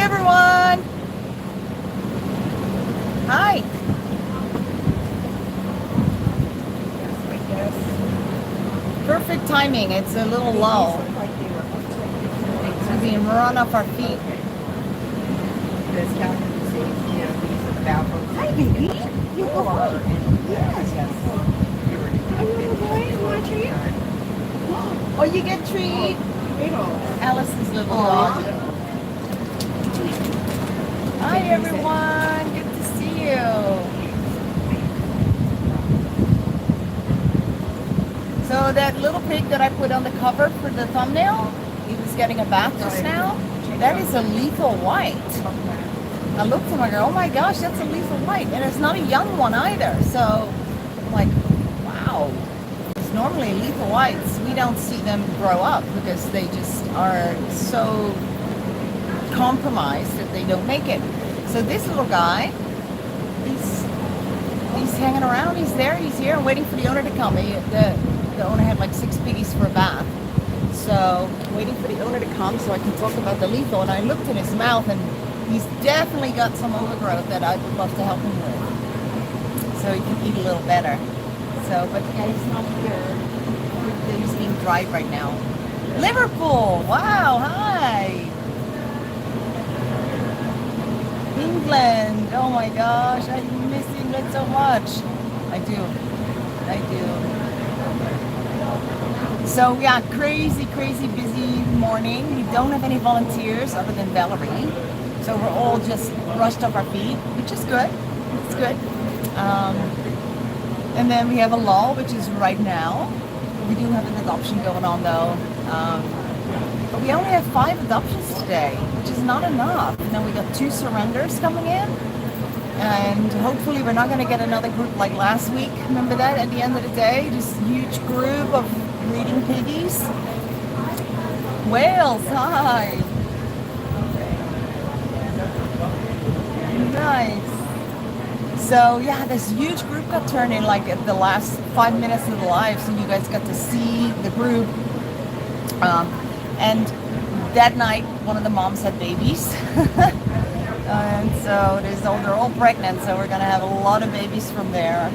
everyone. Hi. Perfect timing. It's a little lull. So we can run off our feet. Hi, baby. You are. Yes. Are you a boy? You want a treat? Oh, you get treat. Alice's little dog. Hi, everyone. Good to see you. So that little pig that I put on the cover for the thumbnail, he was getting a bath just now. That is a lethal white. I looked at him and I go, oh my gosh, that's a lethal white. And it's not a young one either. So I'm like, wow. It's normally lethal whites. We don't see them grow up because they just are so compromised that they don't make it. So this little guy, he's hanging around. He's there. He's here, waiting for the owner to come. The owner had like 6 piggies for a bath. So waiting for the owner to come so I can talk about the lethal. And I looked in his mouth and he's definitely got some overgrowth that I would love to help him with. So he can eat a little better. So, but yeah, he's not here. He's being dried right now. Liverpool, wow, hi. England, oh my gosh, I miss England so much. I do. So yeah, crazy busy morning. We don't have any volunteers other than Valerie. So we're all just rushed off our feet, which is good. It's good. And then we have a lull, which is right now. We do have an adoption going on though. But we only have 5 adoptions today, which is not enough. And then we got 2 surrenders coming in. And hopefully we're not going to get another group like last week. Remember that at the end of the day? This huge group of breeding piggies. Wales, hi. Nice. So yeah, this huge group got turned in like at the last 5 minutes of the live, so you guys got to see the group. And that night, one of the moms had babies, and so they're all pregnant. So we're gonna have a lot of babies from there.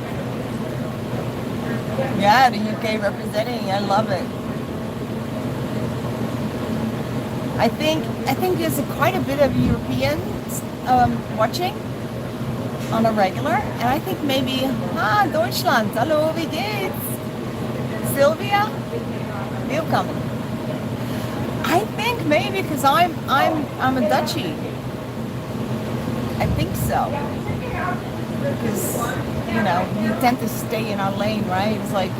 Yeah, the UK representing. I love it. I think there's quite a bit of Europeans watching on a regular, and I think maybe Deutschland. Hallo, wie geht's? Sylvia, welcome. I think maybe because I'm a Dutchie. I think so. Because we tend to stay in our lane, right? It's like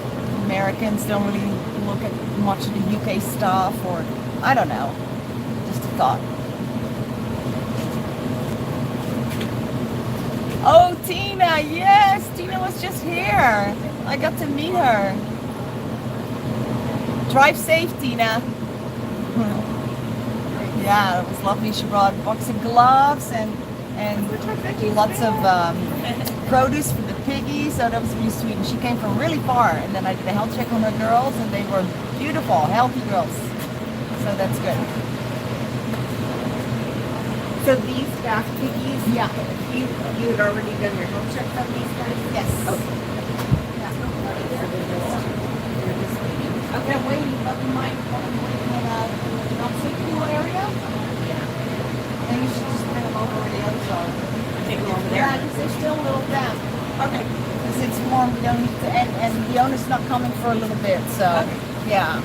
Americans don't really look at much of the UK stuff, or I don't know. Just a thought. Oh, Tina, yes, Tina was just here. I got to meet her. Drive safe, Tina. Yeah, it was lovely. She brought a box of gloves and lots of produce for the piggies, so that was really sweet. And she came from really far, and then I did a health check on her girls, and they were beautiful, healthy girls. So that's good. So these bath piggies, yeah, you had already done your health check on these guys? Yes. Okay. Okay, waiting, but we might want to wait in a not-so-cool area. Yeah. And you should just bring them over where the others are. Take them over there? Yeah, because they're still a little damp. Okay. Because it's warm, we don't need to, and the owner's not coming for a little bit, so, okay. Yeah.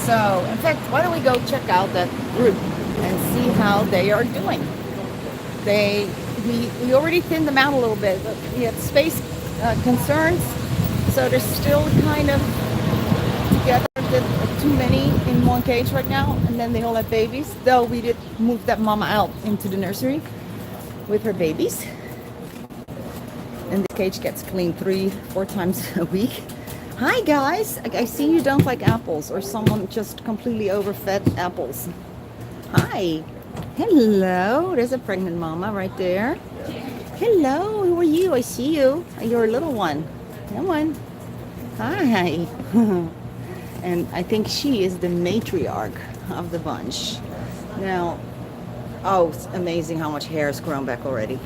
So, in fact, why don't we go check out that group and see how they are doing. We already thinned them out a little bit, but we had space concerns, so they're still kind of together. Too many in one cage right now, and then they all have babies, though we did move that mama out into the nursery with her babies, and the cage gets cleaned 3-4 times a week. Hi guys, I see you don't like apples, or someone just completely overfed apples. Hi. Hello. There's a pregnant mama right there. Hello. Who are you? I see you. You're a little one. Come on. Hi. And I think she is the matriarch of the bunch. Now, Oh, it's amazing how much hair has grown back already.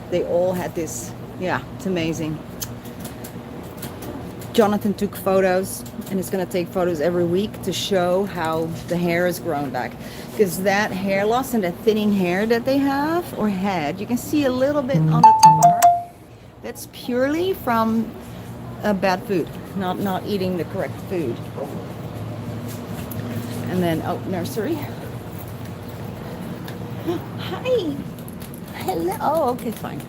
They all had this. Yeah, it's amazing. Jonathan took photos and is going to take photos every week to show how the hair has grown back. Because that hair loss and that thinning hair that they have or had, you can see a little bit on the top of her. That's purely from bad food, not eating the correct food. And then, oh, nursery. Hi. Hello. Oh, okay, fine.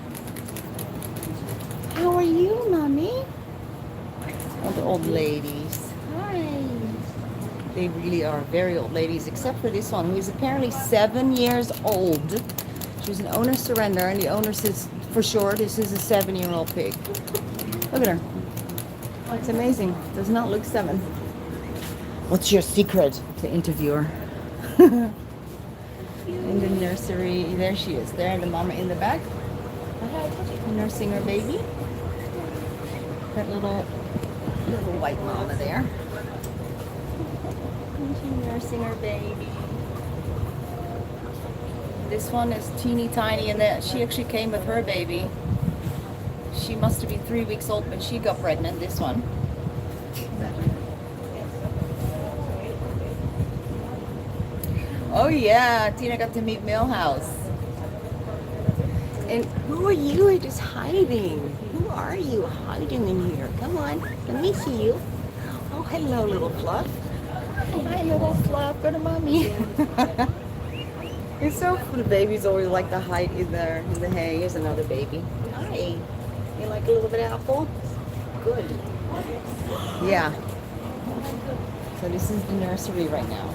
How are you, mommy? All the old ladies. Hi. They really are very old ladies, except for this one, who is apparently 7 years old. She was an owner surrender, and the owner says, for sure, this is a 7-year-old pig. Look at her. Oh, it's amazing. Does not look 7. What's your secret? The interviewer. In the nursery, there she is. There, the mama in the back, nursing her baby. That little white mama there. And she's nursing her baby. This one is teeny tiny, and that she actually came with her baby. She must have been 3 weeks old when she got pregnant. This one. Oh yeah, Tina got to meet Millhouse. And who are you? You're just hiding. Who are you hiding in here? Come on, let me see you. Oh, hello, little Fluff. Hi, little Fluff. Go to mommy. It's so cool. The babies always like to hide in the hay. Here's another baby. Hi. You like a little bit of apple? Good. Yeah. So this is the nursery right now.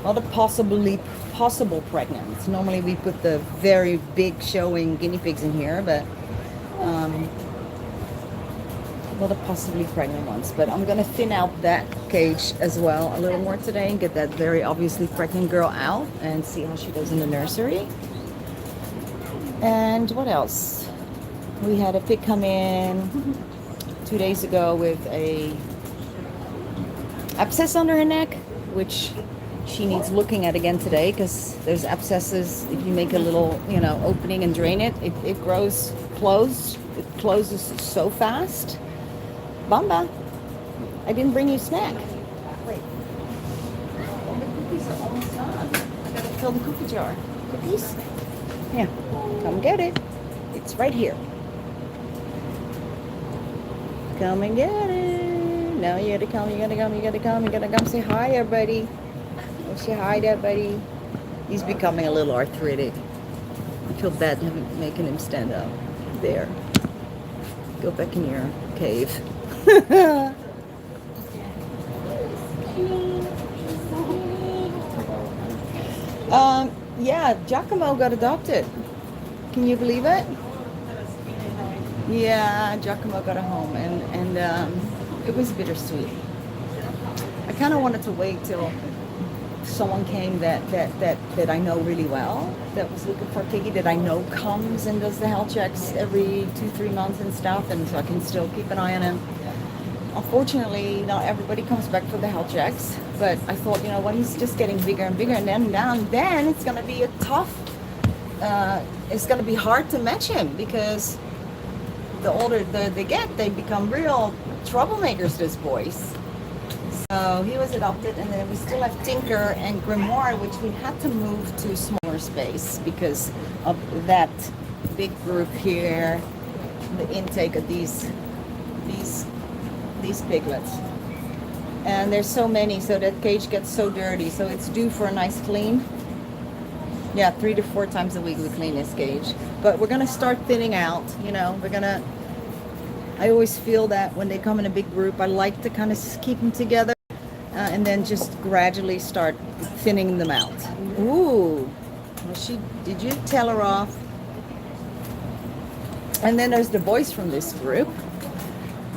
Not a possible pregnant. Normally we put the very big showing guinea pigs in here, but not a possibly pregnant ones. But I'm gonna thin out that cage as well a little more today and get that very obviously pregnant girl out and see how she does in the nursery. And what else? We had a pig come in 2 days ago with a abscess under her neck, which she needs looking at again today because there's abscesses. If you make a little, opening and drain it, it grows closed. It closes so fast. Bamba, I didn't bring you a snack. Wait. Oh, the cookies are almost done. I gotta fill the cookie jar. Cookies? Yeah, come get it. It's right here. Come and get it. No, you gotta come, you gotta come say hi, everybody. Go say hi to everybody. He's becoming a little arthritic. I feel bad making him stand up. There. Go back in your cave. Yeah, Giacomo got adopted. Can you believe it? Yeah, Giacomo got a home, and it was bittersweet. I kind of wanted to wait till someone came that I know really well, that was looking for a piggy, that I know comes and does the health checks every 2-3 months and stuff, and so I can still keep an eye on him. Unfortunately, not everybody comes back for the health checks, but I thought, he's just getting bigger and bigger, and then it's going to be a tough, it's going to be hard to match him, because the older they get, they become real troublemakers, those boys. So he was adopted, and then we still have Tinker and Grimoire, which we had to move to smaller space because of that big group here, the intake of these piglets. And there's so many, so that cage gets so dirty, so it's due for a nice clean. Yeah, 3 to 4 times a week we clean this cage. But we're gonna start thinning out, I always feel that when they come in a big group, I like to kind of keep them together and then just gradually start thinning them out. Ooh, well, did you tell her off? And then there's the boys from this group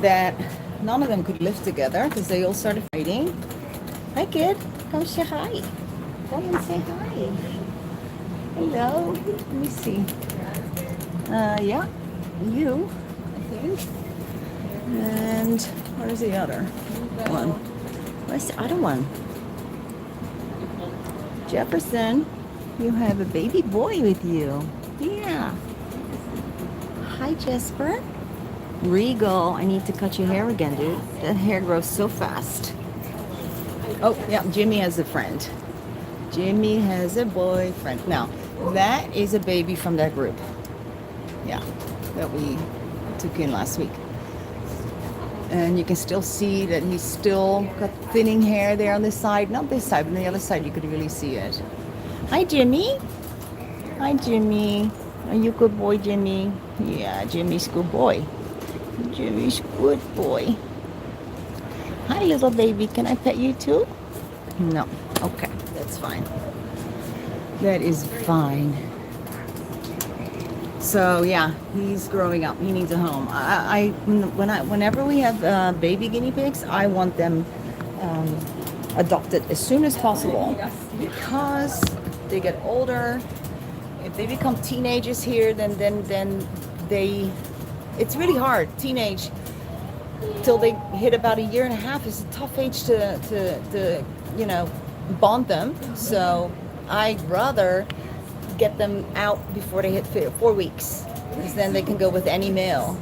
that none of them could live together because they all started fighting. Hi, kid. Come say hi. Come and say hi. Hello. Let me see. Yeah, you, I think. And where's the other one? Where's the other one? Jefferson. You have a baby boy with you. Yeah. Hi, Jasper. Regal, I need to cut your hair again, dude. That hair grows so fast. Oh, yeah, Jimmy has a friend. Jimmy has a boyfriend. Now, that is a baby from that group. Yeah, that we took in last week. And you can still see that he's still got thinning hair there on this side. Not this side, but on the other side you could really see it. Hi, Jimmy. Hi, Jimmy. Are you a good boy, Jimmy? Yeah, Jimmy's good boy. Jimmy's good boy. Hi, little baby. Can I pet you too? No. Okay, that's fine. That is fine. So yeah, he's growing up. He needs a home. Whenever we have baby guinea pigs, I want them adopted as soon as possible because they get older. If they become teenagers here, then they. It's really hard. Teenage till they hit about a year and a half is a tough age to bond them. So I'd rather get them out before they hit 4 weeks, because then they can go with any male.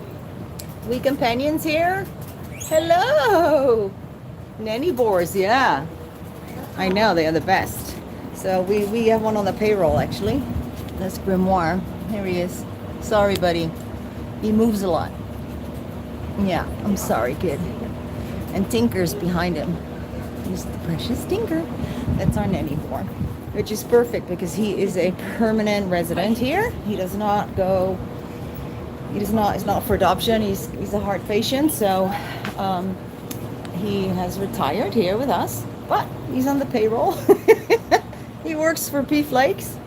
We companions here. Hello, nanny boars. Yeah, I know they are the best. So we have one on the payroll actually. That's Grimoire. Here he is. Sorry, buddy. He moves a lot. Yeah, I'm sorry, kid. And Tinker's behind him. He's the precious Tinker. That's our nanny boar, which is perfect because he is a permanent resident here. He does not go. It's not for adoption. He's a heart patient, so he has retired here with us. But he's on the payroll. He works for P Flakes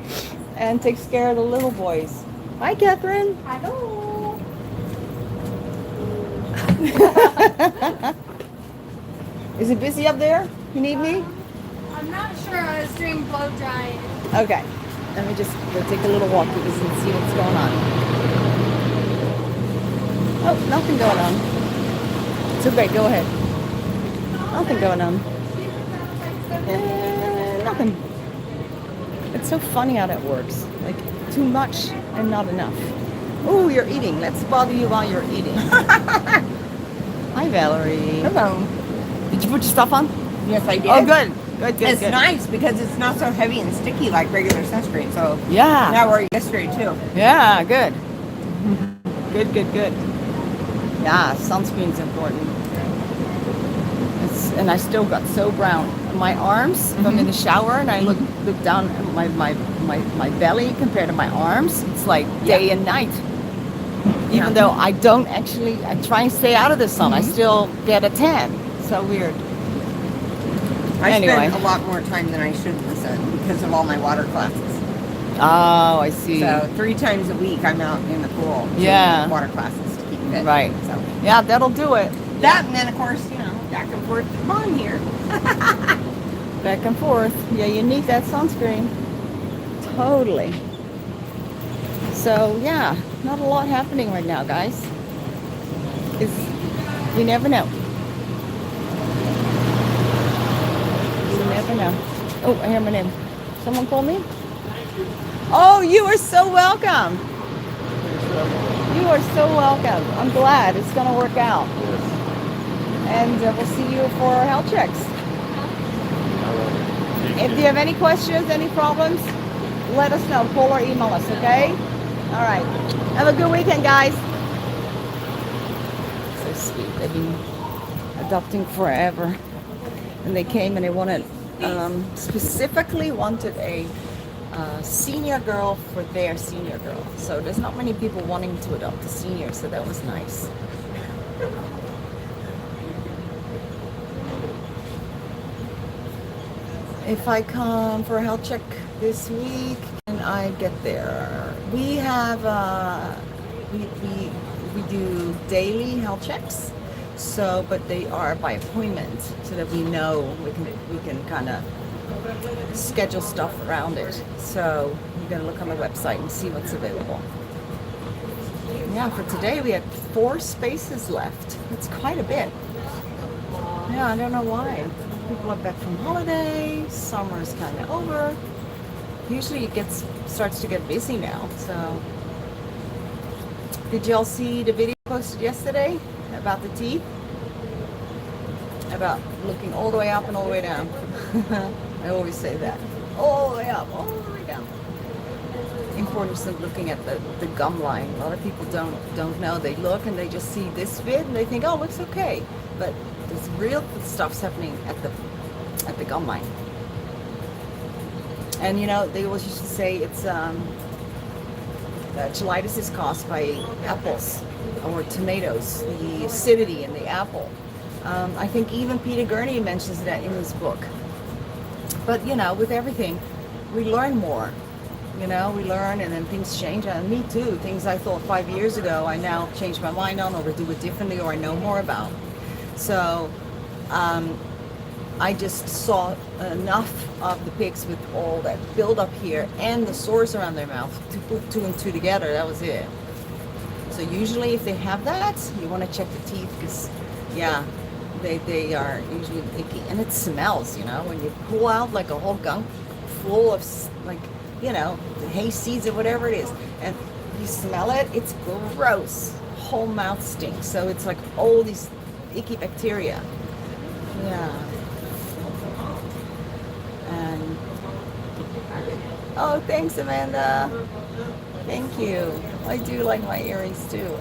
and takes care of the little boys. Hi, Katherine. Hello. Is it busy up there? You need me? I'm not sure. I was doing blow drying. Okay. Let me just go take a little walk with this and see what's going on. Oh, nothing going on. It's okay. Go ahead. Nothing going on. Nothing. It's so funny how that works. Like, too much and not enough. Oh, you're eating. Let's bother you while you're eating. Hi, Valerie. Hello. Did you put your stuff on? Yes, I did. Oh, good. Good, It's good. nice because it's not so heavy and sticky like regular sunscreen. So Yeah. now we're yesterday too. Yeah, good. Good. Yeah, sunscreen's important. And I still got so brown. My arms, if I'm in the shower and I look down at my belly compared to my arms, it's like day and night. Even though I try and stay out of the sun, I still get a tan. So weird. I Anyway. spend a lot more time than I should in the sun because of all my water classes. Oh, I see. So 3 times a week I'm out in the pool doing Yeah. water classes to keep fit. Right. So Yeah, that'll do it. that, and then of course, back and forth to mom here. Back and forth. Yeah, you need that sunscreen. Totally. So yeah, not a lot happening right now, guys. We never know. You never know. Oh, I hear my name. Someone called me? Oh, you are so welcome. You are so welcome. I'm glad it's going to work out. And we'll see you for our health checks. If you have any questions, any problems, let us know. Call or email us, okay? All right. Have a good weekend, guys. So sweet. They've been adopting forever. And they came and they wanted, specifically wanted a senior girl for their senior girl. So there's not many people wanting to adopt a senior, so that was nice. If I come for a health check this week and I get there, we have we do daily health checks. So, but they are by appointment, so that we know we can kind of schedule stuff around it. So you're gonna look on the website and see what's available. Yeah, for today we had 4 spaces left. It's quite a bit. Yeah, I don't know why. People are back from holiday. Summer's kind of over. usually it starts to get busy now. So, did y'all see the video posted yesterday about the teeth? About looking all the way up and all the way down. I always say that. All the way up, all the way down. Importance of looking at the gum line. A lot of people don't know. They look and they just see this bit and they think, oh, it looks okay. But there's real stuff's happening at the gum line. And you know, they always used to say it's cheilitis is caused by apples or tomatoes, the acidity in the apple. I think even Peter Gurney mentions that in his book. But you know, with everything, we learn more. You know, we learn and then things change. And me too. Things I thought 5 years ago, I now change my mind on, or do it differently, or I know more about. So I just saw enough of the pigs with all that build up here and the sores around their mouth to put 2 and 2 together. That was it. So usually if they have that, you want to check the teeth because, yeah, they are usually icky. And it smells, you know, when you pull out like a whole gunk full of, like, you know, the hay seeds or whatever it is, and you smell it, it's gross. Whole mouth stinks. So it's like all these icky bacteria. Yeah. And oh, thanks, Amanda. Thank you. I do like my earrings too.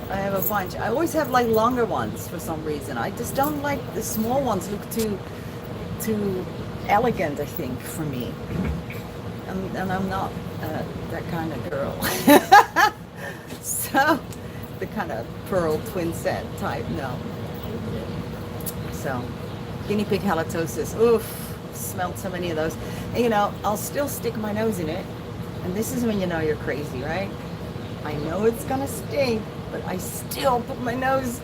I have a bunch. I always have like longer ones for some reason. I just don't like the small ones. Look too elegant, I think, for me. And I'm not that kind of girl. So the kind of pearl twin set type, no. So guinea pig halitosis, oof, smelled so many of those. And you know, I'll still stick my nose in it. And this is when you know you're crazy, right? I know it's gonna stink, but I still put my nose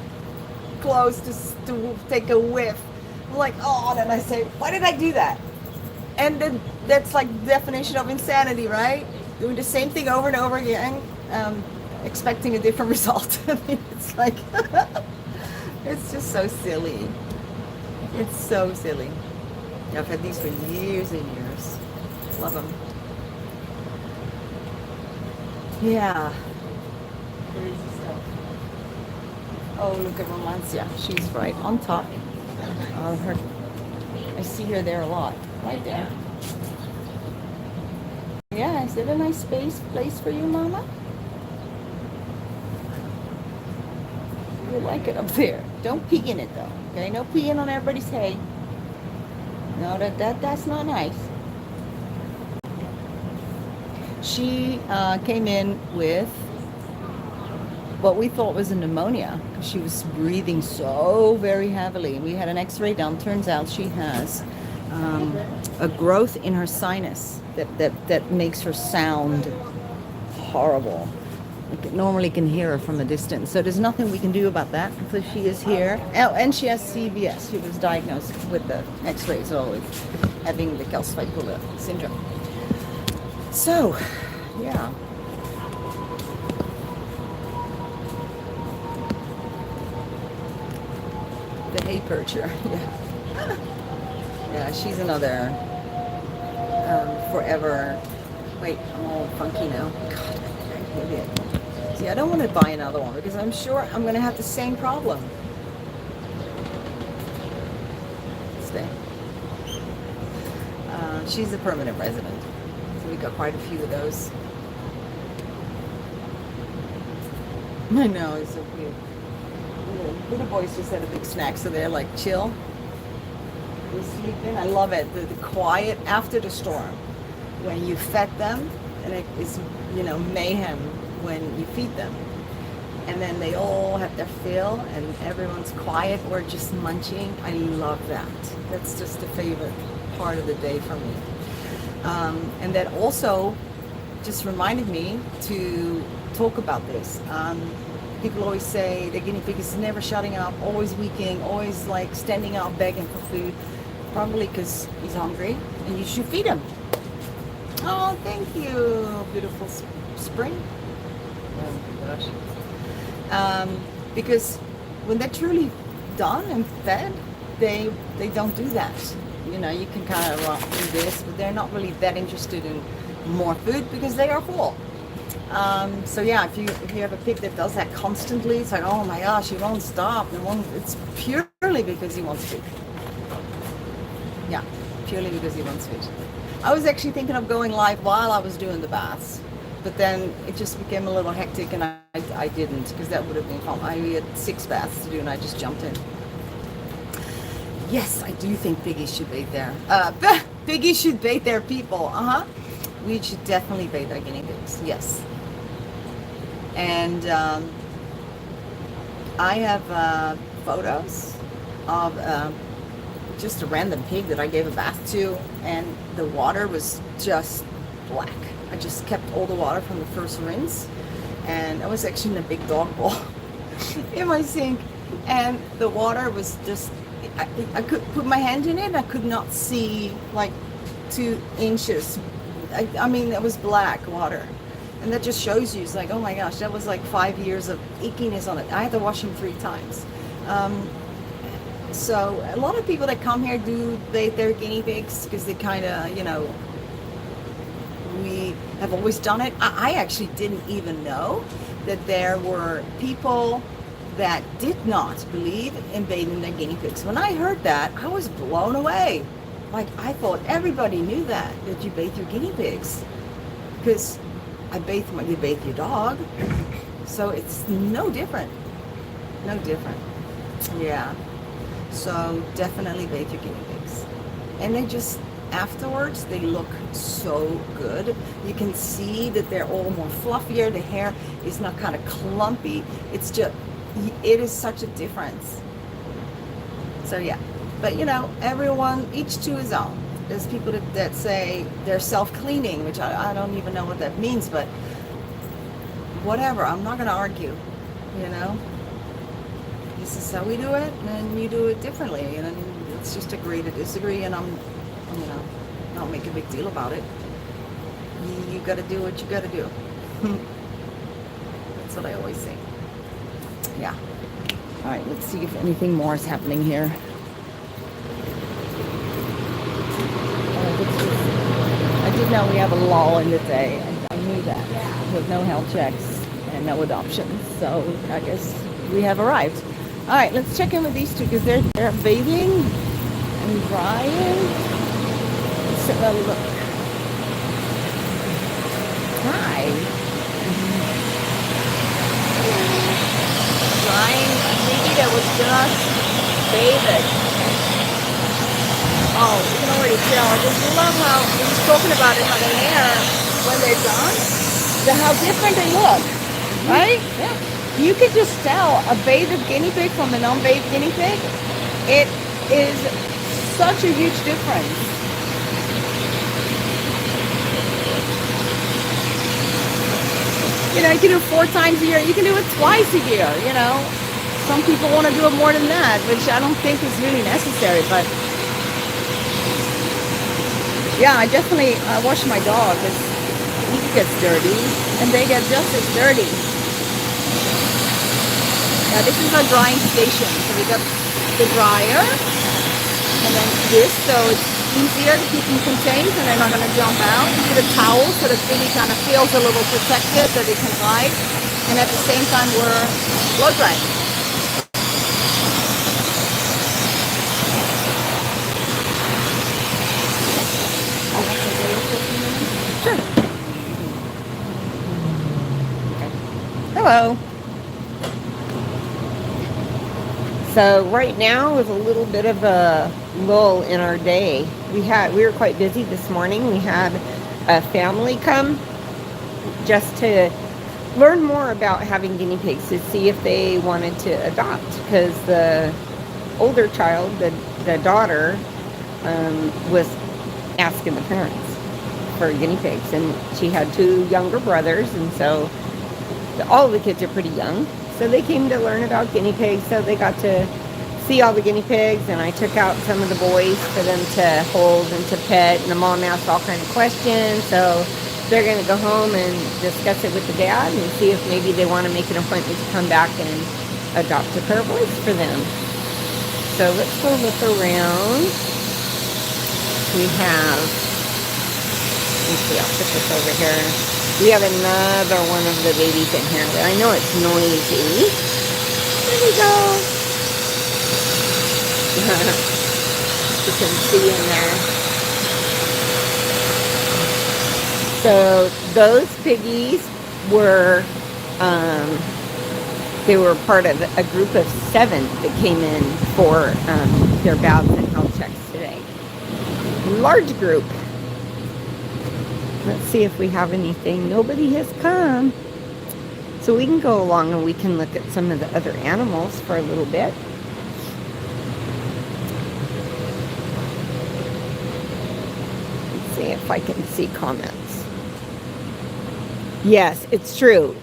close to take a whiff. I'm like, oh, then I say, why did I do that? And then that's like the definition of insanity, right? Doing the same thing over and over again, expecting a different result. I mean, it's like, it's just so silly. It's so silly. I've had these for years and years. Love them. Yeah. Crazy stuff. Oh, look at Romancia. She's right on top. I see her there a lot. Right there. Yeah, is it a nice place for you, Mama? You like it up there. Don't pee in it though. Okay, no peeing on everybody's hay. No, that's not nice. She came in with what we thought was a pneumonia because she was breathing so very heavily. We had an x-ray done. Turns out she has a growth in her sinus that makes her sound horrible. You normally can hear her from a distance. So there's nothing we can do about that. So she is here. Oh, and she has CVS. She was diagnosed with the x-rays always having the calcified bulla syndrome. So, yeah. The hay percher, yeah. Yeah, she's another forever. Wait, I'm all funky now. God, I hate it. See, I don't want to buy another one because I'm sure I'm going to have the same problem. Stay. She's a permanent resident. So we got quite a few of those. I know, it's so cute. Little boys just had a big snack, so they're like chill. They sleep in. I love it. The quiet after the storm, when you fed them, and it is, you know, mayhem when you feed them, and then they all have their fill, and everyone's quiet or just munching. I love that. That's just the favorite part of the day for me. And that also just reminded me to talk about this. People always say the guinea pig is never shutting up, always weakening, always like standing up begging for food. Probably because he's hungry and you should feed him. Oh, thank you. Beautiful spring. Oh my gosh. Because when they're truly done and fed, they don't do that. you know, you can kind of do this, but they're not really that interested in more food because they are full. So yeah, if you have a pig that does that constantly, it's like, oh my gosh, he won't stop. It's purely because he wants food. Yeah, purely because he wants food. I was actually thinking of going live while I was doing the baths, but then it just became a little hectic, and I didn't, because that would have been fun. I had 6 baths to do, and I just jumped in. Yes, I do think piggies should bathe there. Piggies should bathe their people. We should definitely bathe our guinea pigs. Yes. And I have photos of just a random pig that I gave a bath to, and the water was just black. I just kept all the water from the first rinse, and I was actually in a big dog bowl in my sink, and the water was just, I could put my hand in it and I could not see like 2 inches. I mean, it was black water. And that just shows you, it's like, oh my gosh, that was like 5 years of ickiness on it. I had to wash him 3 times. So a lot of people that come here do bathe their guinea pigs because they kind of, you know, we have always done it. I actually didn't even know that there were people that did not believe in bathing their guinea pigs. When I heard that, I was blown away. Like, I thought everybody knew that you bathe your guinea pigs. Because you bathe your dog. So it's no different. No different. Yeah. So definitely bathe your guinea pigs. And they just, afterwards, they look so good. You can see that they're all more fluffier. The hair is not kind of clumpy. It is such a difference. So yeah. But you know, everyone, each to his own. There's people that say they're self-cleaning, which I don't even know what that means, but whatever, I'm not going to argue, you know. This is how we do it, and you do it differently, and let's just agree to disagree, and I'm, you know, not make a big deal about it. You got to do what you got to do. That's what I always say. Yeah. All right, let's see if anything more is happening here. I did know we have a lull in the day. I knew that, with no health checks and no adoptions. So I guess we have arrived. All right, let's check in with these two because they're bathing and drying. Let's have a look. Hi. Drying a baby that was just bathed. Oh, you can already tell. I just love how we were talking about it, how the hair, when they're done, how different they look, right? Yeah. You can just tell a bathed guinea pig from an unbathed guinea pig. It is such a huge difference. You know, you can do it 4 times a year. You can do it twice a year, you know. Some people want to do it more than that, which I don't think is really necessary, but yeah, I definitely wash my dog because he gets dirty, and they get just as dirty. Now this is our drying station. So we got the dryer, and then this, so it's easier to keep them contained, and they're not going to jump out. You get a towel so the baby kind of feels a little protected, so they can hide, and at the same time we're blow drying. Sure. Hello. So right now is a little bit of a lull in our day. We were quite busy this morning. We had a family come just to learn more about having guinea pigs, to see if they wanted to adopt, because the older child, the daughter, was asking the parents for guinea pigs, and she had 2 younger brothers, and so all the kids are pretty young, so they came to learn about guinea pigs. So they got to see all the guinea pigs, and I took out some of the boys for them to hold and to pet, and the mom asked all kinds of questions, so they're going to go home and discuss it with the dad and see if maybe they want to make an appointment to come back and adopt a pair of boys for them. So let's go look around. We have, let me see, I'll put this over here. We have another one of the babies in here. I know it's noisy. There we go. You can see in there. So those piggies were, they were part of a group of 7 that came in for their baths and health checks today. Large group. Let's see if we have anything. Nobody has come. So we can go along and we can look at some of the other animals for a little bit. Let's see if I can see comments. Yes, it's true.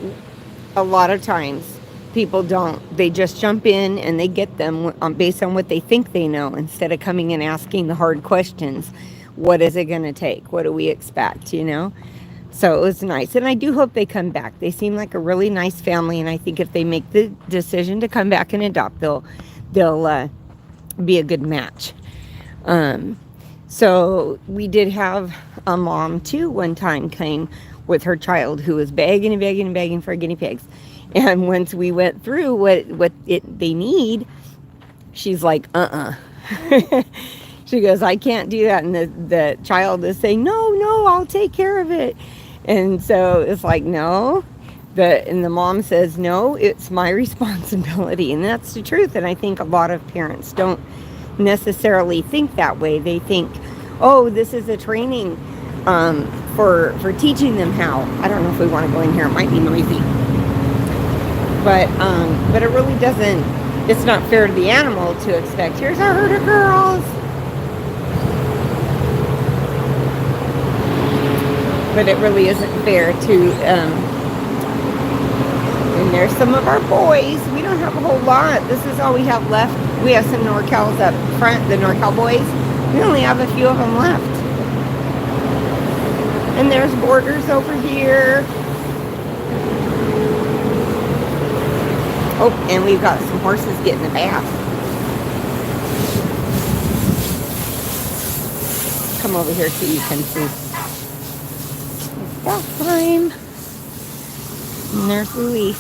A lot of times people don't. They just jump in and they get them based on what they think they know instead of coming and asking the hard questions. What is it going to take? What do we expect, you know? So it was nice. And I do hope they come back. They seem like a really nice family. And I think if they make the decision to come back and adopt, they'll be a good match. So we did have a mom, too, one time came with her child who was begging and begging and begging for guinea pigs. And once we went through what they need, she's like, She goes, I can't do that. And the child is saying, no, I'll take care of it. And so it's like, no. And the mom says, no, it's my responsibility. And that's the truth. And I think a lot of parents don't necessarily think that way. They think, oh, this is a training for teaching them how. I don't know if we want to go in here. It might be noisy. But it really doesn't, it's not fair to the animal to expect, here's our herd of girls. But it really isn't fair to, and there's some of our boys. We don't have a whole lot. This is all we have left. We have some NorCals up front, the NorCal boys. We only have a few of them left. And there's Borders over here. Oh, and we've got some horses getting a bath. Come over here so you can see. It's bath time. And there's Luis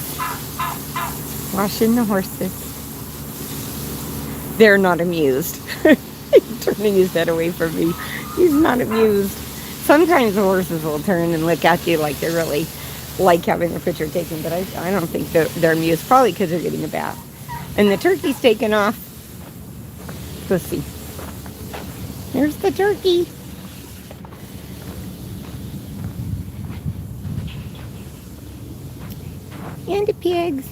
washing the horses. They're not amused. He's turning his head away from me. He's not amused. Sometimes the horses will turn and look at you like they really like having their picture taken, but I don't think they're amused, probably because they're getting a bath. And the turkey's taken off. Let's see. Here's the turkey. And the pigs.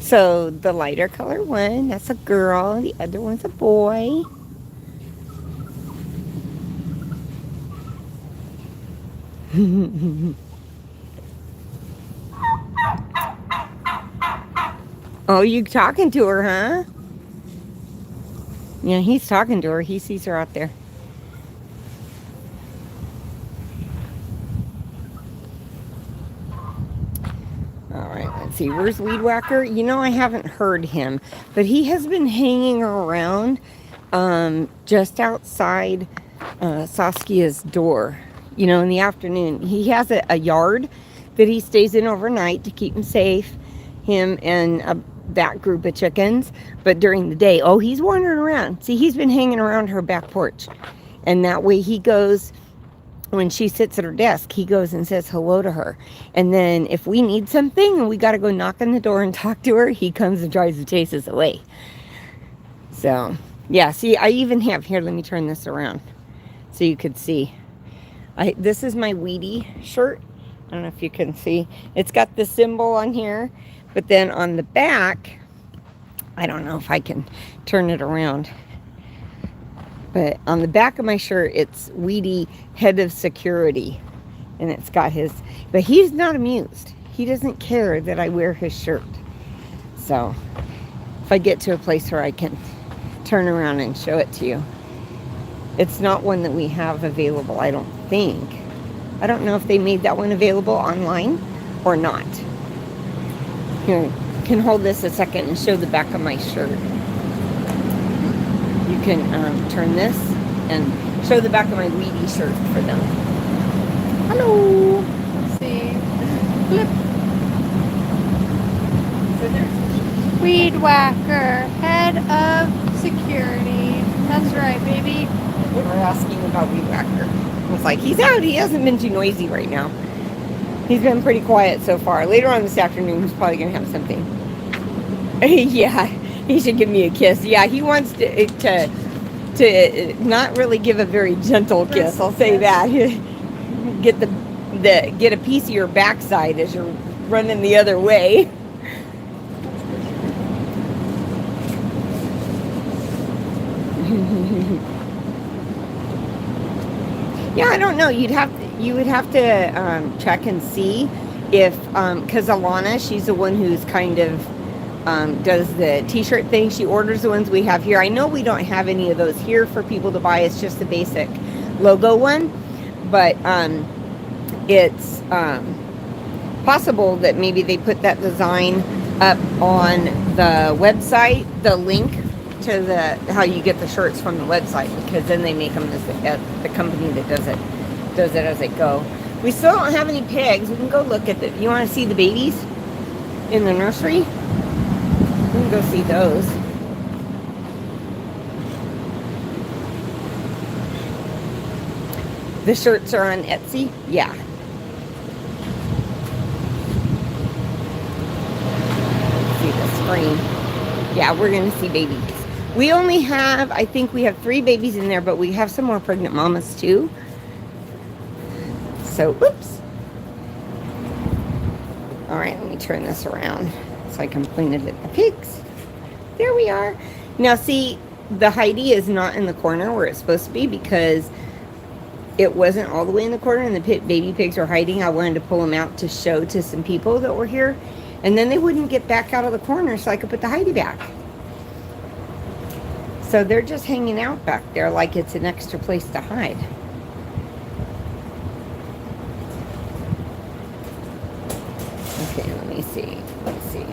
So the lighter color one, that's a girl. The other one's a boy. Oh, you talking to her, huh? Yeah, he's talking to her. He sees her out there. All right, let's see. Where's Weedwacker? You know, I haven't heard him, but he has been hanging around just outside Saskia's door. You know, in the afternoon. He has a yard that he stays in overnight to keep him safe, him and that group of chickens. But during the day, oh, he's wandering around. See, he's been hanging around her back porch. And that way he goes, when she sits at her desk, he goes and says hello to her. And then if we need something and we got to go knock on the door and talk to her, he comes and tries to chase us away. So, yeah, see, I even have, here, let me turn this around so you could see. This is my Weedy shirt. I don't know if you can see. It's got the symbol on here, but then on the back, I don't know if I can turn it around. But on the back of my shirt, it's Weedy Head of Security. And it's got his, but he's not amused. He doesn't care that I wear his shirt. So if I get to a place where I can turn around and show it to you. It's not one that we have available, I don't think. I don't know if they made that one available online or not. Here, I can hold this a second and show the back of my shirt. can turn this and show the back of my Weedy shirt for them. Hello. Let's see. Flip. So there's Weedwacker, head of security. That's right, baby. They were asking about Weedwacker. I was like, he's out. He hasn't been too noisy right now. He's been pretty quiet so far. Later on this afternoon, he's probably going to have something. Yeah, he should give me a kiss. Yeah, he wants to not really give a very gentle kiss. I'll say that. Get get a piece of your backside as you're running the other way. Yeah, I don't know. You would have to check and see if because Alana, she's the one who's kind of does the t-shirt thing. She orders the ones we have here. I know we don't have any of those here for people to buy. It's just the basic logo one, but it's possible that maybe they put that design up on the website, the link to the how you get the shirts from the website, because then they make them as the company that does it as they go. We still don't have any pigs. We can go look at you want to see the babies in the nursery? We can go see those. The shirts are on Etsy? Yeah. Let's see the screen. Yeah, we're going to see babies. We only have, I think we have 3 babies in there, but we have some more pregnant mamas too. So, oops. All right, let me turn this around so I can point it at the pigs. There we are. Now, see, the Heidi is not in the corner where it's supposed to be because it wasn't all the way in the corner and the baby pigs are hiding. I wanted to pull them out to show to some people that were here. And then they wouldn't get back out of the corner so I could put the Heidi back. So they're just hanging out back there like it's an extra place to hide. Okay, let me see. Let's see.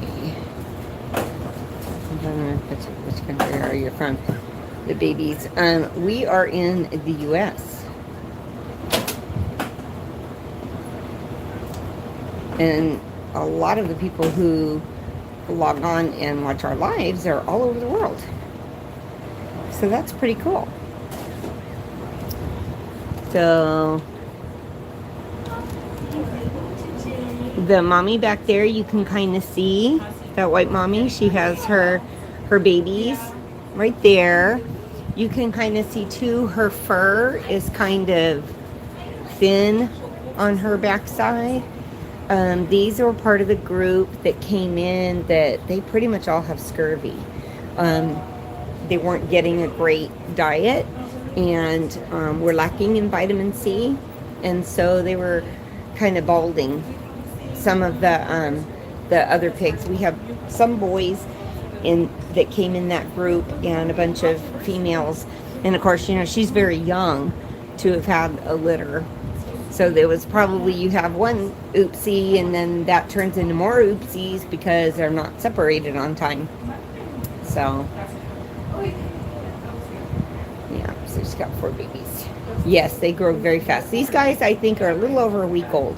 I don't know which country are you from? The babies. We are in the U.S. And a lot of the people who log on and watch our lives are all over the world. So that's pretty cool. So the mommy back there, you can kind of see that white mommy. She has her babies right there. You can kind of see too, her fur is kind of thin on her backside. These are part of the group that came in that they pretty much all have scurvy. They weren't getting a great diet and were lacking in vitamin C, and so they were kind of balding. Some of the other pigs, we have some boys that came in that group and a bunch of females, and of course, you know, she's very young to have had a litter. So there was probably, you have one oopsie and then that turns into more oopsies because they're not separated on time. So, yeah, so she's got 4 babies. Yes, they grow very fast. These guys, I think, are a little over a week old.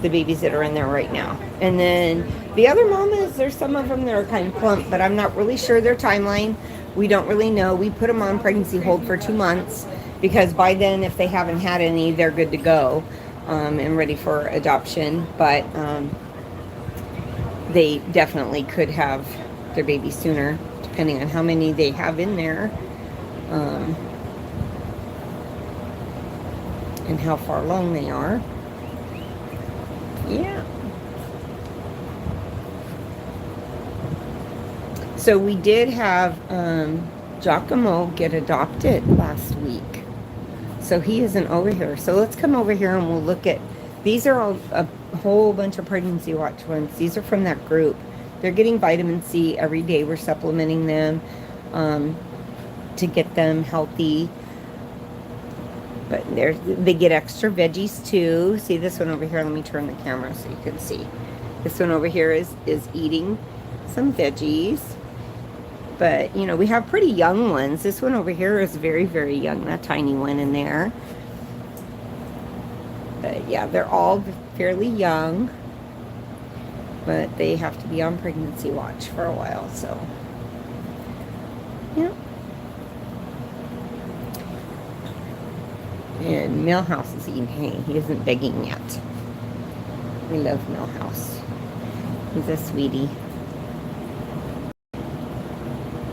The babies that are in there right now. And then the other mamas, there's some of them that are kind of plump, but I'm not really sure their timeline. We don't really know. We put them on pregnancy hold for 2 months. Because by then, if they haven't had any, they're good to go and ready for adoption. But they definitely could have their baby sooner, depending on how many they have in there and how far along they are. Yeah. So we did have Giacomo get adopted last week. So he isn't over here. So let's come over here and we'll look at, these are all a whole bunch of pregnancy watch ones. These are from that group. They're getting vitamin C every day. We're supplementing them to get them healthy. But they get extra veggies too. See this one over here? Let me turn the camera so you can see. This one over here is eating some veggies. But, you know, we have pretty young ones. This one over here is very, very young. That tiny one in there. But, yeah, they're all fairly young. But they have to be on pregnancy watch for a while, so. Yeah. And Millhouse is eating hay. He isn't begging yet. We love Millhouse. He's a sweetie.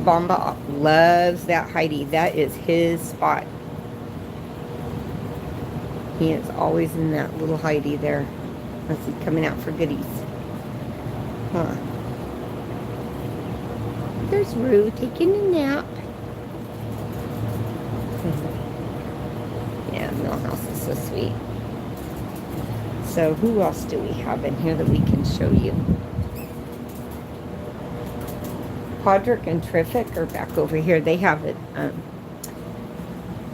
Bomba loves that Heidi. That is his spot. He is always in that little Heidi there. As he's coming out for goodies. Huh. There's Rue taking a nap. Yeah, Millhouse is so sweet. So who else do we have in here that we can show you? Podrick and Terrific are back over here. They have it,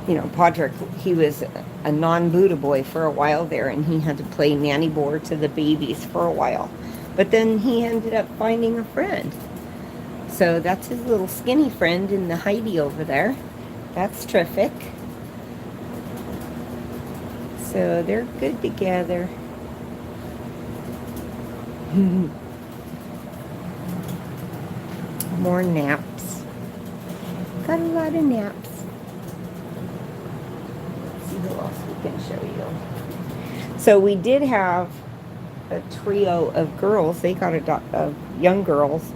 you know, Podrick, he was a non-Buddha boy for a while there, and he had to play nanny board to the babies for a while. But then he ended up finding a friend. So that's his little skinny friend in the Heidi over there. That's Terrific. So they're good together. More naps. Got a lot of naps. Let's see who else we can show you. So we did have a trio of girls. They got of young girls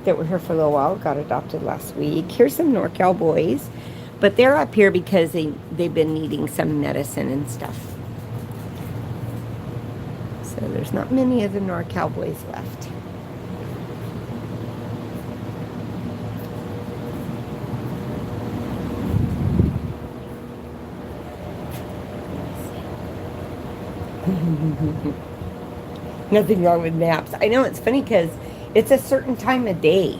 that were here for a little while. Got adopted last week. Here's some NorCal boys, but they're up here because they've been needing some medicine and stuff. So there's not many of the NorCal boys left. Nothing wrong with naps. I know, it's funny because it's a certain time of day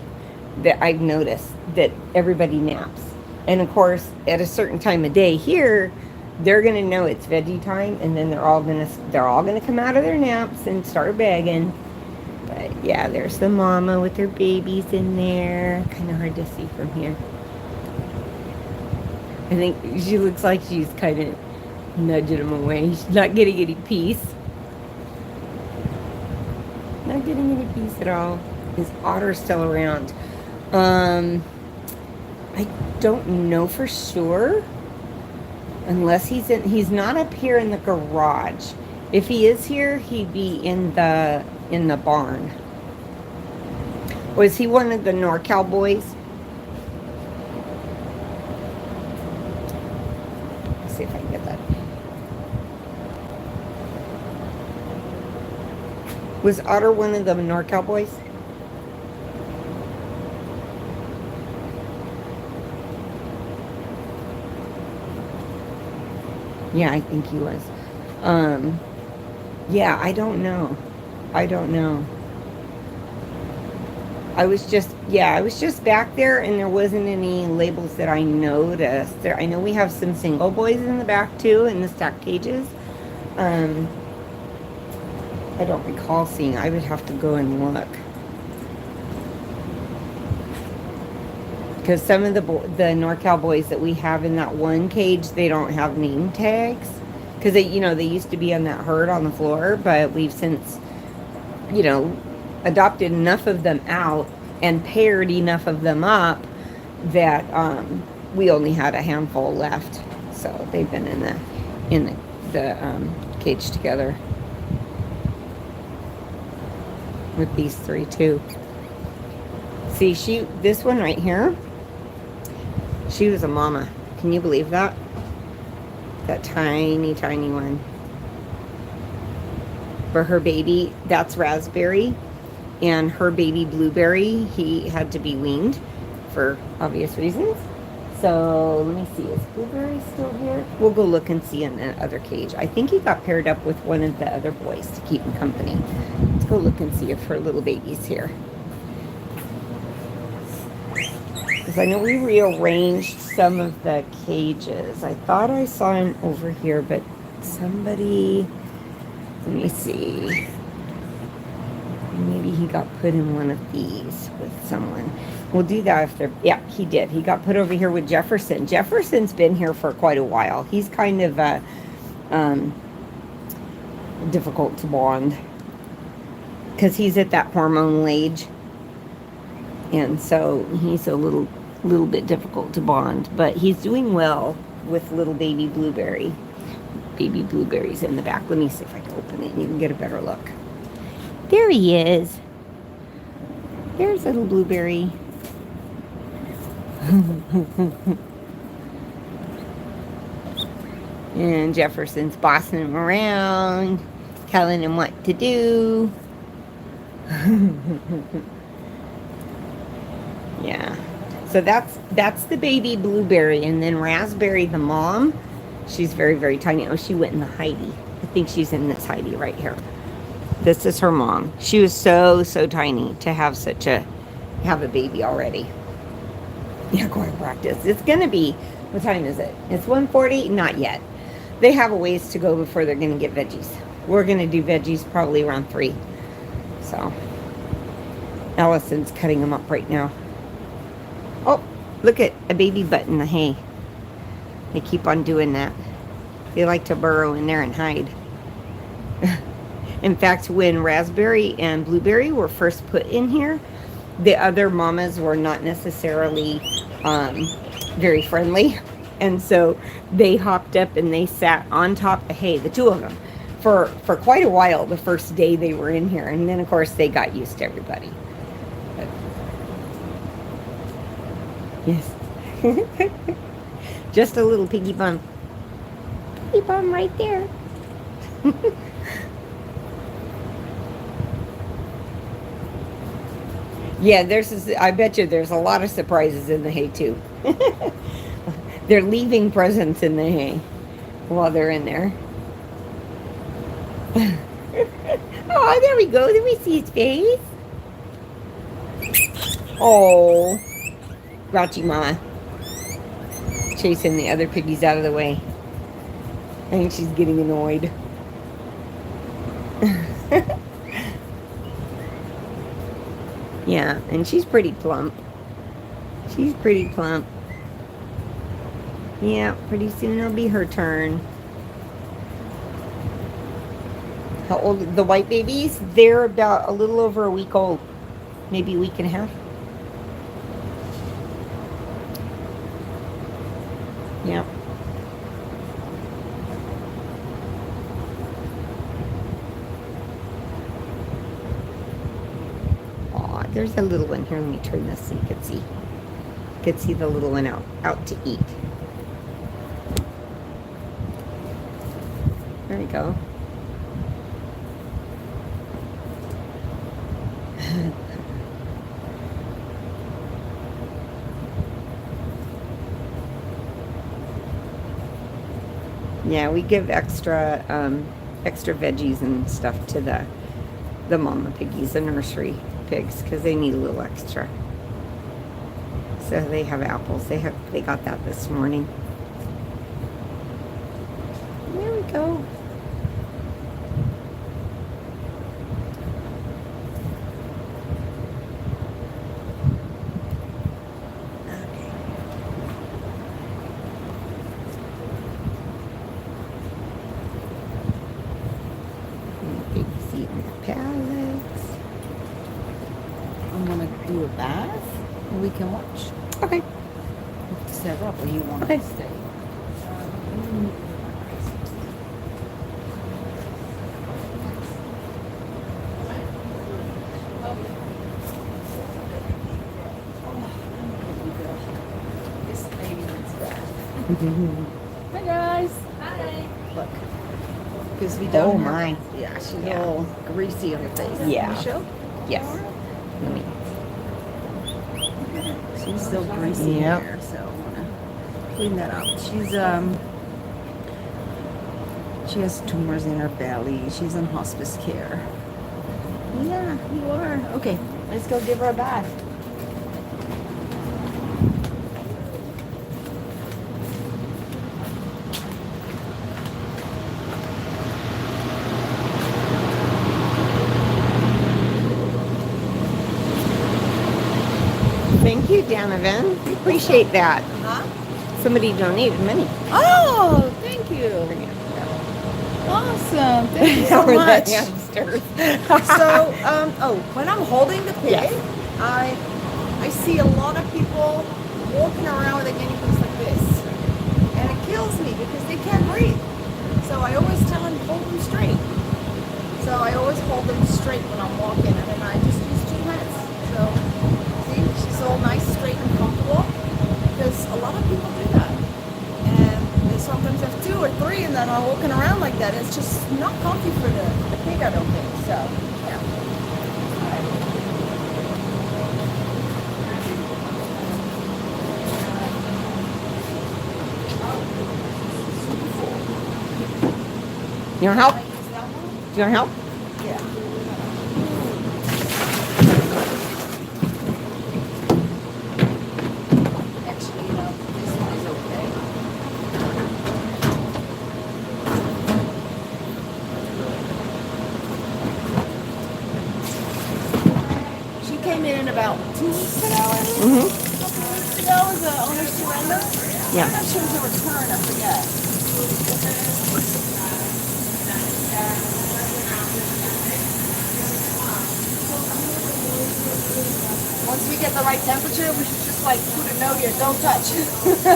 that I've noticed that everybody naps. And of course, at a certain time of day here, they're gonna know it's veggie time, and then they're all gonna come out of their naps and start begging. But yeah, there's the mama with her babies in there. Kind of hard to see from here. I think she looks like she's kind of nudging him away. She's not getting any peace. Not getting any peace at all. Is Otter still around? I don't know for sure. Unless he's not up here in the garage. If he is here, he'd be in the barn. Was he one of the NorCal boys? Let's see if I can get that. Was Otter one of the NorCal boys? Yeah, I think he was. Yeah, I don't know. I was just back there, and there wasn't any labels that I noticed. I know we have some single boys in the back too, in the stack cages. I don't recall seeing. I would have to go and look. Because some of the NorCal boys that we have in that one cage, they don't have name tags. Because they used to be on that herd on the floor, but we've since, adopted enough of them out and paired enough of them up that we only had a handful left. So they've been in the cage together with these three too. See, this one right here, she was a mama. Can you believe that? That tiny, tiny one. For her baby, that's Raspberry. And her baby Blueberry, he had to be weaned for obvious reasons. So, let me see. Is Blueberry still here? We'll go look and see in the other cage. I think he got paired up with one of the other boys to keep him company. Let's go look and see if her little baby's here. Because I know we rearranged some of the cages. I thought I saw him over here, but somebody, let me see. Maybe he got put in one of these with someone. We'll do that if they're, yeah, he did. He got put over here with Jefferson. Jefferson's been here for quite a while. He's kind of difficult to bond because he's at that hormonal age. And so he's a little bit difficult to bond, but he's doing well with little baby Blueberry. Baby Blueberry's in the back. Let me see if I can open it and you can get a better look. There he is. There's little Blueberry. And Jefferson's bossing him around, telling him what to do. Yeah. So that's the baby Blueberry, and then Raspberry, the mom, she's very, very tiny. Oh, she went in the Heidi. I think she's in this Heidi right here. This is her mom. She was so tiny to have have a baby already. Yeah, chiropractic. It's gonna be, what time is it? It's 1:40. Not yet. They have a ways to go before they're gonna get veggies. We're gonna do veggies probably around 3. So Allison's cutting them up right now. Oh, look at a baby butt in the hay. They keep on doing that. They like to burrow in there and hide. In fact, when Raspberry and Blueberry were first put in here, the other mamas were not necessarily very friendly. And so they hopped up and they sat on top of the hay, the two of them, for quite a while the first day they were in here. And then, of course, they got used to everybody. But, yes. Just a little piggy bum. Piggy bum right there. Yeah, I bet you there's a lot of surprises in the hay too. They're leaving presents in the hay while they're in there. Oh, there we go. There we see his face. Oh, grouchy mama. Chasing the other piggies out of the way. I think she's getting annoyed. Yeah, and she's pretty plump. She's pretty plump. Yeah, pretty soon it'll be her turn. How old? The white babies? They're about a little over a week old. Maybe a week and a half. Yeah. Aw, there's a little one here. Let me turn this so you can see. You can see the little one out to eat. There you go. Yeah, we give extra veggies and stuff to the mama piggies, the nursery pigs, because they need a little extra. So they have apples. They got that this morning. There we go. Do a bath and we can watch. Okay. Set up, or you want Okay. to stay? Hi guys. Hi. Look, because we don't. Oh have- my. Yeah, she's Yeah. all greasy on her face. Yeah. Michelle? Yes. Let me. She's still greasy Yep. here, so I want to clean that up. She has tumors in her belly. She's on hospice care. Yeah, you are. Okay, let's go give her a bath. Thank Donovan. Appreciate that. Huh? Somebody donated money. Oh, thank you. Awesome. Thank you so For the much. hamsters. So, when I'm holding the pig, Yes. I see a lot of people walking around with their guinea pigs like this, and it kills me because they can't breathe. So I always tell them hold them straight. So I always hold them straight when I'm walking, and then I just use 2 hands. So see, she's all nice, straight, and comfortable. Because a lot of people do that, and they sometimes have 2 or 3, and then are walking around like that. It's just not comfy for the pig, I don't think. So yeah. You want help? Do you want help? Yeah. Actually, this one is okay. She came in about 2 weeks ago, I think. Mm-hmm. A couple of weeks ago as an owner's surrender. Yeah. I'm not sure it was a return, I forget. Once we get the right temperature, we should just like put a note here, don't touch.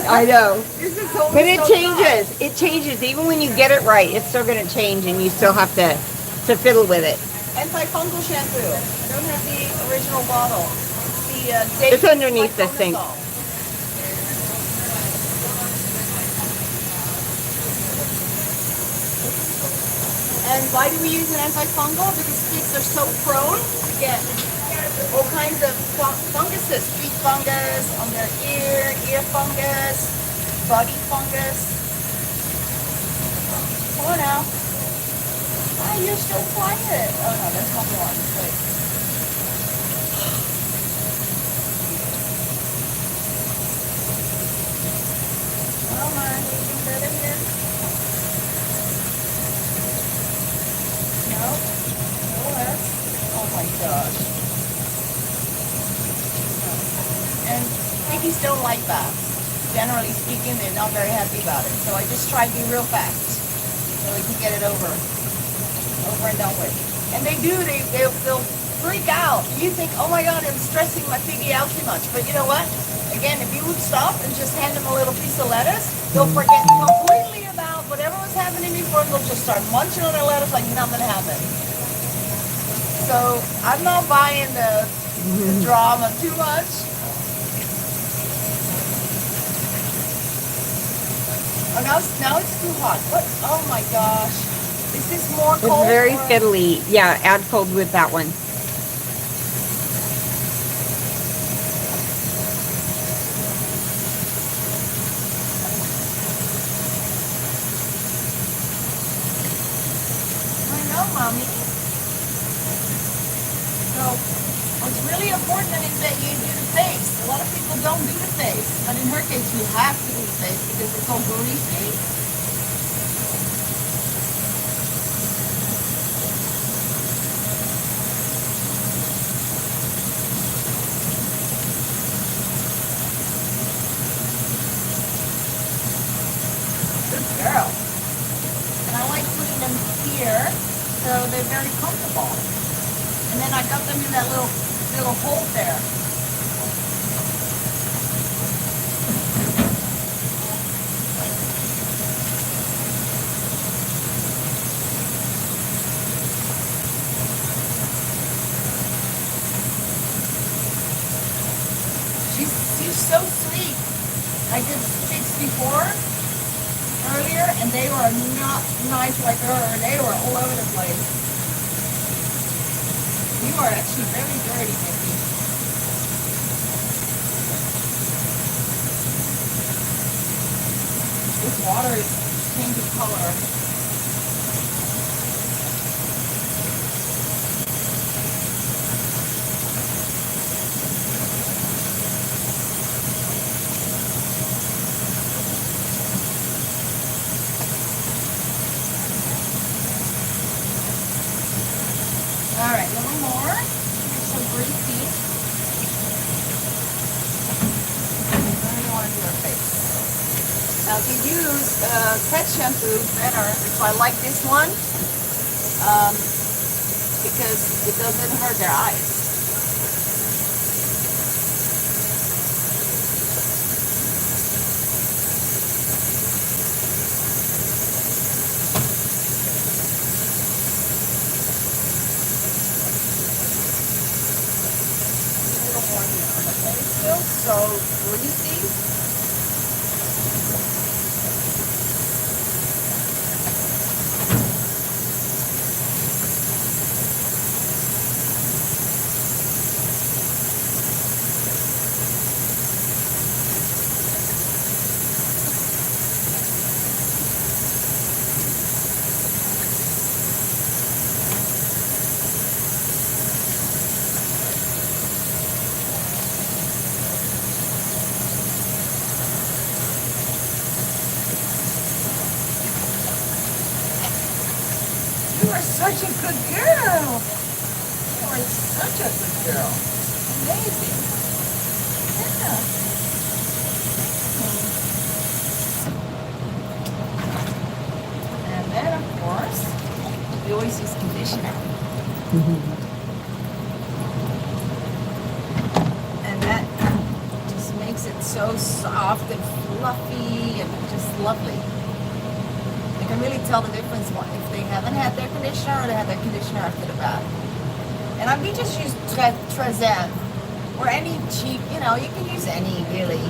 I know. This is always But it so changes. It changes. Even when you get it right, it's still going to change, and you still have to fiddle with it. Antifungal shampoo. I don't have the original bottle. It's the It's underneath the sink. And why do we use an antifungal? Because pigs are so prone to get all kinds of funguses. Feet fungus, on their ear fungus, body fungus. Come on now. Ah, you're still quiet. Oh no, that's not the one. Wait. Come on, you can get in here. No, no less. Oh my gosh. And piggies don't like baths. Generally speaking, they're not very happy about it. So I just try to be real fast so we can get it over and done with. And they do, they'll freak out. You think, oh my God, I'm stressing my piggy out too much. But you know what? Again, if you would stop and just hand them a little piece of lettuce, they'll forget completely about whatever was happening before, and they'll just start munching on their lettuce like nothing happened. So I'm not buying the drama too much. Oh, now it's too hot. What? Oh my gosh. Is this more cold? It's very or- fiddly. Yeah, add cold with that one. I know, Mommy. So, what's really important is that you do the face. A lot of people don't do the face, but in her case, you have to do the face because it's all greasy. Good girl. And I like putting them here so they're very comfortable. And then I got them in that little hole there. She's so sweet. I did pigs before earlier, and they were not nice like her. They were all over the place. You are actually very dirty, Mickey. This water is changing color. All right, a little more. Here's some greasy. Now, if you use pet shampoo, better. So I like this one because it doesn't hurt their eyes. Still so greasy. You are such a good girl. You are such a good girl. Amazing. Yeah. And then, of course, we always use conditioner. And that just makes it so soft and fluffy and just lovely. You can really tell the difference if they haven't had their conditioner or they had their conditioner after the bath. And we just use Trezan or any cheap, you can use any really.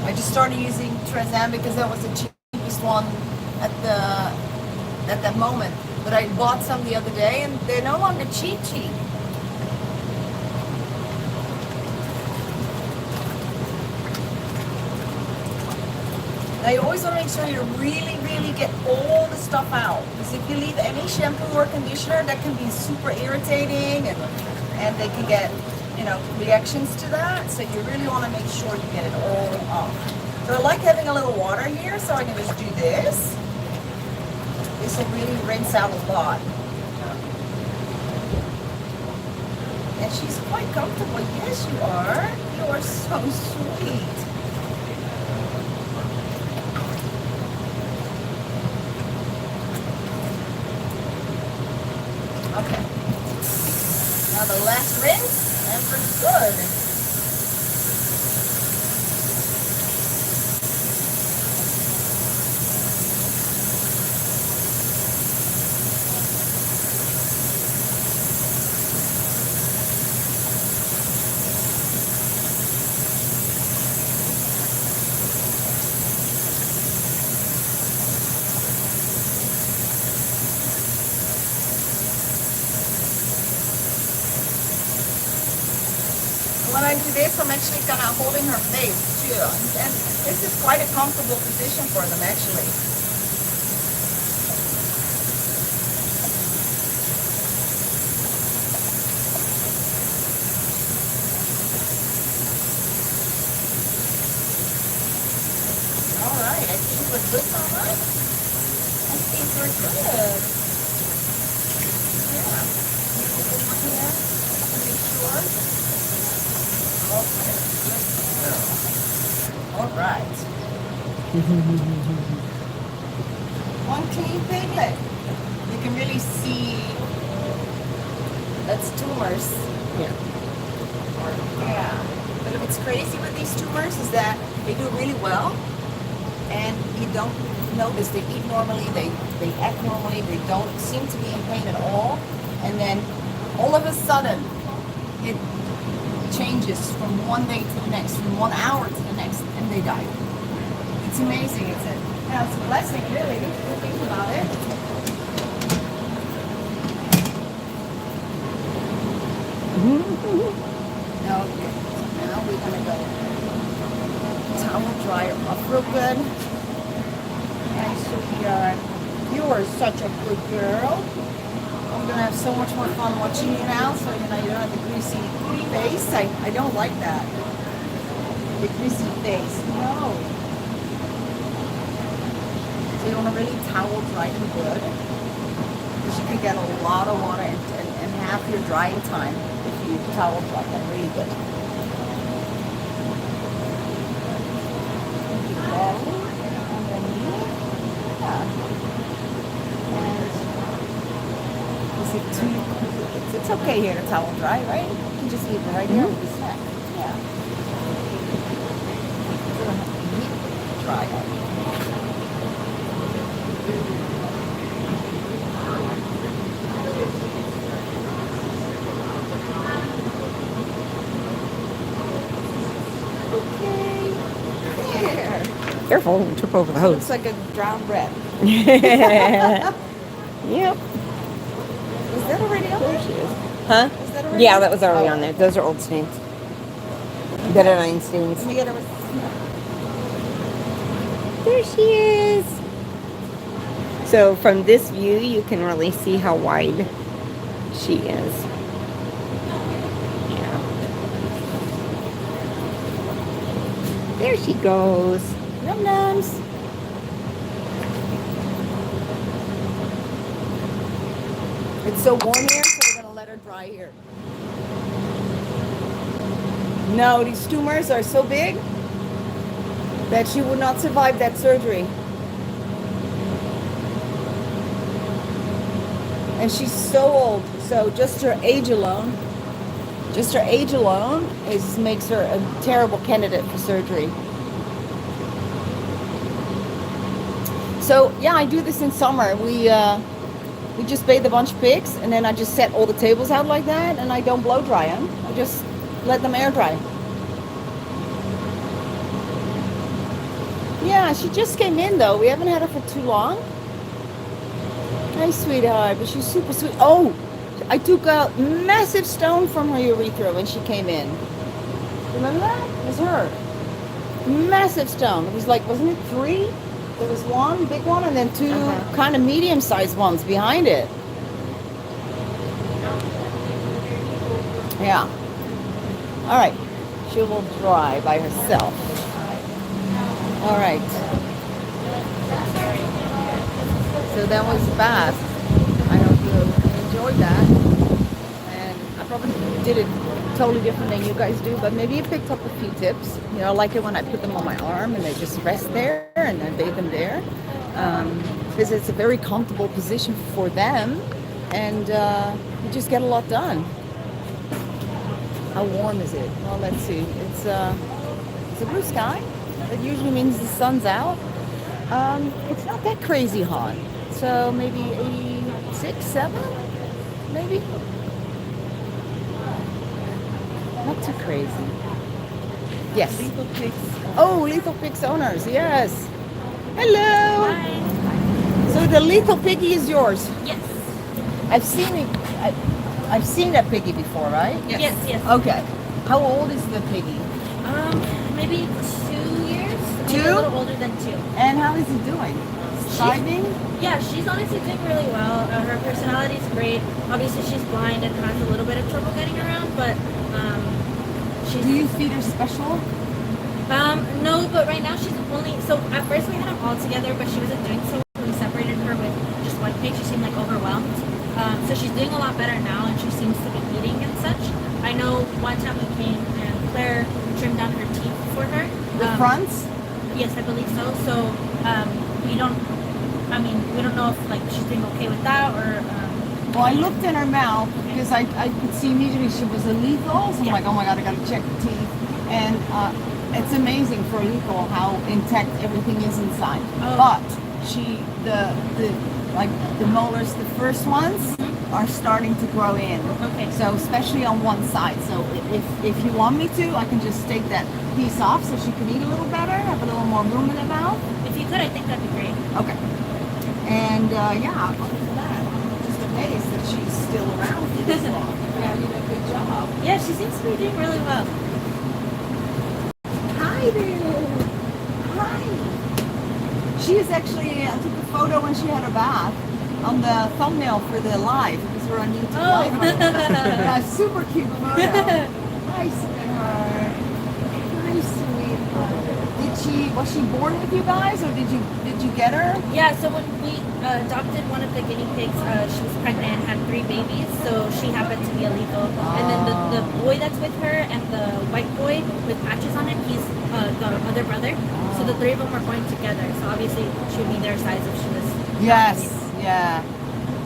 I just started using Trezan because that was the cheapest one at that moment. But I bought some the other day and they're no longer cheap. Now you always want to make sure you really, really get all the stuff out. Because if you leave any shampoo or conditioner, that can be super irritating and they can get, reactions to that. So you really want to make sure you get it all off. So I like having a little water here, so I can just do this. This will really rinse out a lot. And she's quite comfortable. Yes, you are. You are so sweet. Okay. Now the last rinse, and we're good. When I do this, I'm actually kind of holding her face too. And this is quite a comfortable position for them actually. All right, I think we're good, Mama. I think we're good. Yeah. Here, to make sure. Okay. All right. One clean piglet. You can really see that's tumors. Yeah. Yeah. But what's crazy with these tumors is that they do really well, and you don't notice. They eat normally. They act normally. They don't seem to be in pain at all. And then all of a sudden, it changes from one day to the next, from 1 hour to the next, and they die. It's amazing, isn't it? Now it's a blessing, really, if you think about it. Okay, so now we're gonna go towel dry her off real good. And sweetheart, you are such a good girl. I'm gonna have so much more fun watching you now, so you don't have the greasy face. I don't like that. The greasy face. No. So you want to really towel dry them good, because you can get a lot of water and half your drying time if you towel dry them really good. belly, underneath. Yeah. And is it too? It's okay here to towel dry, right? You can just leave it right here with the snack. Yeah. Dry. Okay. There. Careful, you trip over the hose. Looks like a drowned rat. Yep. Is that already up there? Huh? Is that already Yeah, up? that was already Oh. on there. Those are old stains. Betadine stains. Let me get her with. There she is. So from this view, you can really see how wide she is. Yeah. There she goes. Num nums. It's so warm here, so we're gonna let her dry here. No, these tumors are so big that she would not survive that surgery. And she's so old, so just her age alone makes her a terrible candidate for surgery. So yeah, I do this in summer. We just bathe a bunch of pigs, and then I just set all the tables out like that, and I don't blow dry them. I just let them air dry. Yeah, she just came in though. We haven't had her for too long. Hi, sweetheart, but she's super sweet. Oh, I took a massive stone from her urethra when she came in. Remember that? It was her. Massive stone. It was like, wasn't it 3? There was one big one and then 2 kind of medium-sized ones behind it. Yeah. All right. She will dry by herself. All right. So that was the bath. I hope you enjoyed that. And I probably did it totally different than you guys do, but maybe you picked up a few tips. You know, I like it when I put them on my arm and they just rest there and I bathe them there. Because it's a very comfortable position for them and you just get a lot done. How warm is it? Well, let's see. It's a blue sky. That usually means the sun's out. It's not that crazy hot. So maybe 86, 7, maybe. Not too crazy. Yes. Lethal Pigs. Oh, Lethal Pigs owners, yes. Hello. Hi. So the Lethal Piggy is yours. Yes. I've seen it. I've seen that piggy before, right? Yes. Yes. Okay. How old is the piggy? Maybe 2 years. Maybe 2? a little older than 2. And how is he doing? Thriving? Yeah, she's honestly doing really well. Her personality is great. Obviously, she's blind and has a little bit of trouble getting around, but she's. Do you feed her special? No, but right now she's only. So at first we had them all together, but she wasn't doing so. We separated her with just one pig. She seemed like overwhelmed. So she's doing a lot better now, and she seems to be eating and such. I know one time we came and Claire trimmed down her teeth for her. The fronts? Yes, I believe so. So we don't know if like she's doing okay with that or. Well, I looked in her mouth because I could see immediately she was a lethal. So I'm like, oh my God, I got to check the teeth. And it's amazing for a lethal how intact everything is inside. Oh. But the molars, the first ones, are starting to grow in. Okay. So especially on one side. So if you want me to, I can just take that piece off so she can eat a little better, have a little more room in her mouth. If you could, I think that'd be great. Okay. And yeah, other than that, I'm just amazed that she's still around for this long. Yeah, you did a good job. Yeah, she seems to be doing really well. Hi there. Hi. She is actually, I took a photo when she had her bath on the thumbnail for the live because we're on YouTube Live. Yeah, super cute photo. Hi, sweetheart. Hi, sweetheart. Did was she born with you guys, or did you get her? Yeah, so when we adopted one of the guinea pigs, she was pregnant and had 3 babies, so she happened to be a lethal. And then the boy that's with her and the white boy with patches on him, he's the other brother. So the 3 of them were born together. So obviously she would be their size if she was. Yes, yeah.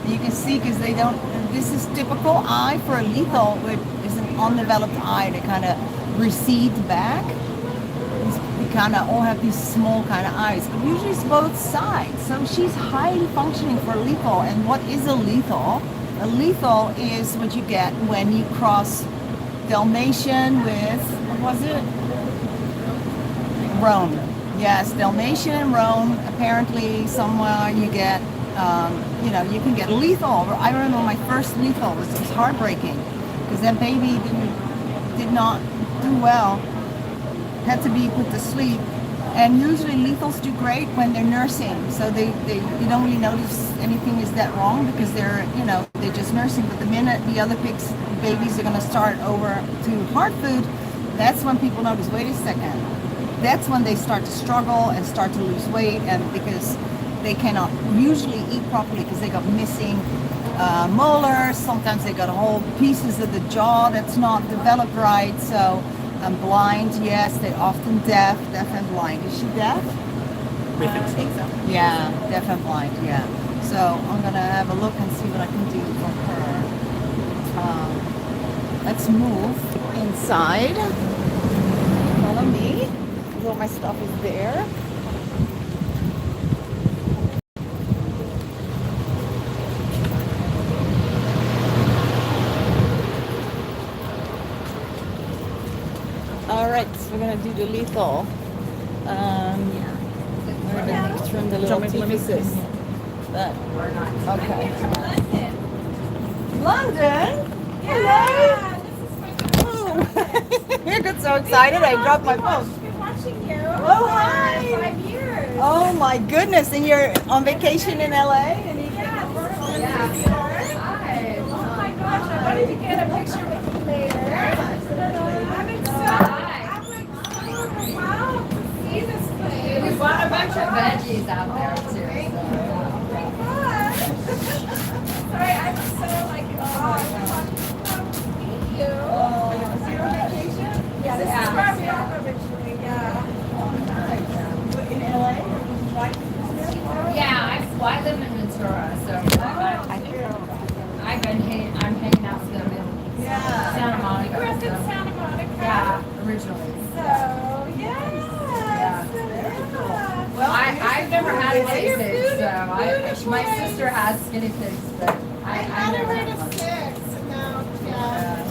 You can see because they don't. This is typical eye for a lethal, which is an undeveloped eye. They kind of recede back. They kind of all have these small kind of eyes. But usually it's both sides. So she's highly functioning for a lethal. And what is a lethal? A lethal is what you get when you cross Dalmatian with, what was it? Rhone. Yes, Dalmatian and Rhone. Apparently somewhere you get, you can get a lethal. I remember my first lethal was heartbreaking because that baby did not do well. Had to be put to sleep. And usually lethals do great when they're nursing. So you don't really notice anything is that wrong because they're just nursing. But the minute the other babies are going to start over to hard food, that's when people notice, wait a second. That's when they start to struggle and start to lose weight, and because they cannot usually eat properly because they got missing molars. Sometimes they got whole pieces of the jaw that's not developed right. So blind, yes, they're often deaf and blind. Is she deaf? I think so. Yeah, deaf and blind, yeah. So I'm gonna have a look and see what I can do for her. Let's move inside. Follow me. All my stuff is there. All right, so we're gonna do the lethal. We're gonna trim the little pieces. Okay. London. Hello. Oh, you got so excited. I dropped my phone. Oh, hi. 5 years. Oh my goodness! And you're on vacation in LA? Hi. Oh my gosh, I wanted to get a picture with you later. I'm excited. Wow, to see this place. We bought a bunch of veggies out there too. Sorry, I'm so like, oh, thank you. Is your vacation? Yeah, this is where we are originally, yeah. In LA? Yeah, I live in Ventura, so I'm hanging out with them in Yeah. Santa Monica. We're up in so- Santa Monica. Yeah, originally. So, yes. Well, I've never had a guinea Your pig, food- so food is my nice. sister has guinea pigs, but I had never her had at one. 6, and now, yeah.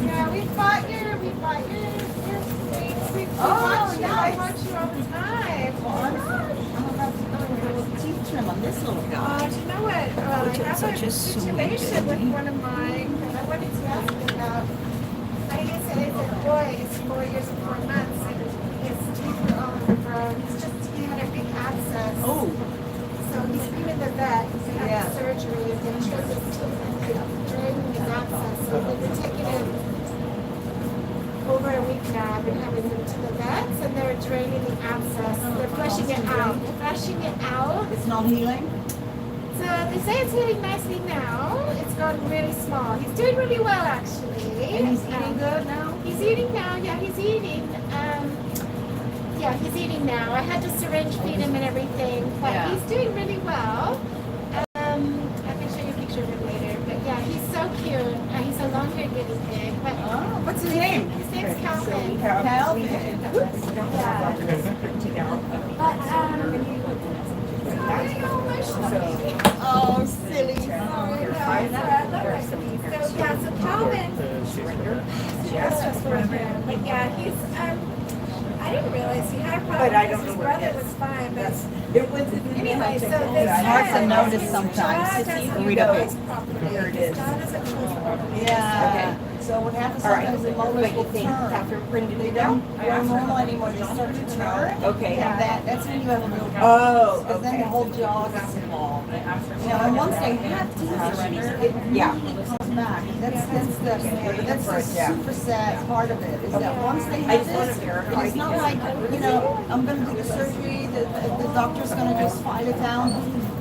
Yeah, we bought your steaks. We watch you. I nice. watch you all the time. I'm about to do a little teeth trim on this little guy. Do you know what? I have such a a sweet situation with baby. one of mine, and I wanted to ask you about. I guess it is a boy. He's 4 years and 4 months, and his teeth are all overgrown. He had a big abscess. Oh, So he's been in the vet. He's had Yeah. surgery, and they took his teeth and they're draining his abscess. So they've been taking him over a week now. I've been having him to the vets, and they're draining the abscess. They're flushing it out. They're flushing it out. it's not healing? So they say it's healing nicely now. It's gone really small. He's doing really well, actually. And he's eating good now? He's eating now. Yeah, he's eating. He's eating now. I had to syringe feed him and everything, but Yeah. he's doing really well. I can show you a picture of him later. But yeah, he's so cute. He's a long-haired guinea pig. But Oh, what's his name? his name's Calvin. Calvin. Yeah. But sorry, oh my gosh. Oh, silly. So Calvin, that's just for him. But yeah, he's I didn't realize he had a problem because his brother was fine, but anyway, so they It's hard to said notice his sometimes. jaw doesn't Burrito close pig. properly. Here it His is. jaw doesn't close properly. Yeah. So what happens sometimes the molars will turn. After printing They it don't down? grow normal anymore. They start to turn. Okay. And that's when you have a real Oh, because then the whole jaw is involved. And once they have teeth surrender, it Yeah. really comes back. That's the super sad part of it, is that once they have this, it's not like, I'm going to do the surgery, the doctor's going to just file it down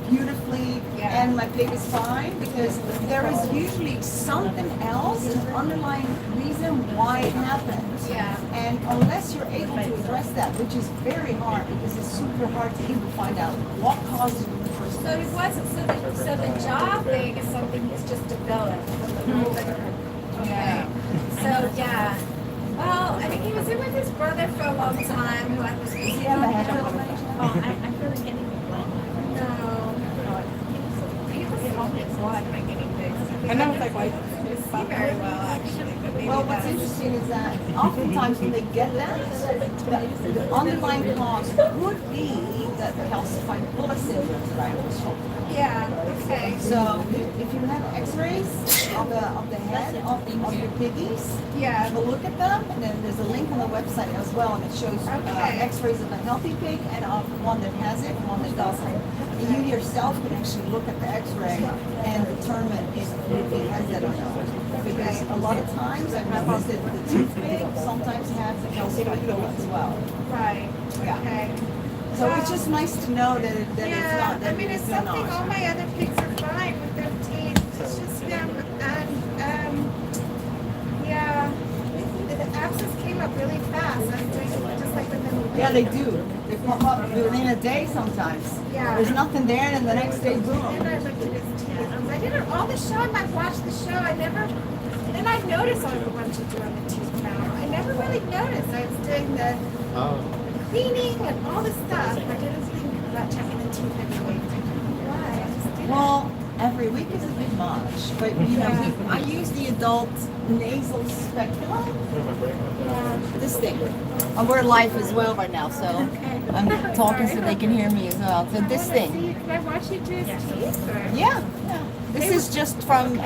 beautifully, and my pig is fine, because there is usually something else, an underlying reason why it happened. Yeah. And unless you're able to address that, which is very hard, because it's super hard to even find out what caused it in the first So place. it wasn't, so the jaw thing is something he's just developed. Okay. So, yeah. Well, I mean, he was in with his brother for a long time, who I was Does he have a head trauma? Oh, I feel like getting blood. No. He was home in blood by getting fixed. I know it's like white. See very well, actually. But maybe Well, what's that's- interesting is that oftentimes when they get that, the underlying cause could be that calcified bulla syndrome that I was talking about. Yeah, okay. So if you have X-rays of the head of your piggies, Yeah. have a look at them, and then there's a link on the website as well, and it shows Okay. X-rays of a healthy pig and of one that has it and one that doesn't. And you yourself can actually look at the X-ray and determine if it has that or not. Because a lot of times I've noticed that the tooth pig sometimes has the calcified bulla as well. Right. Yeah. Okay. So it's just nice to know that it's Yeah, not. That I mean, it's it's not. something all my other pigs are fine with their teeth. It's just them, yeah, the abscess came up really fast. I was doing it just like within a week. Yeah, they do. They pop up within a day sometimes. Yeah. There's nothing there, and then the next day, And boom. I looked at his teeth. I did all the show, and I watched the show. I never, then I noticed I was wanting to do on the tooth now. I never really noticed. I was doing the cleaning and all the stuff. I didn't think about checking the teeth every week. Why? I just didn't. Well, every week is a bit much, but I use the adult nasal speculum. Yeah. This thing. We're live as well right now, so I'm talking so they can hear me as well. So this thing. Can I watch you do his teeth? Or? Yeah, yeah. This is just from, you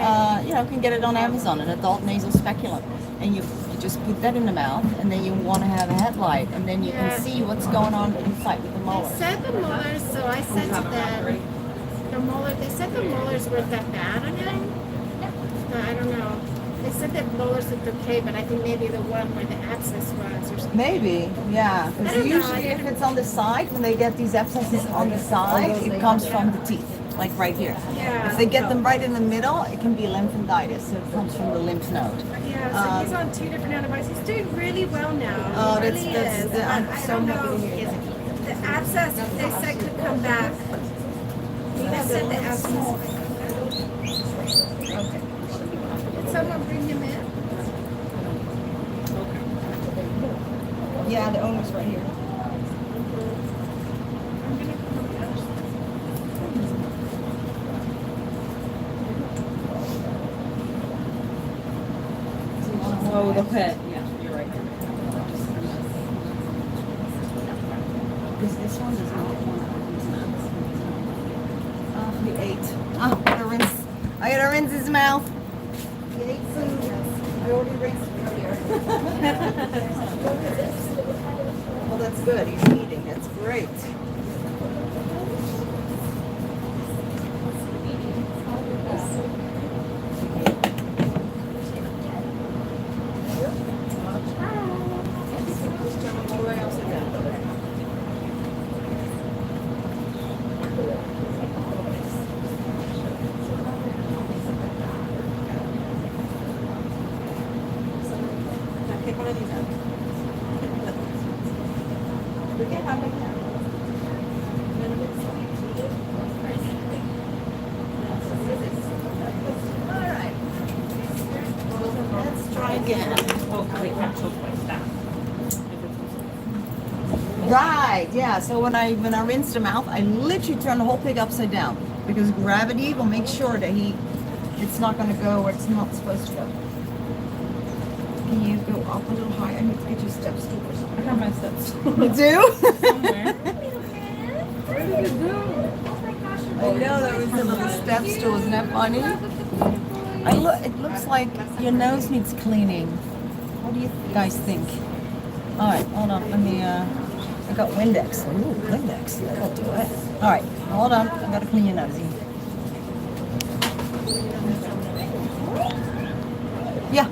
can get it on Amazon, an adult nasal speculum. And you just put that in the mouth, and then you want to have a headlight, and then you Yeah. can see what's going on inside with the They molars. said the molars, so I said to them, they said the molars weren't that bad on him. But I don't know. They said that molars looked okay, but I think maybe the one where the abscess was or something. Maybe, yeah. I Because don't know, usually if it's on the side, when they get these abscesses on the side, it comes from the teeth, like right here. Yeah. If they get them right in the middle, it can be lymphangitis, so it comes from the lymph node. Yeah, so he's on 2 different antibiotics. He's doing really well now. Oh, He that's- really that's- is. that- I'm I so don't happy to know. hear that. The abscess, they said, could come back. They said the abscess. Okay. Did someone bring him in? Yeah, the owner's right here. I'm gonna come on the other side. Oh, the pet. Because this one does not want he ate. I gotta rinse his mouth. He ate food. I already rinsed it earlier. Well, that's good. He's eating. That's great. Take one of these out. Look at how big that is. All right. Let's try again. Oh, they can't choke my staff. Right, yeah. So when I rinse the mouth, I literally turn the whole pig upside down because gravity will make sure that it's not going to go where it's not supposed to go. Can you go up a little higher? I need to get your step stool or something. I got my steps. You do? Somewhere. Where did you go? Oh my gosh. I know that was a little step stool. Isn't that funny? It looks like your nose needs cleaning. What do you guys think? All right, hold on. Let me. I got Windex. Ooh, Windex. That'll do it. All right, hold on. I gotta clean your nosy. Yeah,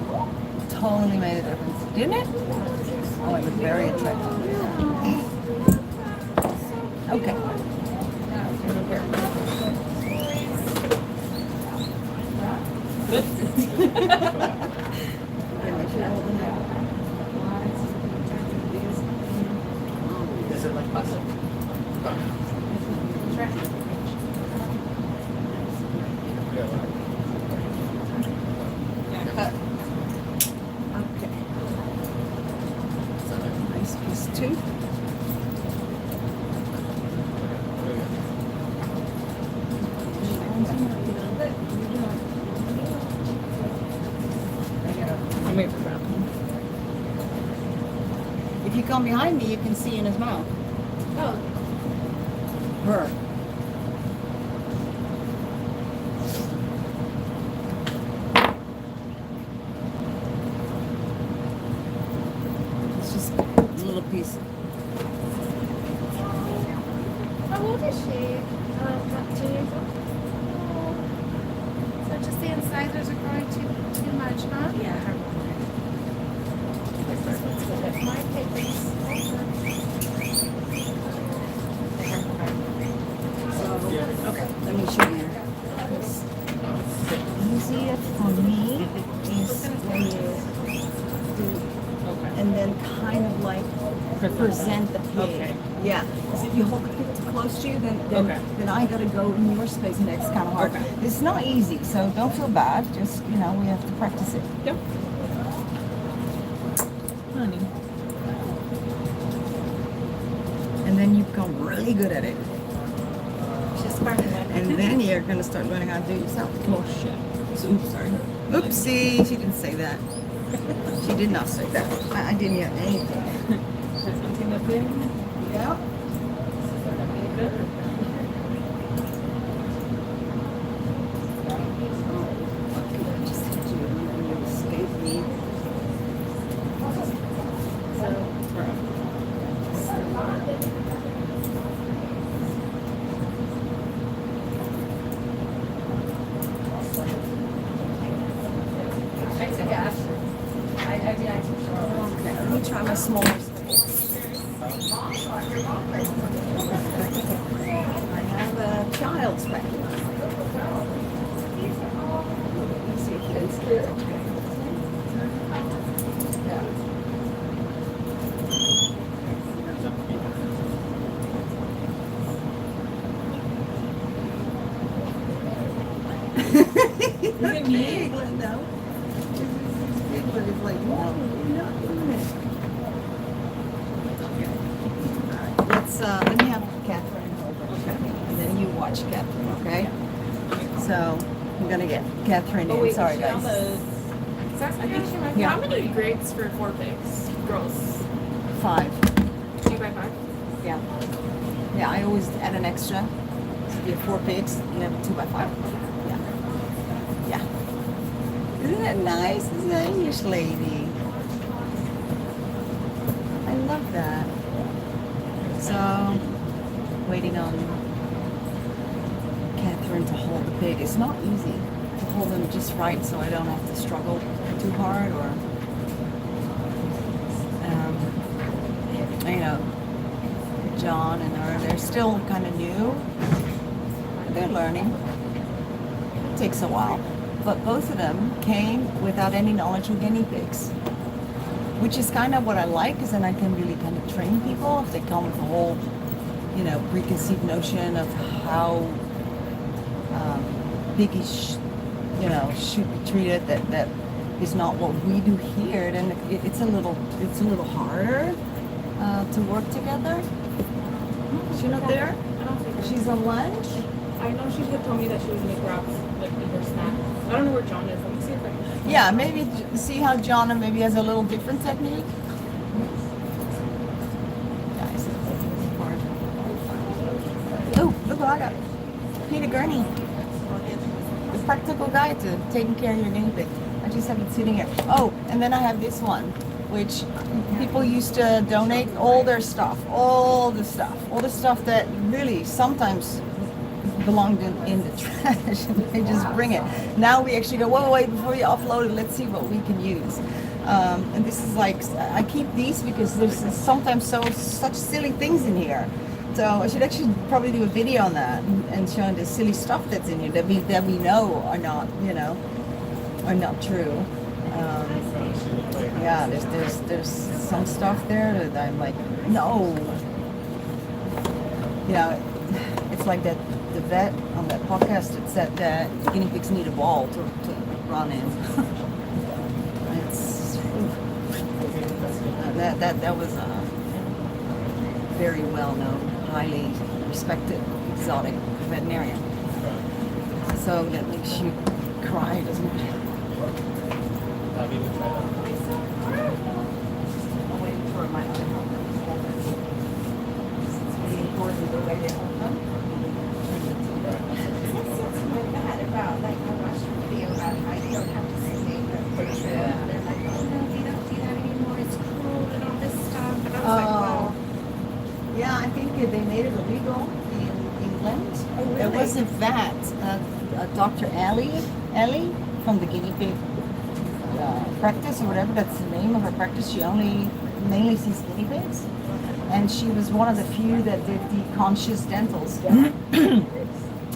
totally made a difference, didn't it? Oh, it was very attractive. Okay. Is it like pasta? Okay. Nice piece too. I'm waiting for that. If you come behind me, you can see in his mouth. Oh, Her. It's just a little piece. How old is she? About 2 years old. Oh. So just the incisors are growing too much, huh? yeah, her. This is what's good at my papers. Okay, let me show you. Easier for me is when you do, and then kind of like present the pig. Okay. Yeah, because if you hold the pig too close to you, then Okay. then I gotta go in your space, and that's kind of hard. Okay. It's not easy, so don't feel bad. Just we have to practice it. Yep. Honey. And then you become really good at it, She's sparkling. and then you're gonna start learning how to do it yourself. Oh shit. Oops, sorry. Oopsie, she didn't say that. She did not say that. I didn't hear anything. Just something that's in. Yeah. I just hit you and you escaped me. Okay, let me try my smaller space. I have a child's back. Let's see if it's good. Is it me? England, though. England is like, no, you're not doing it. Let's let me have Katherine over, and then you watch Katherine, okay? So I'm gonna get Katherine in. Sorry, guys. Saskia, Yeah. how many grades for 4 pigs? Girls? 5. 2 by 5? Yeah. Yeah, I always add an extra. So you have 4 pigs, you have a 2 by 5. Yeah. Yeah. Isn't that nice? Isn't that English lady? I love that. So, waiting on Katherine to hold the pig. It's not easy to hold them just right so I don't have to struggle too hard or, John and her, they're still kind of new. They're learning. It takes a while. But both of them came without any knowledge of guinea pigs, which is kind of what I like, because then I can really kind of train people if they come with a whole, preconceived notion of how piggies, should be treated. That is not what we do here. Then it's a little harder to work together. She's not there. I don't think She's on lunch. I know she had told me that she was going to grab like her snack. I don't know where John is. Let me see if I can. Yeah, maybe see how Jonna maybe has a little different technique. Guys, it's hard. Oh, look what I got. Peter Gurney. The practical guide to taking care of your guinea pig. I just have it sitting here. Oh, and then I have this one, which people used to donate all the stuff that really sometimes belonged in the trash, and they just bring it. Now we actually go, whoa, wait, before you upload it, let's see what we can use. And this is like, I keep these because there's sometimes such silly things in here. So I should actually probably do a video on that and showing the silly stuff that's in here that we know are not, you know, are not true. Yeah, there's some stuff there that I'm like, no. You know, it's like that the vet on that podcast that said that guinea pigs need a wall to run in. It's that was a very well known, highly respected exotic veterinarian. So that makes you cry, doesn't it? Have you tried that? I'm waiting for my other holders. It's really important the way they hold them. About like I watched a video about how you don't have to say the picture. They're like, oh no, we don't do that anymore. It's cruel and all this stuff. And I was like, wow. Yeah, I think they made it illegal in England. Oh, really? There was a vet, Dr. Ellie from the guinea pig practice or whatever. That's the name of her practice. She mainly sees guinea pigs, and she was one of the few that did the conscious dentals.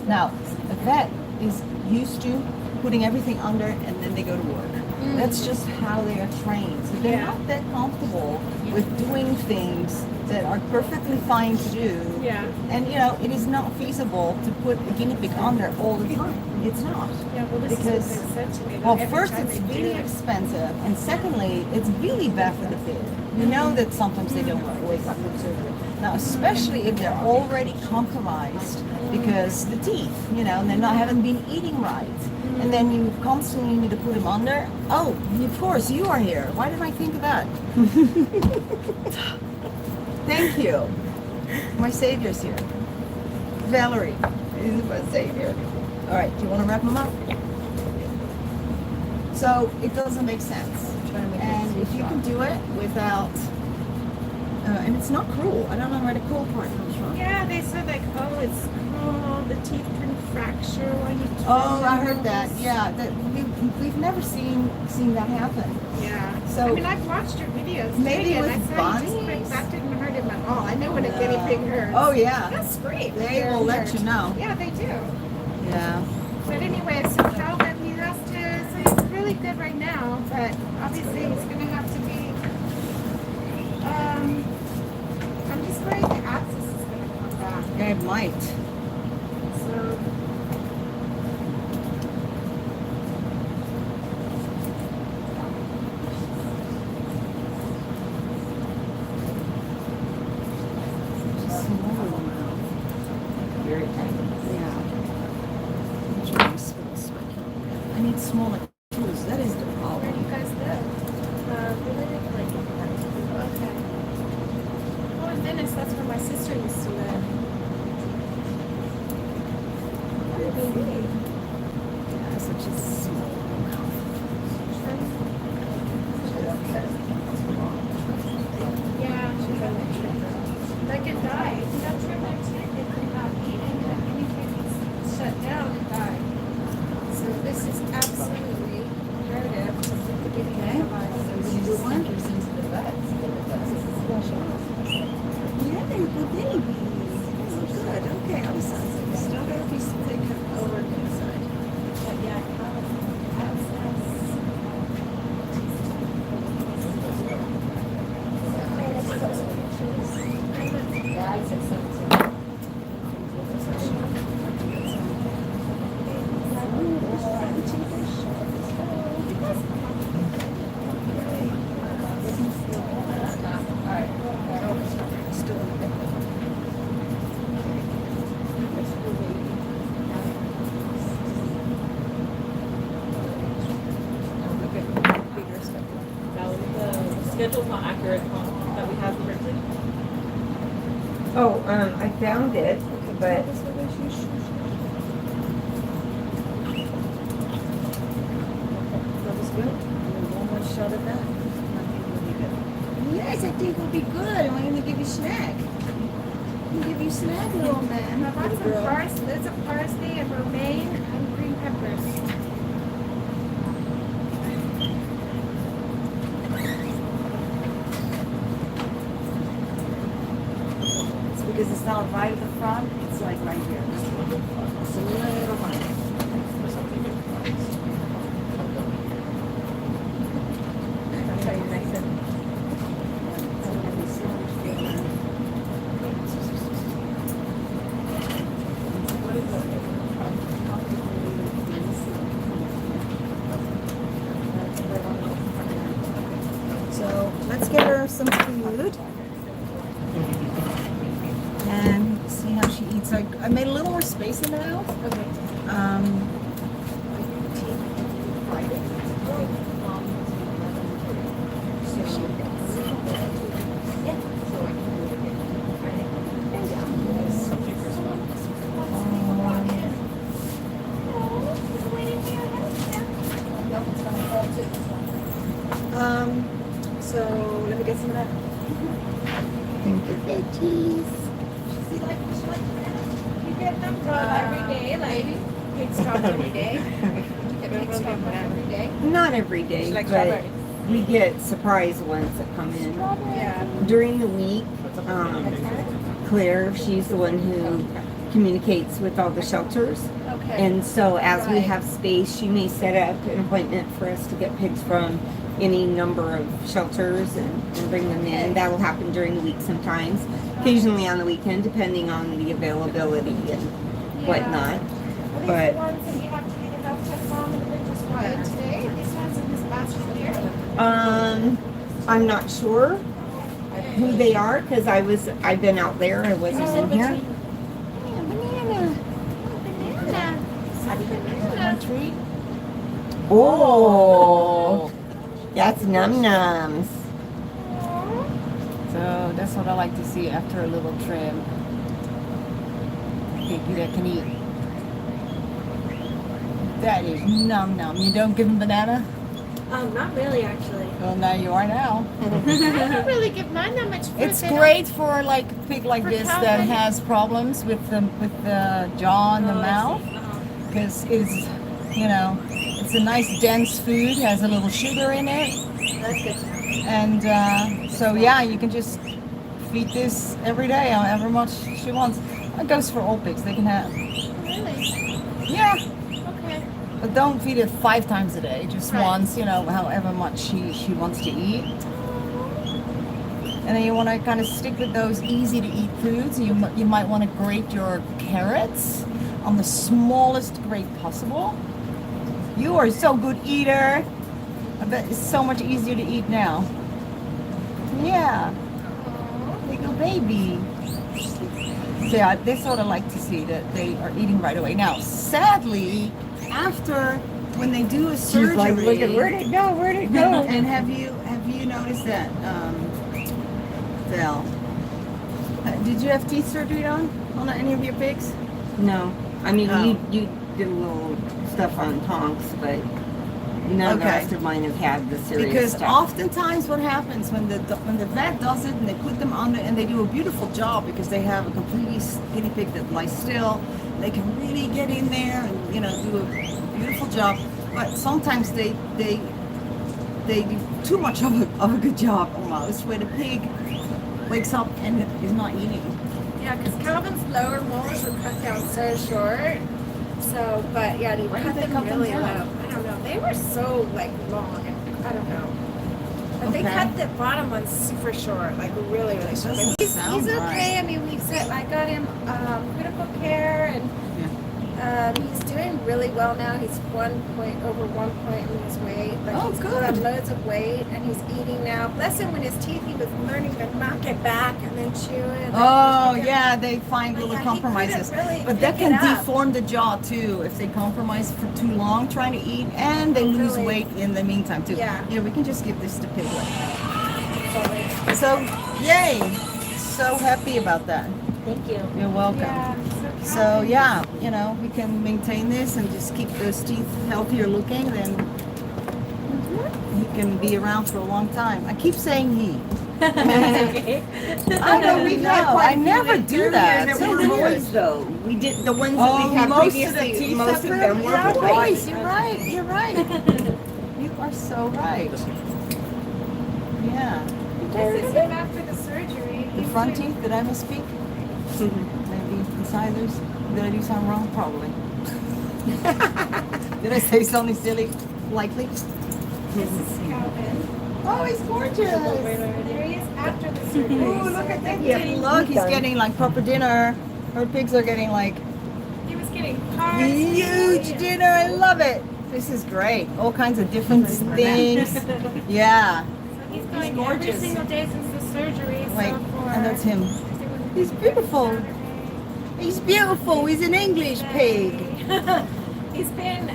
Now, a vet is used to putting everything under and then they go to work. That's just how they are trained. So they're not that comfortable with doing things that are perfectly fine to do. Yeah. And you know, it is not feasible to put a guinea pig under all the time. It's not. Yeah, well, this Because, is what they said to me. well, Every first time it's they do really it. expensive, and secondly, it's really bad for the pig. You know that sometimes they don't wake up from surgery. Now, especially if they're already compromised because the teeth, you know, and they haven't been eating right. And then you constantly need to put them under. Oh, of course, you are here. Why didn't I think of that? Thank you. My savior's here. Valerie is my savior. All right, do you want to wrap them up? So it doesn't make sense. And if you can do it without, and it's not cruel. I don't know where the cruel part comes from. Yeah, they said like, oh, it's cruel. The teeth can fracture when you. Oh, I heard that. Yeah, that we've never seen that happen. Yeah. So- I mean, I've watched your videos. Maybe too, and with I saw you just bunnies? like, that didn't hurt him at all. I know when a guinea pig hurts. Oh yeah, They'll scream. they will let you know. Yeah, they do. Yeah. But anyway, so Calvin, he has to. So he's really good right now, but obviously he's gonna have to be. I'm just worried the access is gonna come back. Yeah, it might. So. Very tiny. Yeah. Which one is small, so I need smaller tools. That is the Where do problem. you guys live? We live in like. Okay. Oh, in Venice, that's where my sister used to live. Yeah, such a small amount. Yeah, she's on the trip. Like it died. That trip next week, they could not eat and the guinea pig was shut down and died. So this is absolutely imperative to put the guinea pig alive. So she's Into the vets. Yeah, they're good guinea pigs. Oh, good. Okay, I was still got a piece to take over to the side. But yeah, The schedule's not accurate that we have printed. Oh, I found it, but That was good. One more shot at that. I think it'll be good. Yes, I think it'll be good. I'm going to give you a snack. I'm going to give you a snack, little man. I bought some parsley. There's a parsley and romaine and green peppers. It's because it's not right at the front. It's like right here. It's a little high. So let's get her some food and see how she eats. I made a little more space in the house. Okay. So let me get some of that. Thank you, veggies. You get them every day, like pig stop every day. You get pig stop every day. Not every day, Like but strawberries. we get surprise ones that come in. Yeah. During the week, Claire, she's the one who communicates with all the shelters. Okay. And so as we Right. have space, she may set up an appointment for us to get pigs from any number of shelters and bring them in. That'll happen during the week sometimes, occasionally on the weekend, depending on the availability and whatnot. Are these But the ones that you have to get enough check on and the just brought in today? These ones in this basket here? I'm not sure who they are because I've been out there. I wasn't in here. Banana. Treat. Oh, that's num nums. So that's what I like to see after a little trim. Piggy that can eat. That is num num. You don't give him banana? Not really, actually. Well, now you are now. I don't really give mine that much food. It's They don't- great for like a pig like For this that Calvin. has problems with the jaw and the mouth, because it's it's a nice dense food, has a little sugar in it, That's good to know. and so yeah, you can just feed this every day, however much she wants. It goes for all pigs. They can have Really? yeah, Okay. but don't feed it 5 times a day. Just Right. once, however much she wants to eat. And then you want to kind of stick with those easy to eat foods. You might want to grate your carrots on the smallest grate possible. You are so good eater. I bet it's so much easier to eat now. Yeah, little baby. So yeah, they sort of like to see that they are eating right away. Now, sadly, after when they do a surgery, She's like, look at where'd it go? Where'd it go? and have you noticed that, Val? Did you have teeth surgery on any of your pigs? No, I mean Oh. you did a little stuff on tonks, but none of the Okay. rest of mine have had the serious Because stuff. oftentimes what happens when the vet does it and they put them under and they do a beautiful job because they have a completely guinea pig that lies still, they can really get in there and do a beautiful job. But sometimes they do too much of a good job almost, where the pig wakes up and is not eating. Yeah, because Calvin's lower molars were cut down so short. So, but yeah, they Why cut did they them cut them really low. down? I don't know. They were so long, and I don't know. But they Okay. cut the bottom one super short, like really, really short. Doesn't But he's sound okay. right. I mean, I got him critical care, and he's doing really well now. He's over 1 point in his weight. Like Oh, he's good. put on loads of weight, and he's eating now. Bless him, with his teeth, he was learning to knock it back and then chew it. Oh yeah, they find But little yeah, he couldn't compromises, really but that pick can it up. deform the jaw too if they compromise for too long trying to eat, and they lose Really? weight in the meantime too. Yeah. we can just give this to Piglet. Sorry. So yay! So happy about that. Thank you. You're welcome. Yeah, So yeah, we can maintain this and just keep those teeth healthier looking, then he can be around for a long time. I keep saying he. Okay. I know we know. I never do that. There So were weird. boys though. We did the ones that Oh, we had most of the previously. teeth Most of separate? them were Yeah, boys. You're right. You're right. You are so right. Yeah. This is him after the surgery. The He's front doing- teeth, did I misspeak? Maybe incisors? Did I do something wrong? Probably. Did I say something silly? Likely. This is Calvin. Oh, he's gorgeous. There he is after the surgery. Ooh, look at that. Yeah, Look, he's getting like proper dinner. Her pigs are getting like He was getting cards. huge dinner. I love it. This is great. All kinds of different things. Yeah. So he's going every gorgeous. single day since the surgery. Wait, so for and that's him. He's beautiful. He's beautiful. He's an English pig. He's been,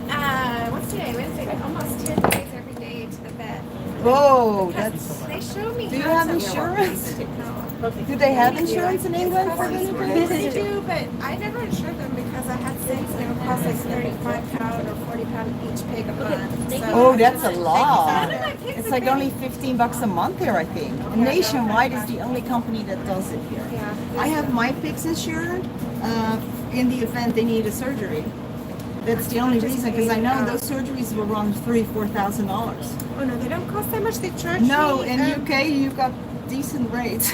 what's today? Wednesday? Almost 10 days every day to the vet. Oh, Because that's. they showed me Do you how have to- insurance? No. Do they have insurance in England for guinea pigs? They do, but I never insured them because I had 6 and it would cost like 35 pound or 40 pound each pig a month. So Oh, that's a lot. None of my pigs It's have like been- only $15 a month here, I think. And Nationwide is the only company that does it here. Yeah. I have my pigs insured in the event they need a surgery. That's the only reason, because I know those surgeries will run $3,000-4,000. Oh no, they don't cost that much. They charge No, me. in UK you've got decent rates.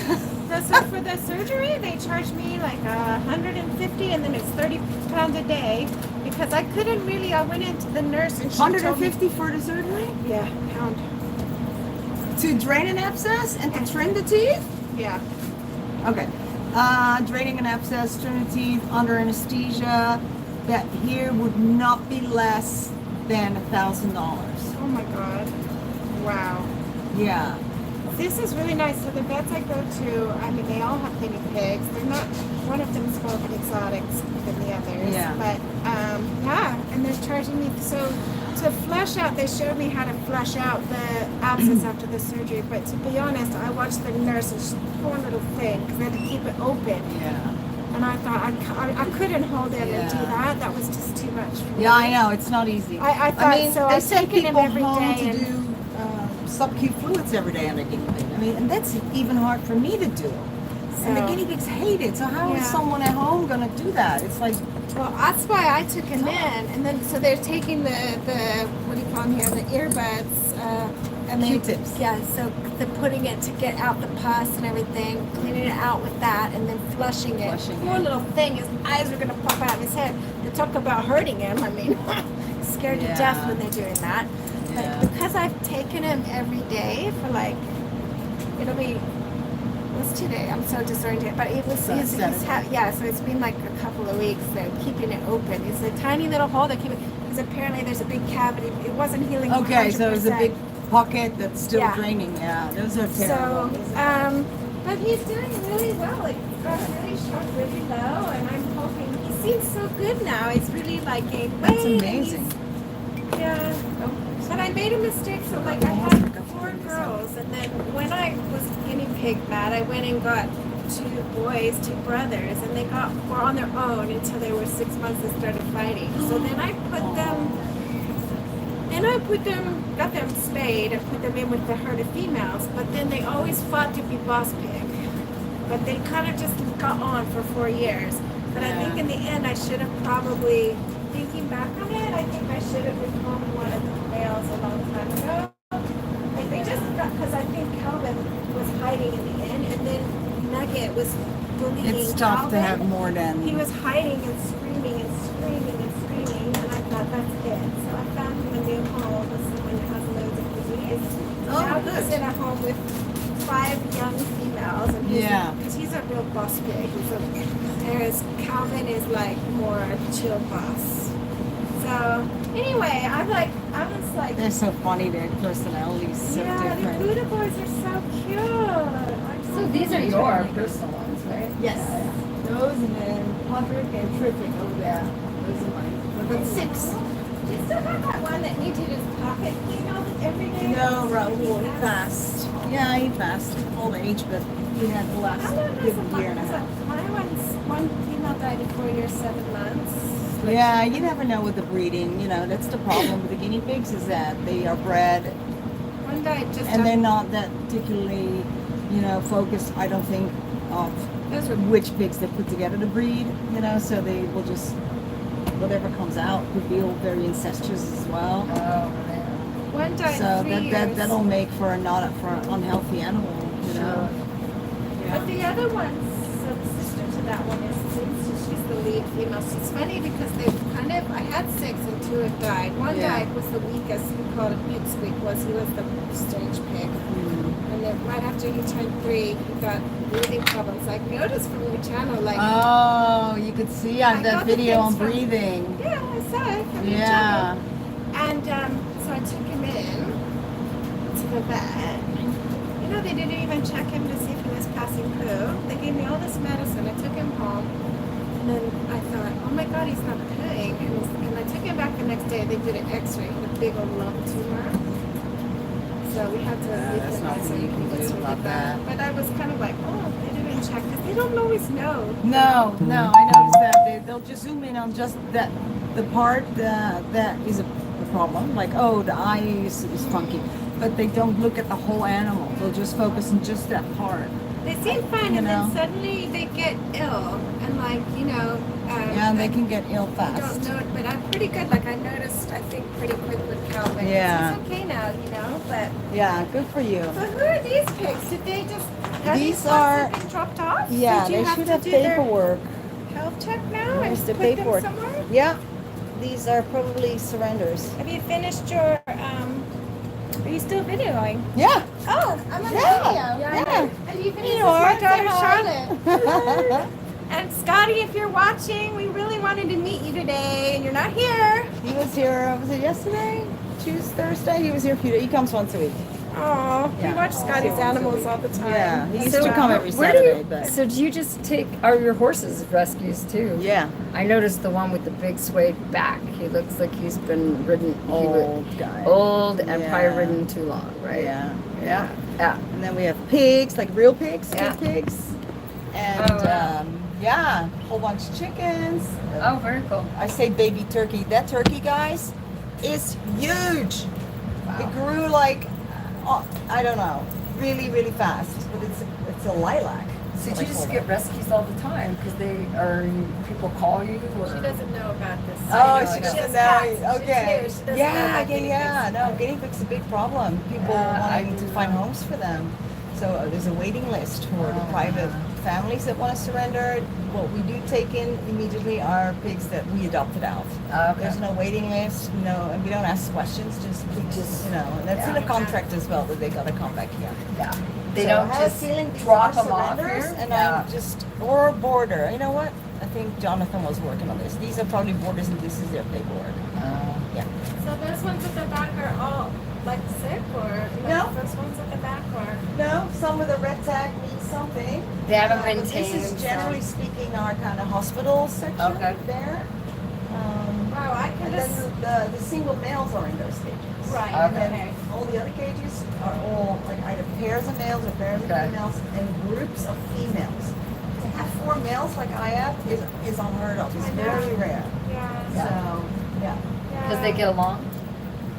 So for the surgery, they charge me like 150, and then it's 30 pounds a day because I couldn't really. I went into the nurse and she told me, 150 for the surgery? yeah, pound. To drain an abscess and to trim the teeth? Yeah. Okay. Draining an abscess, trim the teeth under anesthesia. That here would not be less than $1,000. Oh my god. Wow. Yeah. This is really nice. So the vets I go to, I mean, they all have guinea pigs. They're not. One of them is more of an exotics than the others. Yeah. But yeah, and they're charging me. So to flush out, they showed me how to flush out the abscess after the surgery. But to be honest, I watched the nurse and she poor little thing because they had to keep it open. Yeah. And I thought I couldn't hold him and do Yeah. that. That was just too much for me. Yeah, I know. It's not easy. I thought so. They I'm send taking him people every home day to and- do sub-Q fluids every day on a guinea pig. I mean, and that's even hard for me to do. And the So- guinea pigs hate it. So how is Yeah. someone at home gonna do that? It's like, Well, that's why I took him in, and then so they're taking the what do you call them here, the earbuds, and they Q-tips. Yeah, so they're putting it to get out the pus and everything, cleaning it out with that, and then flushing it. Flushing Poor it. little thing, his eyes are gonna pop out of his head. They talk about hurting him. I mean, scared to death Yeah. when they're doing that. Yeah. But because I've taken him every day for like, it'll be. What's today? I'm so disoriented. But it was Saturday. yeah. So it's been like a couple of weeks. They're keeping it open. It's a tiny little hole. They keep it because apparently there's a big cavity. It wasn't healing. okay, so it's a 100%. big pocket that's still Yeah. draining. Yeah, those are So, terrible. but he's doing really well. Like he's got really sharp, really low, and I'm hoping he seems so good now. He's really like gained weight. That's and amazing. he's- Yeah. But I made a mistake. So like I had 4 girls, and then when I was guinea pig mad, I went and got 2 boys, 2 brothers, and they were on their own until they were 6 months and started fighting. So then I got them spayed and put them in with the herd of females. But then they always fought to be boss pig. But they kind of just got on for 4 years. But I think in the end, I should have probably, thinking back on it, I think I should have become one of the males a long time ago. Like they just got, because I think Calvin was hiding in the end, and then Nugget was bullying It's tough to Calvin. have more than. He was hiding and screaming and screaming and screaming, and I thought that's it. So I found him a new home with someone that has loads of disease. Oh, Now good. he's in a home with 5 young females, and because he's a real boss pig. Whereas Calvin is like more a chill boss. So anyway, I was like, They're so funny. Their personalities so yeah, the different. Buddha boys are so cute. I'm So these are your personal ones, right? Yes. Those and then Patrick and Terrific over there. Those are mine. But 6. Do you still have that one that needs you to pocket clean all every day? No, Raul, he passed. Yeah, he passed. Old age, but he had the last How long good is a year and a half. My one female died at 4 years, 7 months. Yeah, you never know with the breeding. You know, that's the problem with the guinea pigs is that they are bred One died just and they're not that particularly focus, I don't think, of which pigs they put together to breed, so they will just, whatever comes out would be all very incestuous as well. Oh, man. One died So 3 that years. that'll make for an unhealthy animal, Sure. But the other one's so the sister to that one is she's the lead female. She's funny because I had 6 and 2 had died. One Yeah. died was the weakest. We called it Butte Squeak. He was the stage pig. And then right after he turned 3, he got breathing problems. I noticed from your channel, like Oh, you could see I on that got the video on things from- breathing. yeah, I saw it from your Yeah. channel. And so I took him in to the vet. They didn't even check him to see if he was passing poo. They gave me all this medicine. I took him home. And then I thought, oh my God, he's not pooing. And I took him back the next day. They did an x-ray, a big old lump tumor. So we had to leave that's him nothing out so you can was do really about bad. that. But I was kind of like, oh, they didn't check. Because they don't always know. No, I noticed that. They'll just zoom in on just the part that is a problem. Like, oh, the eye is funky. But they don't look at the whole animal. They'll just focus on just that part. They seem fine, You and know. then suddenly they get ill. And Yeah, and they can get ill I fast. don't know it, but I'm pretty good. Like I noticed, I think pretty quick with Calvin. Yeah. He's okay now, but. Yeah, good for you. So who are these pigs? Did they just? Are These these ones are- been dropped off? Yeah, Did you they have should to have do their paperwork. health check now Where's and the put paperwork? them somewhere? Yeah, these are probably surrenders. Have you finished your? Are you still videoing? Yeah. Oh, I'm on Yeah, video. yeah. And you finished You with my are, daughter say hi. Charlotte. And Scotty, if you're watching, we really wanted to meet you today, and you're not here. He was here, was it yesterday? Thursday? He was here a few days. He comes once a week. Oh, Yeah. we watch Scotty's animals all the time. Yeah, he used So to come every where do Saturday, you, but so do you just are your horses rescues too? yeah, I noticed the one with the big suede back. He looks like he's been ridden old guy. old and Yeah. probably ridden too long, right? Yeah. Yeah. And then we have pigs, like real pigs, Yeah. big pigs. And Oh, wow. yeah, a whole bunch of chickens. Oh, very cool. I say baby turkey. That turkey, guys, is huge. It grew like, I don't know, really, really fast. But it's a lilac. So That's do what you I just call get it. rescues all the time because people call you? Or? She doesn't know about this. Oh, I she know. doesn't cats. know. She's Okay. here. She doesn't know Yeah, about guinea pigs. No, guinea pigs is a big problem. People Yeah, I wanting to do find know. homes for them. So there's a waiting list for the private families that want to surrender. What we do take in immediately are pigs that we adopted out. Okay. There's no waiting list, and we don't ask questions. Just and that's in the contract as well that they got to come back here. Yeah. They So don't I have a just feeling these drop are them off surrenders, here? and Yeah. I'm just or border. You know what? I think Jonathan was working on this. These are probably borders, and this is their paperwork. Yeah. So those ones at the back are all like sick, or No. those ones at the back are. No, some with a red tag means something. They haven't been but this is tamed, generally so- speaking our kind of hospital section Okay. there. Wow, I could And then have. the single males are in those cages. Right. And Okay. then all the other cages are all like either pairs of males or pairs of Okay. females and groups of females. To have 4 males like I have is unheard of. It's I know. very rare. Yeah. So yeah. Because they get along?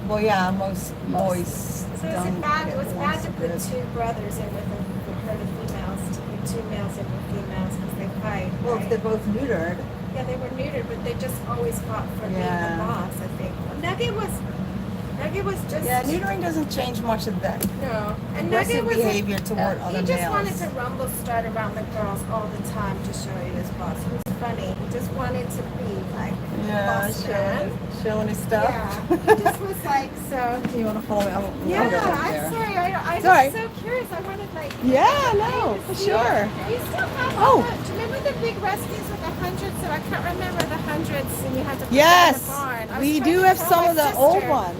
Well, yeah, most boys So is don't it bad? It get was along bad so to put good. 2 brothers in with a herd of females, to put 2 males in with females because they fight. Well, if right? they're both neutered, Yeah, they were neutered, but they just always fought for being Yeah. the boss, I think. Nugget was just. yeah, neutering doesn't change much of that. No. And Aggressive Nugget was behavior toward other he just males. wanted to rumble strut around the girls all the time to show you his boss. He was funny. He just wanted to be like boss man. showing his stuff. Yeah. He just was like so. You want to follow me? I'll Yeah, go back I'm there. sorry. I It's all right. was so curious. I wanted like. Yeah, no, for see sure. it. You still have Oh. all the, do you remember the big rescues with the hundreds? So I can't remember the hundreds, and you had to put Yes, them in the barn. I was we trying do to have tell some my of the old sister ones.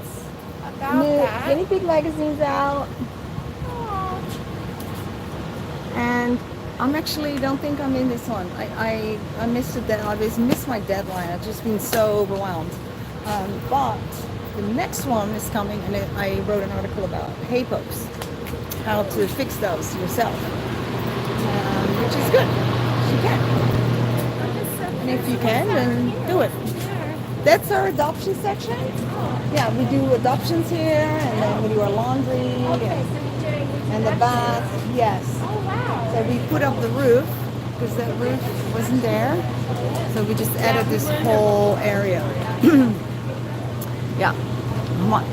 about New that. guinea pig magazines out, Aw. and I'm actually don't think I'm in this one. I missed it. I missed my deadline. I've just been so overwhelmed. But the next one is coming, and I wrote an article about hay pokes, how to fix those yourself, which is good. You can, and if you can, then do it. That's our adoption section. Yeah, we do adoptions here, and then we do our laundry, Okay, so you're doing And the bath, yes. Oh, wow. So we put up the roof because that roof wasn't there. So we just added this whole area. Yeah,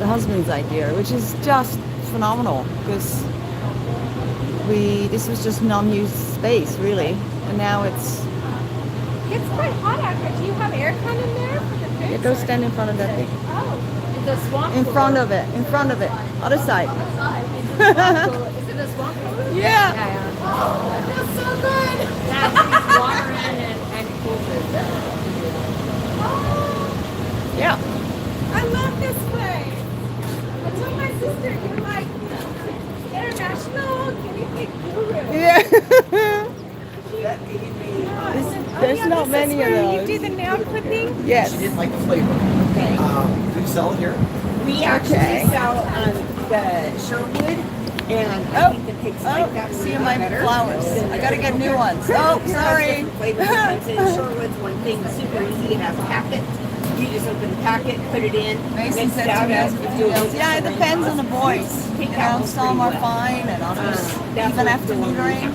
the husband's idea, which is just phenomenal because this was just non-used space really, and now it's. It's quite hot out here. Do you have aircon in there for the pigs? Yeah, go stand in front of that thing. Oh, The swamp In pool. front of it. Other side. Is it the swamp pool? Yeah. oh, that feels so good. Yeah, it's water and cool. Yeah. I love this place. I told my sister, you're like international guinea pig guru. Yeah. Oh, There's yeah, not this many is of where those. You do the nail clipping? Yes. She didn't like the flavor. Okay. Do you sell it here? We actually Okay. sell the Sherwood, and I think the pigs like that. See really my better. flowers. I gotta get new ones. Oh, sorry. Flavor comes in. Sherwood's one thing, super easy. It has a packet. You just open the packet, put it in. Mason mix said it out to me, as you do it. yeah, it depends on the boys. You know, some are fine and others, that's even what after the one we neutering.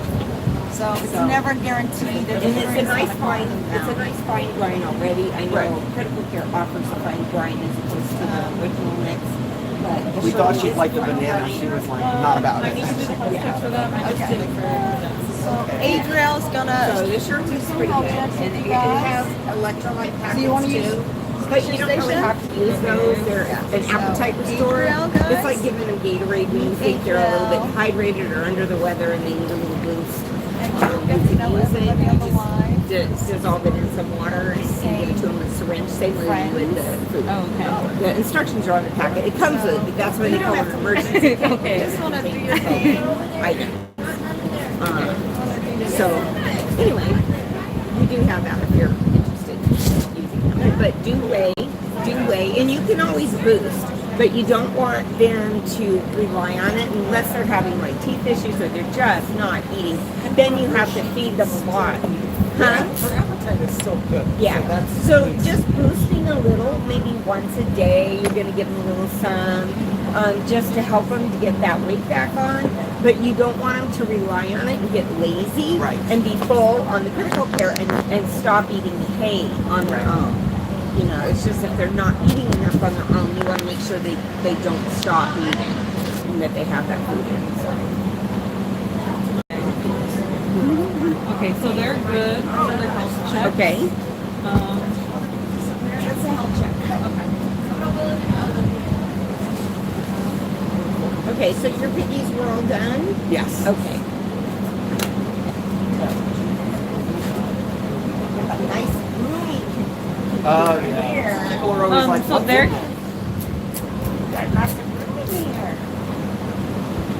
So it's never guaranteed that And it's a neutering is nice gonna fine, come it's a down. nice fine grind already. I know Right. Critical Care offers a fine grind as opposed to the original mix. But the We thought Sherwood she'd is like the fine banana. grind. She was like, not about I it. need to do the post for them. I just did it for So Adriel's So gonna. the Sherwood's pretty good. And it has electrolyte packets you wanna use too. But you don't really station? have to use those. They're an appetite restorer. Adril, guys? It's like giving them Gatorade when you think they're a little bit hydrated or under the weather and they need a little boost. And you'll get to know everybody on the line. Dissolve it in some water and give it to them in a syringe. Same way you would the food. Oh, okay. The instructions are on the packet. It comes with, that's why they call it an emergency. Okay. Just wanna do your thing. Item. So, anyway, we do have that if you're interested in using them. But do weigh, and you can always boost, but you don't want them to rely on it unless they're having like teeth issues or they're just not eating. Then you have to feed them a lot. Huh? Her appetite is still good. Yeah. So So just boosting a little, maybe once a day, you're gonna give them a little some, just to help them to get that weight back on. But you don't want them to rely on it and get lazy Right. and be full on the critical care and stop eating hay on their own. You know, it's just if they're not eating enough on their own, you want to make sure they don't stop eating and that they have that food in. So. Okay, so they're good for their health check. Okay. That's a health check. Okay, so your piggies were all done? yes. Okay. Nice grooming. Yeah. People are always like, So "What's they're in that?"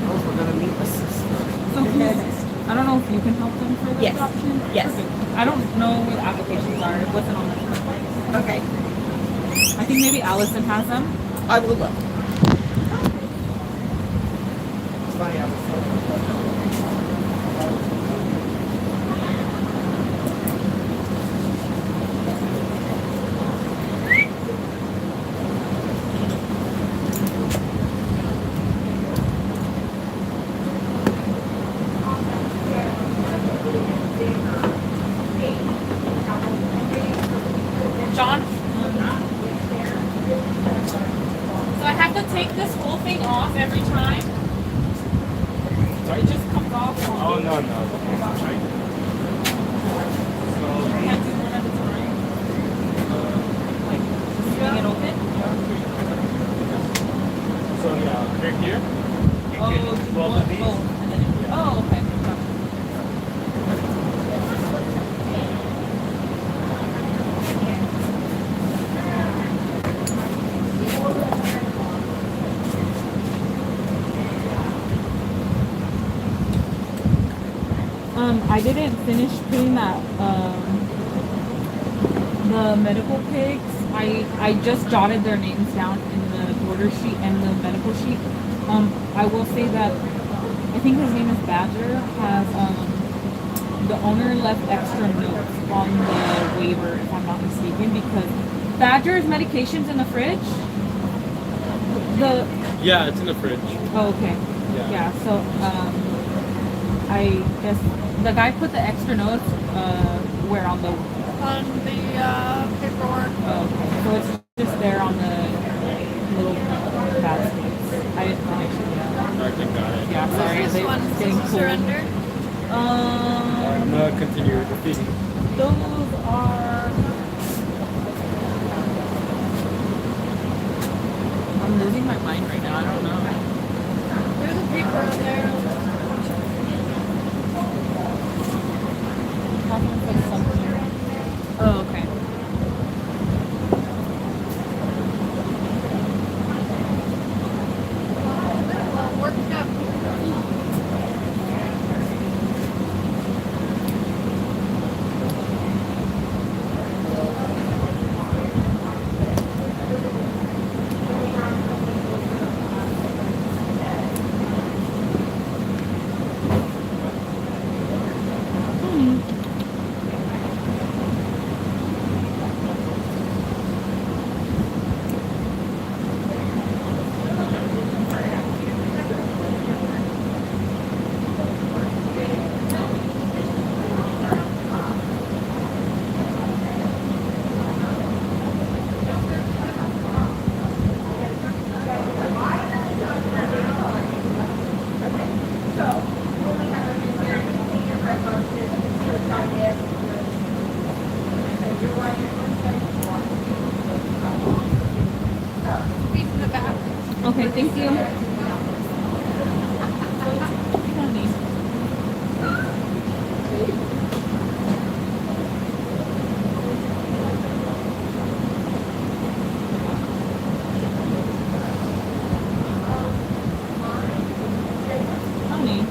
Oh, we're gonna meet the sister. so I don't know if you can help them for the Yes. adoption. Yes. Okay. I don't know where the applications are. It wasn't on the Okay. I think maybe Allison has them. I will look. It's funny, I was John? So I have to take this whole thing off every time? It just comes off. Oh, no, no. I can't do one at a time. Like, just swing it open? So, yeah, they're here. You Oh, get just 12 one, of these. and then oh, okay. I didn't finish putting that the medical pigs. I just jotted their names down in the order sheet and the medical sheet. I will say that I think his name is Badger has the owner left extra notes on the waiver if I'm not mistaken because Badger's medication's in the fridge. Yeah, it's in the fridge. Oh, okay. Yeah, so I guess the guy put the extra notes where on the paperwork. okay, so it's just there on the little baskets. I didn't finish it yet. I think got it. Yeah, sorry, This one it's getting cold. surrender. I'm gonna continue with the feeding. Those are. I'm losing my mind right now. I don't know. There's a paper in there. Catherine put something. Oh, okay. Worked up. Okay, thank you. Honey.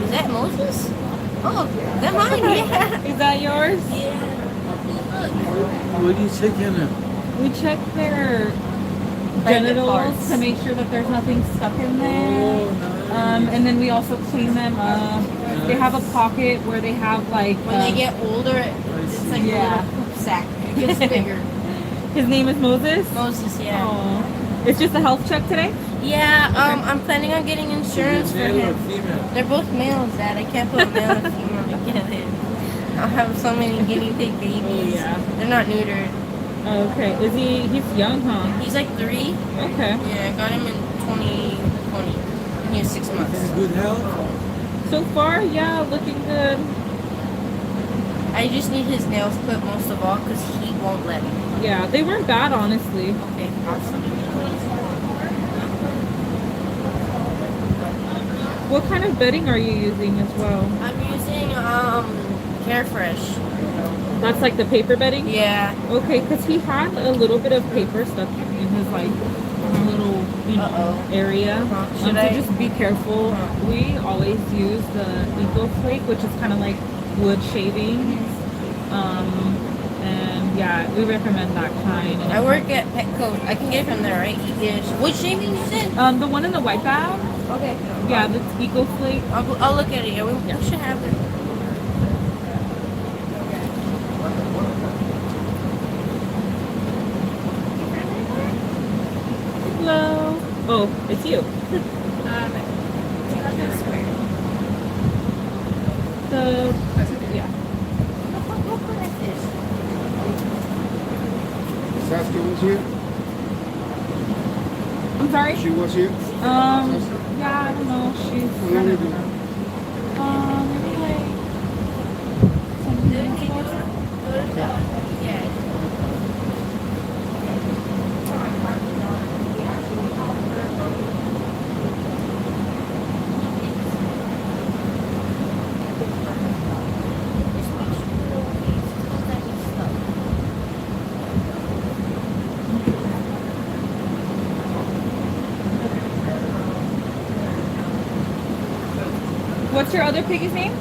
Is that Moses? Oh, that mine, yeah. Is that yours? Yeah. What are you checking out? We check their Private genitals parts. to make sure that there's nothing stuck in there. And then we also clean them up. They have a pocket where they have like When they get older, it's like Yeah. a little poop sack. It gets bigger. His name is Moses. Moses, yeah. Oh, it's just a health check today. Yeah, I'm planning on getting insurance for him. They're both males, Dad. I can't put a male and a female together. I'll have so many guinea pig babies. Oh, yeah. They're not neutered. Okay. He's young, huh? He's like 3. Okay. Yeah, I got him in 2020. He has 6 months. Good health? So far, yeah, looking good. I just need his nails clipped most of all because he won't let me. Yeah, they weren't bad, honestly. Okay, awesome. What kind of bedding are you using as well? I'm using Carefresh. That's like the paper bedding? Yeah. Okay, because he had a little bit of paper stuck in his like little area. Should So I? just be careful. We always use the Eco Flake, which is kind of like wood shavings. And yeah, we recommend that kind. And I work at Petco. I can get it from there, right? What shaving you said? the one in the white bag. Okay. Yeah, the Eco Flake. I'll look at it. Yeah, we should have it. Hello. Oh, it's you. Yeah. Saskia was here? I'm sorry? She was here? Yeah, I don't know. She's How long have you been? maybe like 7 minutes ago. What's your other piggy's name?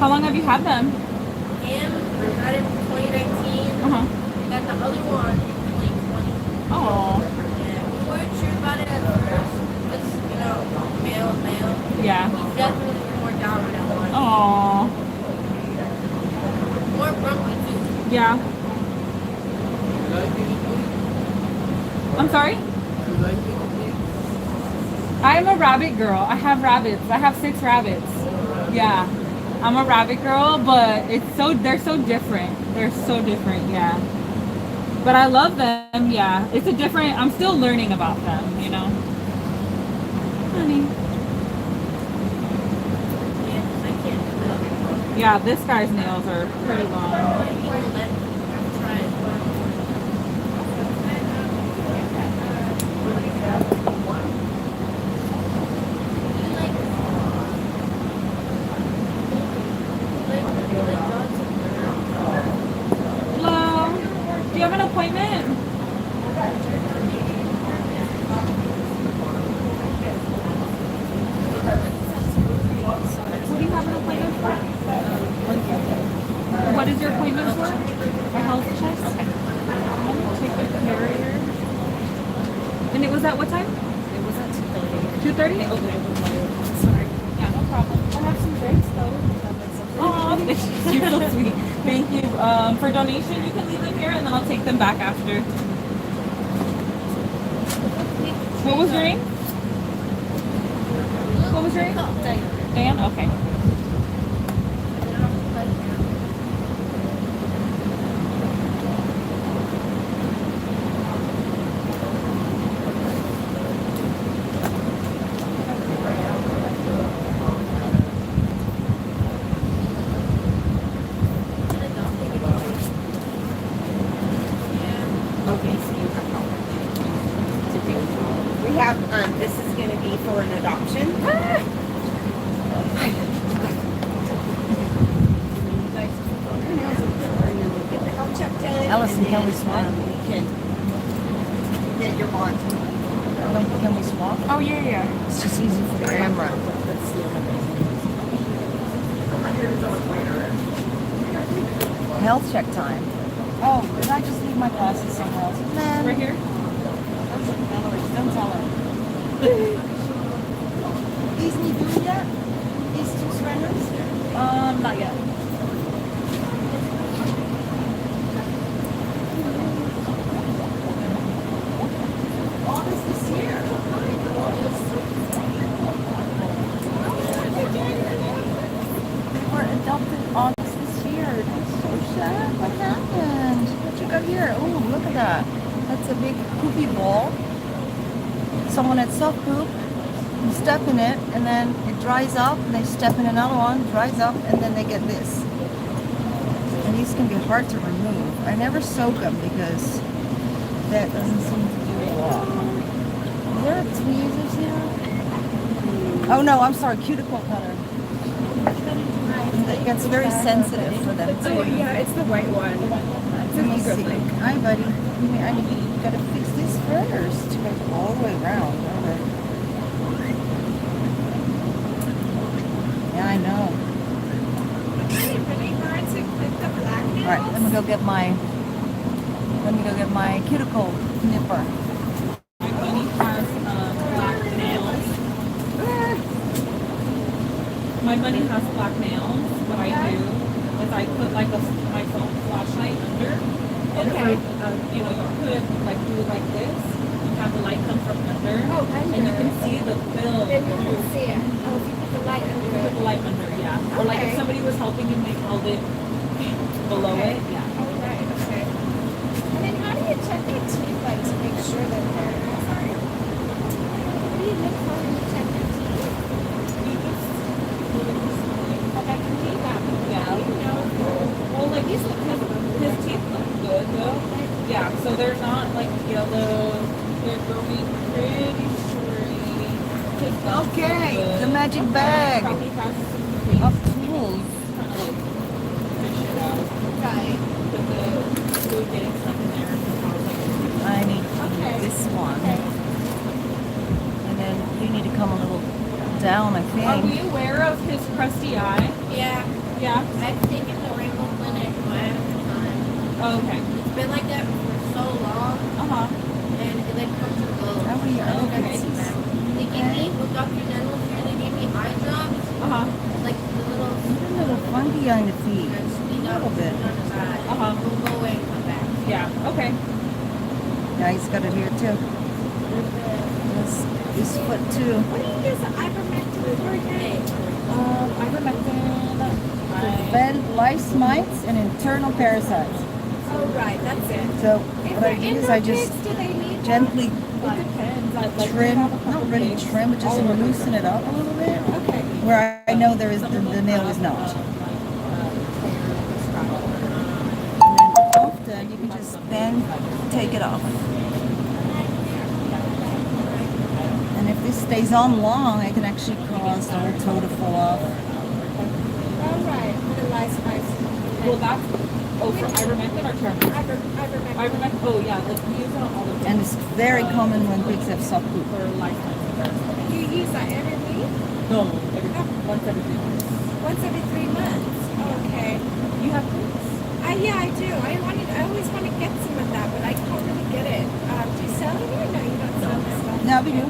How long have you had them? Him, I got him in 2019. Uh-huh. Got the other one in 2020. Oh. Yeah, we weren't sure about it at first. It's, male. Yeah. He's definitely more dominant one. Oh. More grumpy too. Yeah. I'm sorry? I'm a rabbit girl. I have rabbits. I have 6 rabbits. Yeah. I'm a rabbit girl, but they're so different. They're so different, yeah. But I love them, yeah. I'm still learning about them, you know. Honey. Yeah, this guy's nails are pretty long. Do you have an appointment? What do you have an appointment for? What is your appointment for? A health check? Okay. I'm going to take the carrier. And it was at what time? It was at 2:30. 2:30? Okay. Sorry. Yeah, no problem. I'll have some drinks though. Oh, you're so sweet. Thank you. For donation, you can leave them here and then I'll take them back after. What was your name? What was your name? Dan? Okay. This is going to be for an adoption. Allison Kelly's one. You can get your bond. Can we swap? Oh, yeah. It's just easy for the camera. Health check time. Oh, did I just leave my glasses somewhere else? Man. Right here? Don't tell her. These need food yet? These two surrenders? Not yet. August this year. They were adopted August this year. That's so sad. What happened? What you got here? Oh, look at that. That's a big poopy ball. Someone had soft poop. You step in it, and then it dries up. And they step in another one, dries up, and then they get this. And these can be hard to remove. I never soak them because that doesn't seem to do a lot. Is there a tweezers here? Oh no, I'm sorry, cuticle cutter. It gets very sensitive for them too. Oh, yeah, it's the white one. Let me see. Hi, buddy. I mean, you gotta fix this first to go all the way around. Yeah, I know. All right, let me go get my cuticle nipper. My bunny has black nails. My bunny has black nails. What I do is I put like my phone flashlight under, and you could like do it like this. You have the light come from under, and you can see the film. Then you can see it. Oh, if you put the light under Put it. the light under, yeah. Or like if somebody was helping and they held it below it, yeah. Oh, right, okay. And then how do you check your teeth, like, to make sure that they're... Sorry. What do you look for when you check your teeth? You just Like, I can do that. Yeah. You know. Well, like his teeth look good though. Yeah, so they're not like yellow. They're growing pretty straight. His gums look Okay, good. the magic bag Probably has some of tools. kind of like fish it out. Right. Put the food getting stuff in there. I need this one. And then you need to come a little down, I think. Are we aware of his crusty eye? Yeah, Yeah. I've taken the rainbow clinic one time. Oh, okay. It's been like that for so long, and it like comes and goes. How many I other don't know pieces? They gave me, with Dr. Dental here, they gave me eye drops, like the little A little funky on the feet. speed A up little bit. on the side. Will go away and come back. Yeah. Okay. Yeah, he's got it here too. This foot too. What do you use the ivermectin for again? Ivermectin. Prevent lice mites and internal parasites. Oh, right, that's it. So If what I they're do is indoor I just pigs, do they need gently It depends. Like trim, not really trim, but just loosen it up a little bit. Okay. Where I know there is the nail is not. And then often you can just then take it off. And if this stays on long, it can actually cause the whole toe to fall off. All right, for the lice mites. Well, that's for ivermectin or terminal? Ivermectin. Ivermectin. Oh yeah, like we use it on all the And it's very common when pigs have soft poop. for life science. You use that every week? No, once every 3 months. Once every 3 months. Okay. You have pigs? Yeah, I do. I always want to get some of that, but I can't really get it. Do you sell it here? No, you don't sell this stuff. No, we do.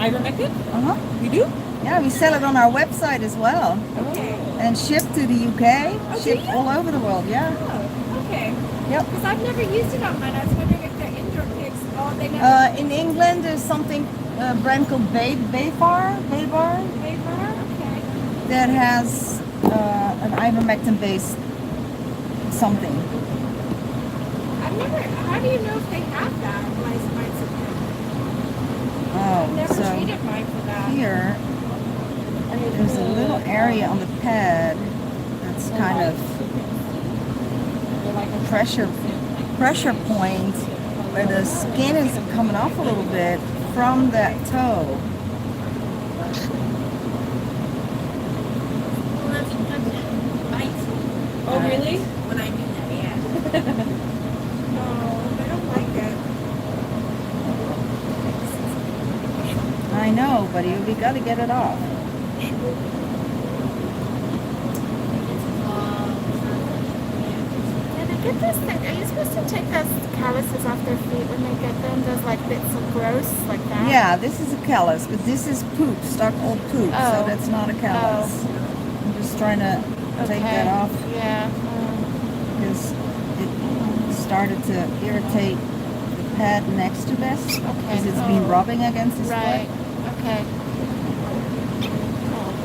Ivermectin? Uh-huh. We do? Yeah, we sell it on our website as well. Okay. And shipped to the UK, Oh, do shipped you? all over the world, yeah. Oh, okay. Yep. Because I've never used it on mine. I was wondering if they're indoor pigs. Oh, they never. In England, there's something, a brand called Baybar, Paper? Okay. that has an ivermectin-based something. I've never. How do you know if they have that? Lice mites in there? I've Oh, never so treated mine for that. here, there's a little area on the pad that's kind of pressure point where the skin is coming off a little bit from that toe. Unless you touch it, bites me. Oh really? When I do that, yeah. No, I don't like it. I know, buddy. We got to get it off. Yeah, they get this thing. Are you supposed to take those calluses off their feet when they get them? Those like bits of gross like that? Yeah, this is a callus, but this is poop, stuck old poop, so Oh. that's not a callus. I'm just trying to take that off Yeah. because it started to irritate the pad next to this because it's been rubbing against this Right. Okay.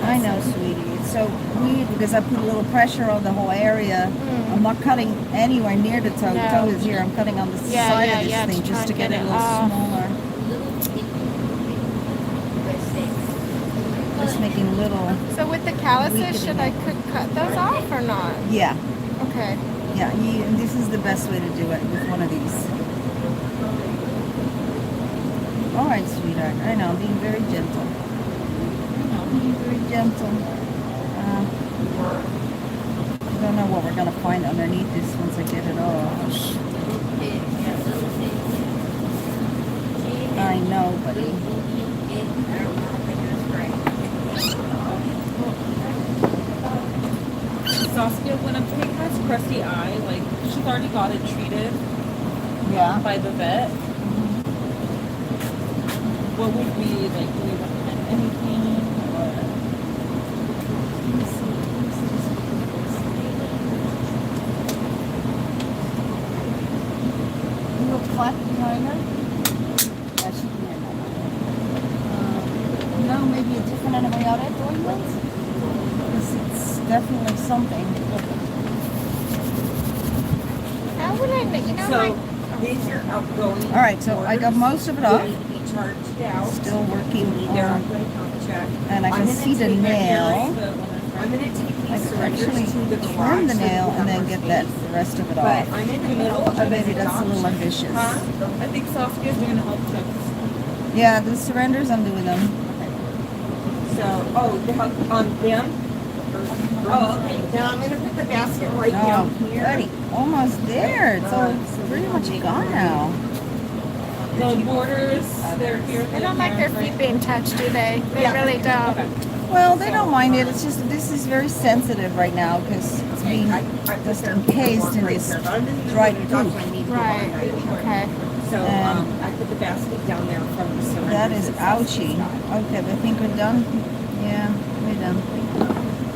I know, sweetie. It's so weird because I put a little pressure on the whole area. I'm not cutting anywhere near the toe. The No. toe is here. I'm cutting on the Yeah, side yeah, of this yeah, thing to just try to and get get it a it little off. smaller. Just making little. So with the calluses, should I cut those off or not? Yeah. Okay. Yeah, this is the best way to do it with one of these. All right, sweetheart. I know, I'm being very gentle. Being very gentle. I don't know what we're going to find underneath this once I get it off. I know, buddy. Saskia, when a pig has crusty eye, like she's already got it treated by the vet. What would we like? Do we recommend anything? You look flat behind her? Yeah, she can hear that. No, maybe a different antibiotic ointment? Because it's definitely something. How would I, you know, So like, these are outgoing. All right, so I got most of it off. Be charged out. Still working They're on, going to contract. and I can see the nail. I'm going to take I these can actually surrenders to the trim garage the so nail we and then have get our that space. the rest of it But off. I'm in the middle of Maybe that's a little adoption. ambitious. I think Saskia's doing a health check. Yeah, the surrenders, I'm doing them. So, on them? Oh, okay. Now I'm going to put the basket right down here. Buddy, almost there. It's all pretty much gone now. The borders, they're here. they don't like their feet being touched, do they? They really don't. Okay. Well, they don't mind it. It's just this is very sensitive right now because it's being just encased in this dried poop. Right. Okay. So And I put the basket down there from the surrenders. that is ouchy. Okay, but I think we're done. Yeah, we're done.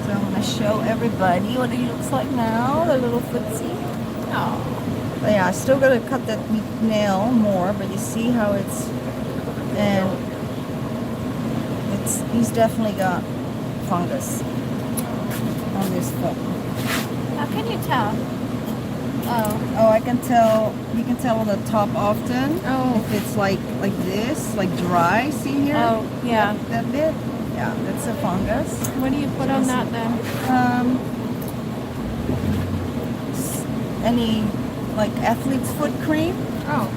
So I'm gonna show everybody what it looks like now. The little footsie. Oh. But yeah, I still gotta cut that nail more, but you see how it's he's definitely got fungus on this foot. How can you tell? Oh, I can tell. You can tell on the top often. Oh. If it's like this, like dry. See here? Oh, yeah. That bit. Yeah, that's a fungus. What do you put on that then? Any like athlete's foot cream? Oh.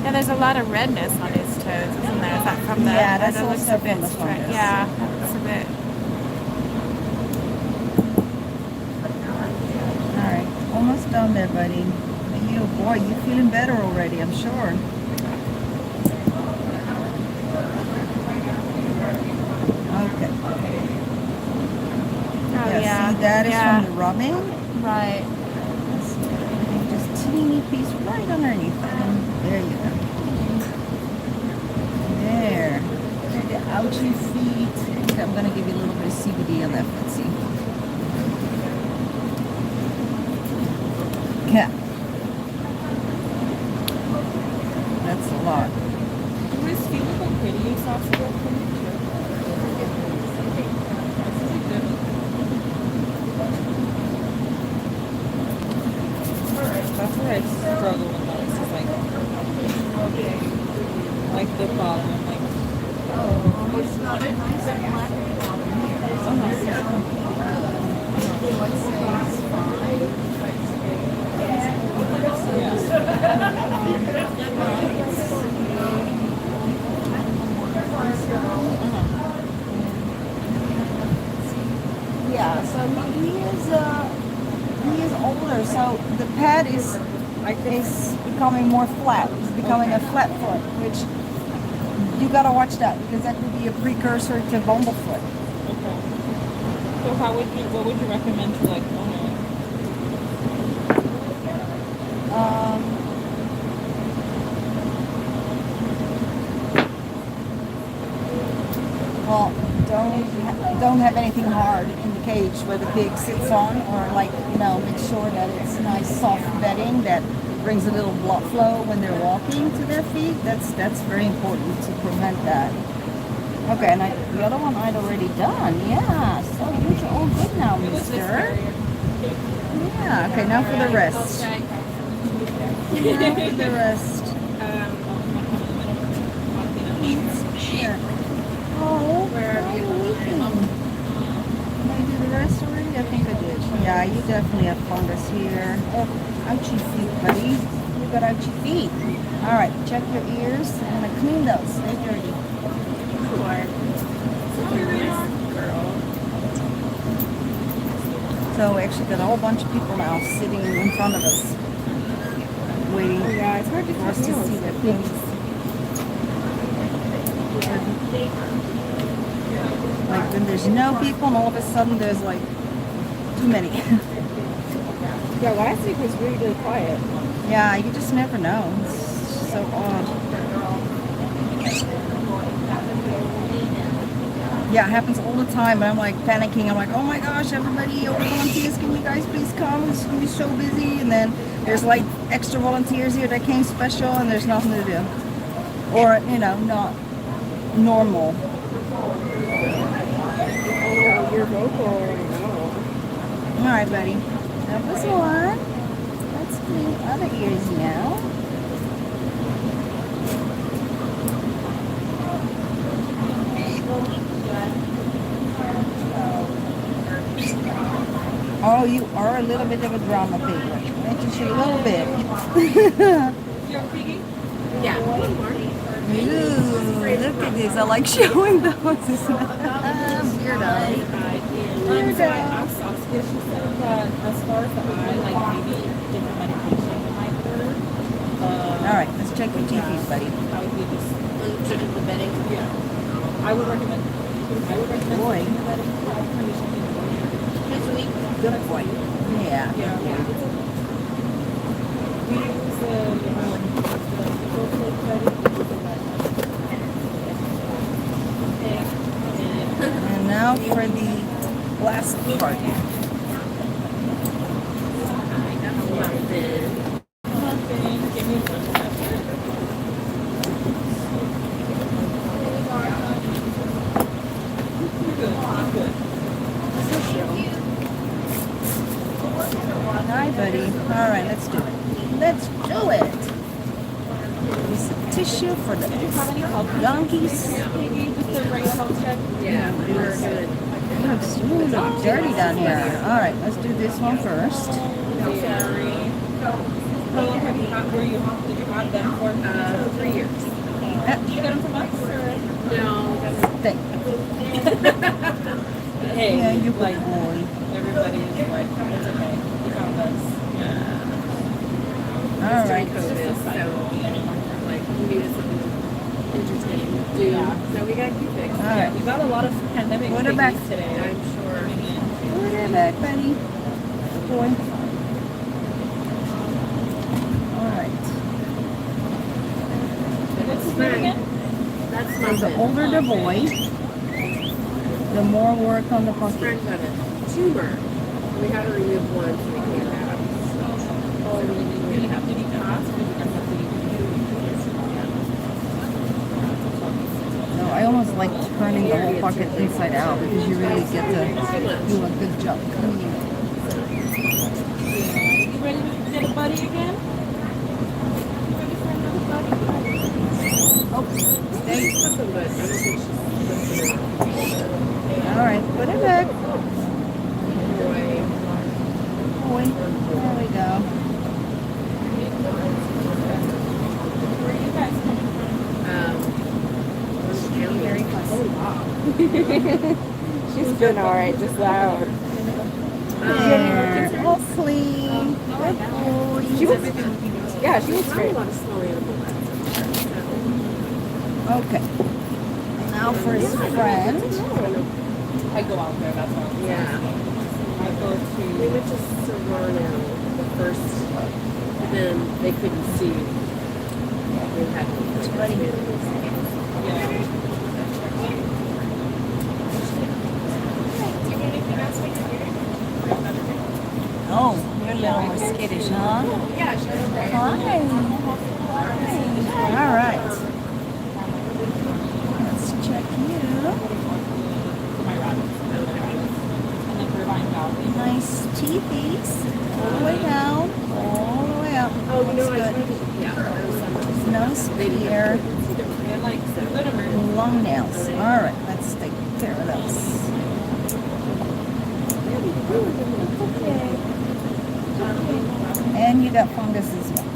Yeah, there's a lot of redness on his toes, isn't there? Is that from the? Yeah, that's that looks also a bit from the straight. fungus. Yeah, that's a bit. All right, almost done there, buddy. You, boy, you feeling better already? I'm sure. Okay. Oh yeah. See, that is yeah. from the rubbing. Right. Just teeny piece right underneath them. There you go. There. The ouchie feet. Okay, I'm gonna give you a little bit of CBD on that footsie. Yeah. That's a lot. Do his feet look okay to you, Saskia? That's where I struggle with most. Is like the bottom. Like, Yeah, so he is older, so the pad is I think he's becoming more flat. He's becoming a flat foot, which you gotta watch that because that could be a precursor to bumblefoot. Okay. So what would you recommend to like owner? Well, don't have anything hard in the cage where the pig sits on, or like, you know, make sure that it's nice soft bedding that brings a little blood flow when they're walking to their feet. That's very important to prevent that. Okay, and the other one I'd already done. Yeah, so you're all good now, mister. Yeah, okay, now for the rest. Now for the rest. Here. Oh, where are you looking? Did I do the rest already? I think I did. Yeah, you definitely have fungus here. Oh, ouchie feet, buddy. You got ouchie feet. All right, check your ears. I'm gonna clean those. Stay dirty. So we actually got a whole bunch of people now sitting in front of us, waiting for us to see their pigs. Like when there's no people and all of a sudden there's like too many. Yeah, last week was really quiet. Yeah, you just never know. It's so odd. Yeah, it happens all the time, and I'm like panicking. I'm like, oh my gosh, everybody, all the volunteers, can you guys please come? It's gonna be so busy. And then there's like extra volunteers here that came special, and there's nothing to do. Or, you know, not normal. Oh, you're vocal. No. All right, buddy. That was one. Let's clean other ears now. Oh, you are a little bit of a drama pig. Ain't you? A little bit. You're piggy? Yeah. Ooh, look at this. I like showing those. Weirdo. So I asked Saskia, she said that as far as the eye, like maybe different medication might work. All right, let's check your GPs, buddy. I would be just, The bedding. yeah. I would recommend Boy. taking the bedding. This week. Good boy. Yeah. Yeah. We use the And now for the last part. Hi, buddy. All right, let's do it. Let's do it. Use some tissue for the donkeys. just a regular health check. Yeah, we were good. It looks really dirty down here. All right, let's do this one first. How long have you had, did you have them for? 3 years. Did you get them from us or? No. Thank Hey, Yeah, you like, good boy. everybody is like, it's okay. You found us. All right. COVID, so like we needed something entertaining to do. So we got Q-Fix. All right. We got a lot of pandemic Put it back. babies today. I'm sure. Put it back, buddy. Good boy. All right. What's his name again? That's my So the older the boy, the more work on the puppy. friend got a tumor. We had to remove one so we can't have. Oh, did he have to be passed? Or did he have to be No, I almost like turning the whole bucket inside out because you really get to do a good job cleaning it. You ready to get a buddy again? You ready for another buddy? Oh, stay. Something, but I don't think she's All right, put it back. boy. Boy, there we go. Where are you guys coming from? Very fussy. She's been alright, just loud. There, all clean. Good boy. Yeah, she looks great. Okay. Now for his friend. I go out there, that's all. Yeah. I go We to. went to Serrano the first, and then they couldn't see. They had Oh, you're a little more skittish, huh? Yeah, she was great. Hi. All right. Let's check you. My rabbits. And then Irvine Valley. Nice teethies. All the way down. All the way up. Oh, you know, Looks I good. yeah. Nose here. They're like centimeters. Long nails. All right, let's take care of those. And you got fungus as well.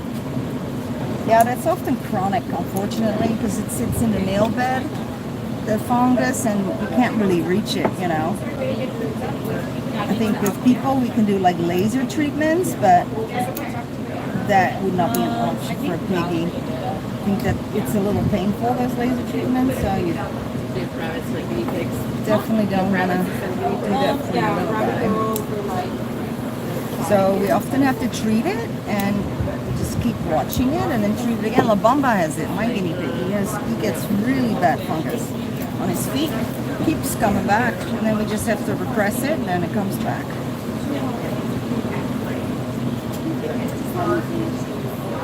Yeah, that's often chronic, unfortunately, because it sits in the nail bed, the fungus, and you can't really reach it, you know. I think with people we can do like laser treatments, but that would not be an option for a piggy. I think that it's a little painful, those laser treatments, so you Rabbits like guinea pigs. definitely don't want to do that for your little guy. So we often have to treat it and just keep watching it and then treat it again. La Bamba has it, my guinea pig. He gets really bad fungus on his feet. Keeps coming back, and then we just have to repress it, and then it comes back.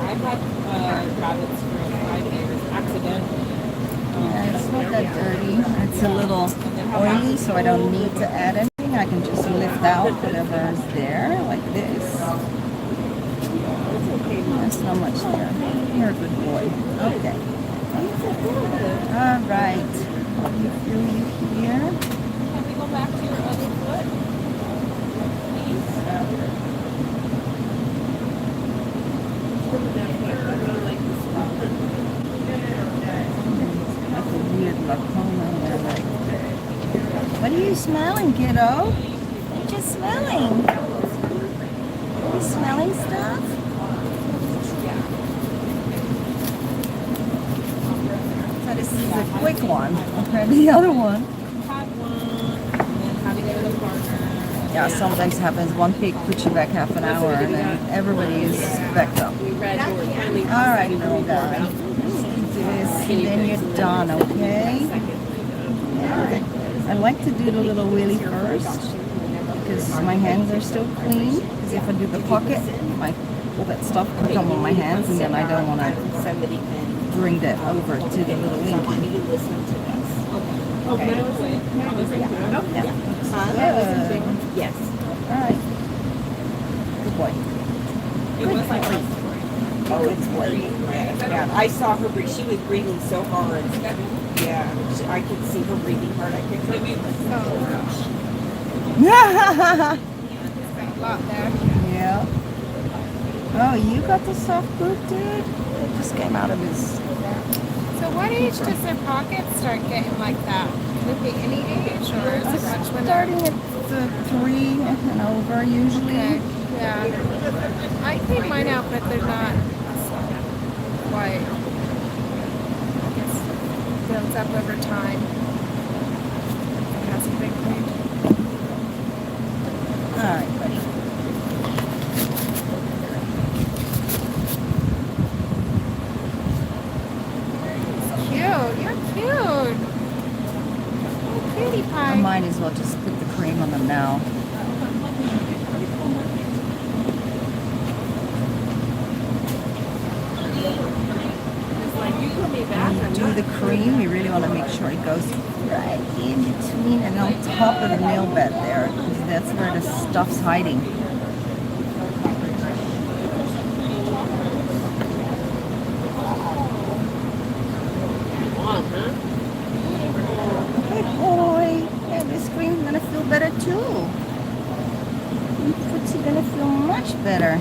I've had rabbits for 5 years, accidentally. Yeah, it's not that dirty. It's a little oily, so I don't need to add anything. I can just lift out whatever is there, like this. There's not much there. You're a good boy. Okay. All right. You feel you here? Can we go back to your other foot? Please? Like a weird glaucoma there, like. What are you smelling, kiddo? What are you just smelling? Are you smelling stuff? So this is a quick one. Okay, the other one. Had one, and then having it with a partner. Yeah, sometimes happens. One pig puts you back half an hour, and then everybody is backed up. We read more finally. All right, little guy. Do this, and then you're done, okay? I like to do the little wheelie first because my hands are still clean. Because if I do the pocket, all that stuff can come on my hands, and then I don't want to bring that over to the little winky. Okay. Yeah. Good. Yes. All right. Good boy. It was like Oh, it's working. Yeah, I saw her breathe. She was breathing so hard. Yeah, I could see her breathing hard. I could. Yeah. A lot there. Yeah. Oh, you got the soft boot, dude? It just came out of his. So what age does their pockets start getting like that? Can it be any age or is it much when they're... Starting at the 3 and over usually. Okay, yeah. I clean mine out, but they're not quite. I guess builds up over time. It hasn't been cleaned. All right, buddy. Cute, you're cute. Oh, cutie I pie. might as well just put the cream on them now. When you do the cream, you really want to make sure it goes right in between and on top of the nail bed there, because that's where the stuff's hiding. Good boy. Yeah, this cream's gonna feel better too. Your foot's gonna feel much better.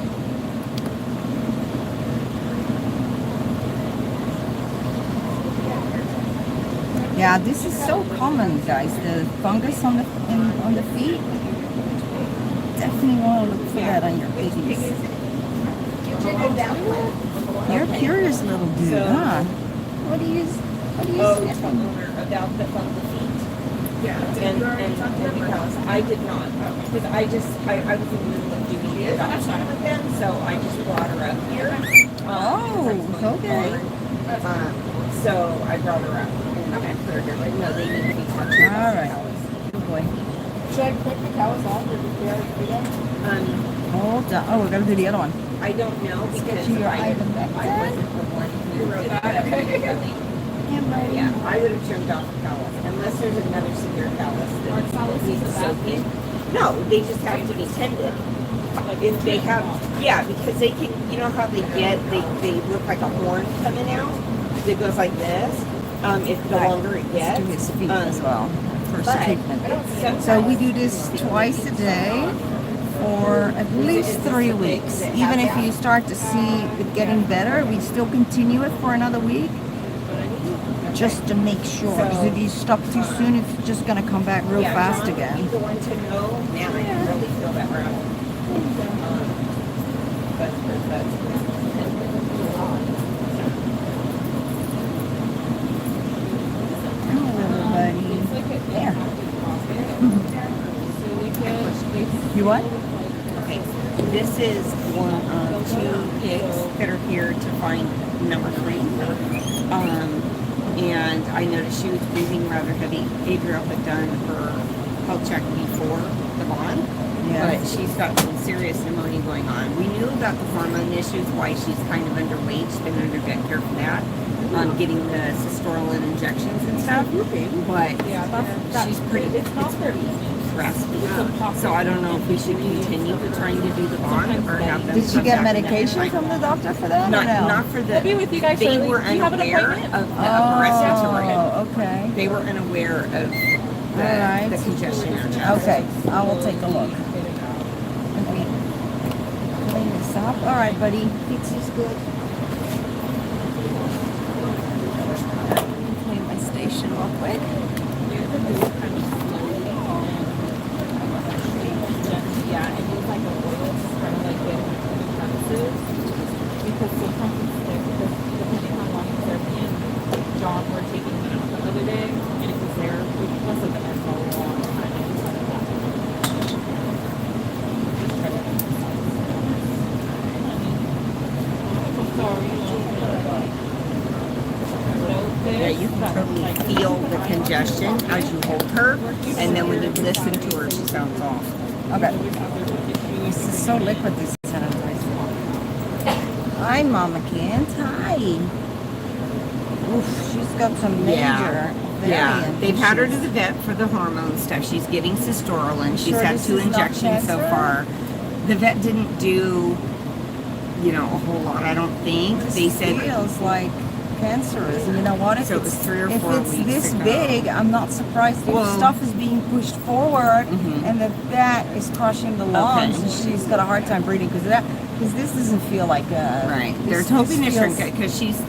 Yeah, this is so common, guys. The fungus on the feet definitely want to look for that on your piggies. You're a curious little dude, huh? What do you sniffing? About the feet. Yeah, and because I did not, because I was in the middle of doing the adoption with them, so I just brought her up here. Oh, okay. So I brought her up and I put her here, but no, they need to be touched. All right. Good boy. Should I pick the cows off or just barely do them? Hold on. Oh, we gotta do the other one. I don't know because to your I item back wasn't the one who did that. Yeah, I would have trimmed off the callus unless there's another severe callus that needs soaking. No, they just have to be tended. If they have, yeah, because they can, you know how they look like a horn coming out that goes like this. If the longer it gets, do his feet as well. First but treatment. So we do this twice a day for at least 3 weeks. Even if you start to see it getting better, we still continue it for another week. Just to make sure, because if you stop too soon, it's just going to come back real fast again. The one to know, man, I can really feel that round. You what? Okay, this is one of 2 pigs that are here to find number 3. And I noticed she was breathing rather heavy. Adril had done her health check before the bond, but she's got some serious pneumonia going on. We knew about the hormone issues, why she's kind of underweight. She's been under vet care for that, getting the Cystorolin injections and stuff. But she's pretty raspy. So I don't know if we should continue with trying to do the bond or have them. Did she get medication from the doctor for that? Not for the. We'll be with you guys they shortly. were Do you have an unaware appointment? of the respiratory. Oh, okay. They were unaware of the congestion in her chest. Okay, I will take a look. Let me clean this up. All right, buddy. Pizza's good. Clean my station real quick. Yeah, and it's like a little kind of like getting crevices because sometimes it's there because depending on long therapy and John were taking me out the other day and it was there because of the end for a long time. I just had that. Yeah, you can totally feel the congestion as you hold her, and then when you listen to her, she sounds off. Okay. This is so liquid, this sanitizer. Hi, Mama Kent. Hi. Oof, she's got some major. Yeah, they've had her to the vet for the hormone stuff. She's getting Cystorolin. She's had 2 injections so far. The vet didn't do, a whole lot, I don't think. They said it feels like cancerous. And you know what? If so it was 3 or 4 it's weeks this ago. big, I'm not surprised if stuff is being pushed forward and that is crushing the lungs. Okay. And she's got a hard time breathing because this doesn't feel like Right. They're hoping to shrink it because she's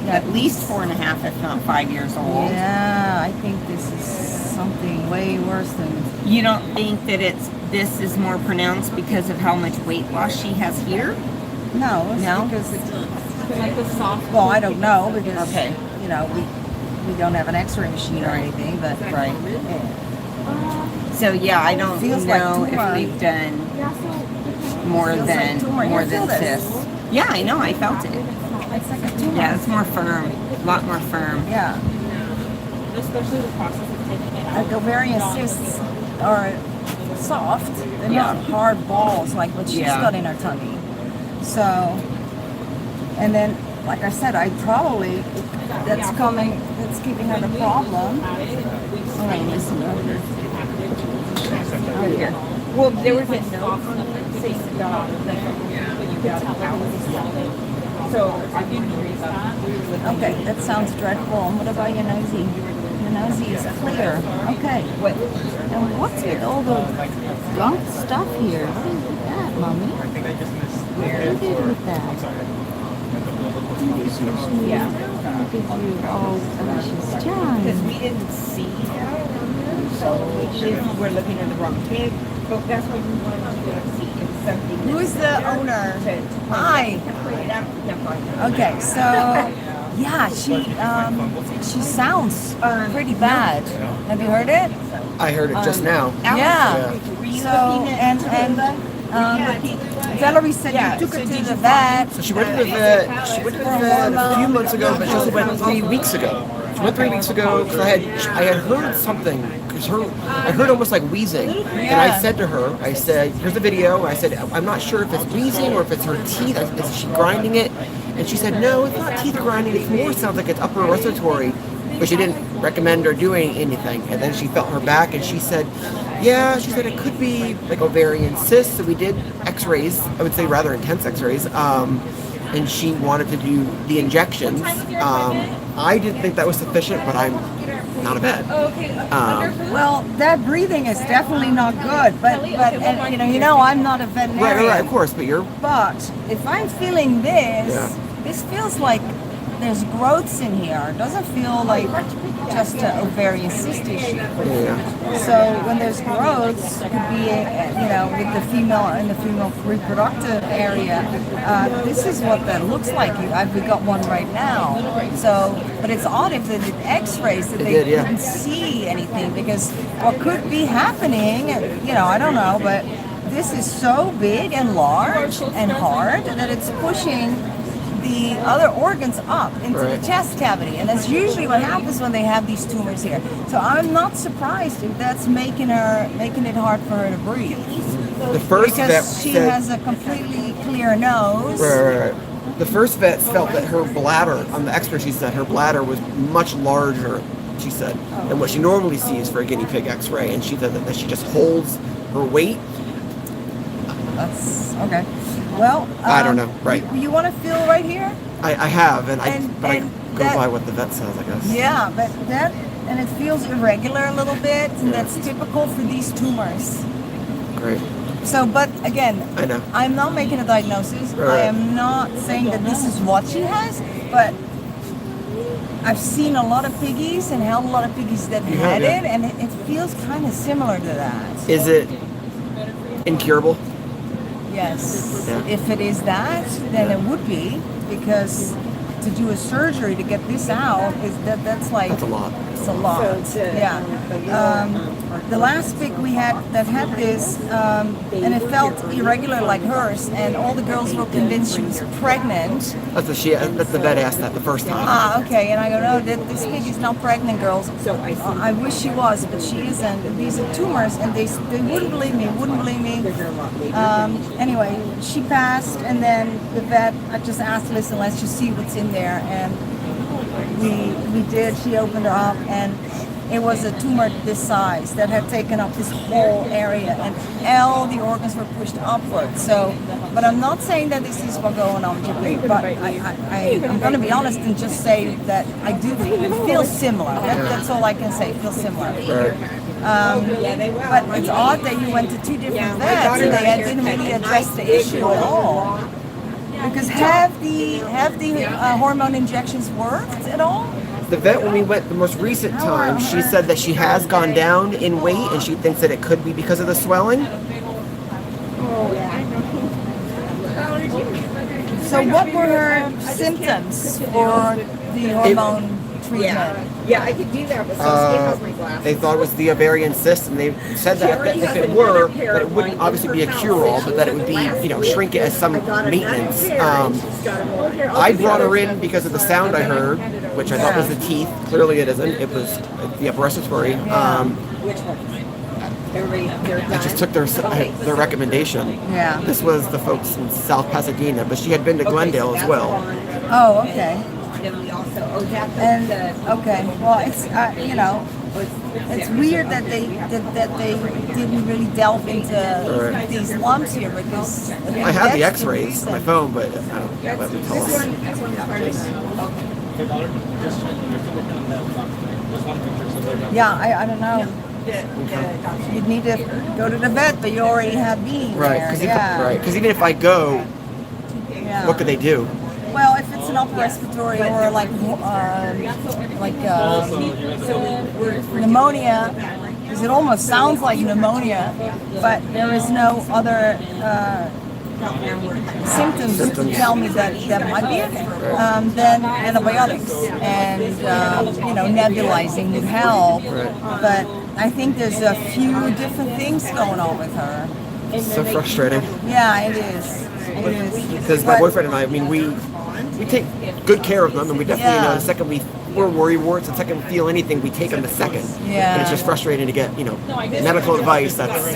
at least 4.5, if not 5 years old. Yeah, I think this is something way worse than. You don't think that this is more pronounced because of how much weight loss she has here? No, No? because it's Like the soft. well, I don't know because Okay. we don't have an X-ray machine or anything, but Right. yeah. So yeah, I don't Feels like know tumor. if we've done Yeah, so more Feels like than tumor. You more feel than this? cysts. Yeah, I know. I felt it. It's like a tumor. Yeah, it's more firm, a lot more firm. Yeah. especially the process of taking it out. Like ovarian cysts are soft. They're not hard balls like what she's got in her tummy. So, and then, like I said, that's giving her the problem. Oh, listen. Oh, here. Well, there was a note on it saying about but you could tell how it was solid. So I didn't read that. Okay, that sounds dreadful. And what about your nosy? Your nosy is clear. Okay. What? And what's with all the gunk stuff here? What is with that, Mommy? I think I just missed. What are you doing with that? I'm sorry. Yeah. Look at you, all delicious Because time. we didn't see that. So if we're looking at the wrong pig, Who is the owner? Hi. Okay, so yeah, she sounds pretty bad. Have you heard it? I heard it just now. Yeah. So Valerie said you took her to the vet. So she went to the vet. She went to the vet a few months ago, but she also went 3 weeks ago. She went 3 weeks ago because I had heard something. I heard almost like wheezing, and I said to her, I said, "Here's a video." I said, "I'm not sure if it's wheezing or if it's her teeth. Is she grinding it?" And she said, "No, it's not teeth grinding. It more sounds like it's upper respiratory." But she didn't recommend her doing anything. And then she felt her back, and she said, "Yeah," she said, "it could be like ovarian cysts." So we did X-rays. I would say rather intense X-rays. And she wanted to do the injections. I didn't think that was sufficient, but I'm not a vet. Well, that breathing is definitely not good. But and, you know, I'm not a veterinarian. Right, of course, but you're. But if I'm feeling this, this feels like there's growths in here. It doesn't feel like just an ovarian cyst issue. Yeah. So when there's growths, it could be, with the female in the female reproductive area. This is what that looks like. We got one right now. So, but it's odd if they did X-rays that they couldn't see anything, because what could be happening, I don't know, but this is so big and large and hard that it's pushing the other organs up into the chest cavity, and that's usually what happens when they have these tumors here. So I'm not surprised if that's making it hard for her to breathe. The first because she has a completely clear nose. Right. The first vet felt that her bladder, on the X-ray, she said her bladder was much larger, she said, than what she normally sees for a guinea pig X-ray, and she said that she just holds her weight. That's okay. Well, I don't know. Right. You want to feel right here? I have, and I go by what the vet says, I guess. Yeah, but and it feels irregular a little bit, and that's typical for these tumors. Great. So, but again, I know. I'm not making a diagnosis. I am not saying that this is what she has, but I've seen a lot of piggies and held a lot of piggies that had it, and it feels kind of similar to that. Is it incurable? Yes. Yeah. If it is that, then it would be, because to do a surgery to get this out that's a lot. It's a lot. The last pig we had that had this, and it felt irregular like hers, and all the girls were convinced she was pregnant. That's the vet asked that the first time. Okay. And I go, no, this pig is not pregnant, girls. I wish she was, but she isn't. These are tumors, and they wouldn't believe me. Anyway, she passed, and then the vet, I just asked, listen, let's just see what's in there, and we did. She opened her up, and it was a tumor this size that had taken up this whole area, and all the organs were pushed upward. So, but I'm not saying that this is what's going on, but I'm going to be honest and just say that I do feel similar. That's all I can say. Feel similar. But it's odd that you went to two different vets and they didn't really address the issue at all. Because have the hormone injections worked at all? The vet, when we went the most recent time, she said that she has gone down in weight, and she thinks that it could be because of the swelling. So what were her symptoms for the hormone treatment? Yeah, I could do that, but Saskia has my glasses. They thought it was the ovarian cyst, and they said that if it were, that it wouldn't obviously be a cure-all, but that it would be, shrink it as some maintenance. I brought her in because of the sound I heard, which I thought was the teeth. Clearly it isn't. It was the upper respiratory. I just took their recommendation. Yeah. This was the folks in South Pasadena, but she had been to Glendale as well. Oh, okay. Then we also, well, it's it's weird that they didn't really delve into these lumps here, because I have the X-rays on my phone, but I don't let them tell us. Yeah, I don't know. You'd need to go to the vet, but you already have been there. Because even if I go, what could they do? Well, if it's an upper respiratory or like pneumonia, because it almost sounds like pneumonia, but there is no other symptoms to tell me that might be it, then antibiotics and nebulizing would help. But I think there's a few different things going on with her. So frustrating. Yeah, it is. It is. Because my boyfriend and I mean, we take good care of them, and we definitely know the second we're worrywarts, the second we feel anything, we take them the second. Yeah. And it's just frustrating to get, medical advice that's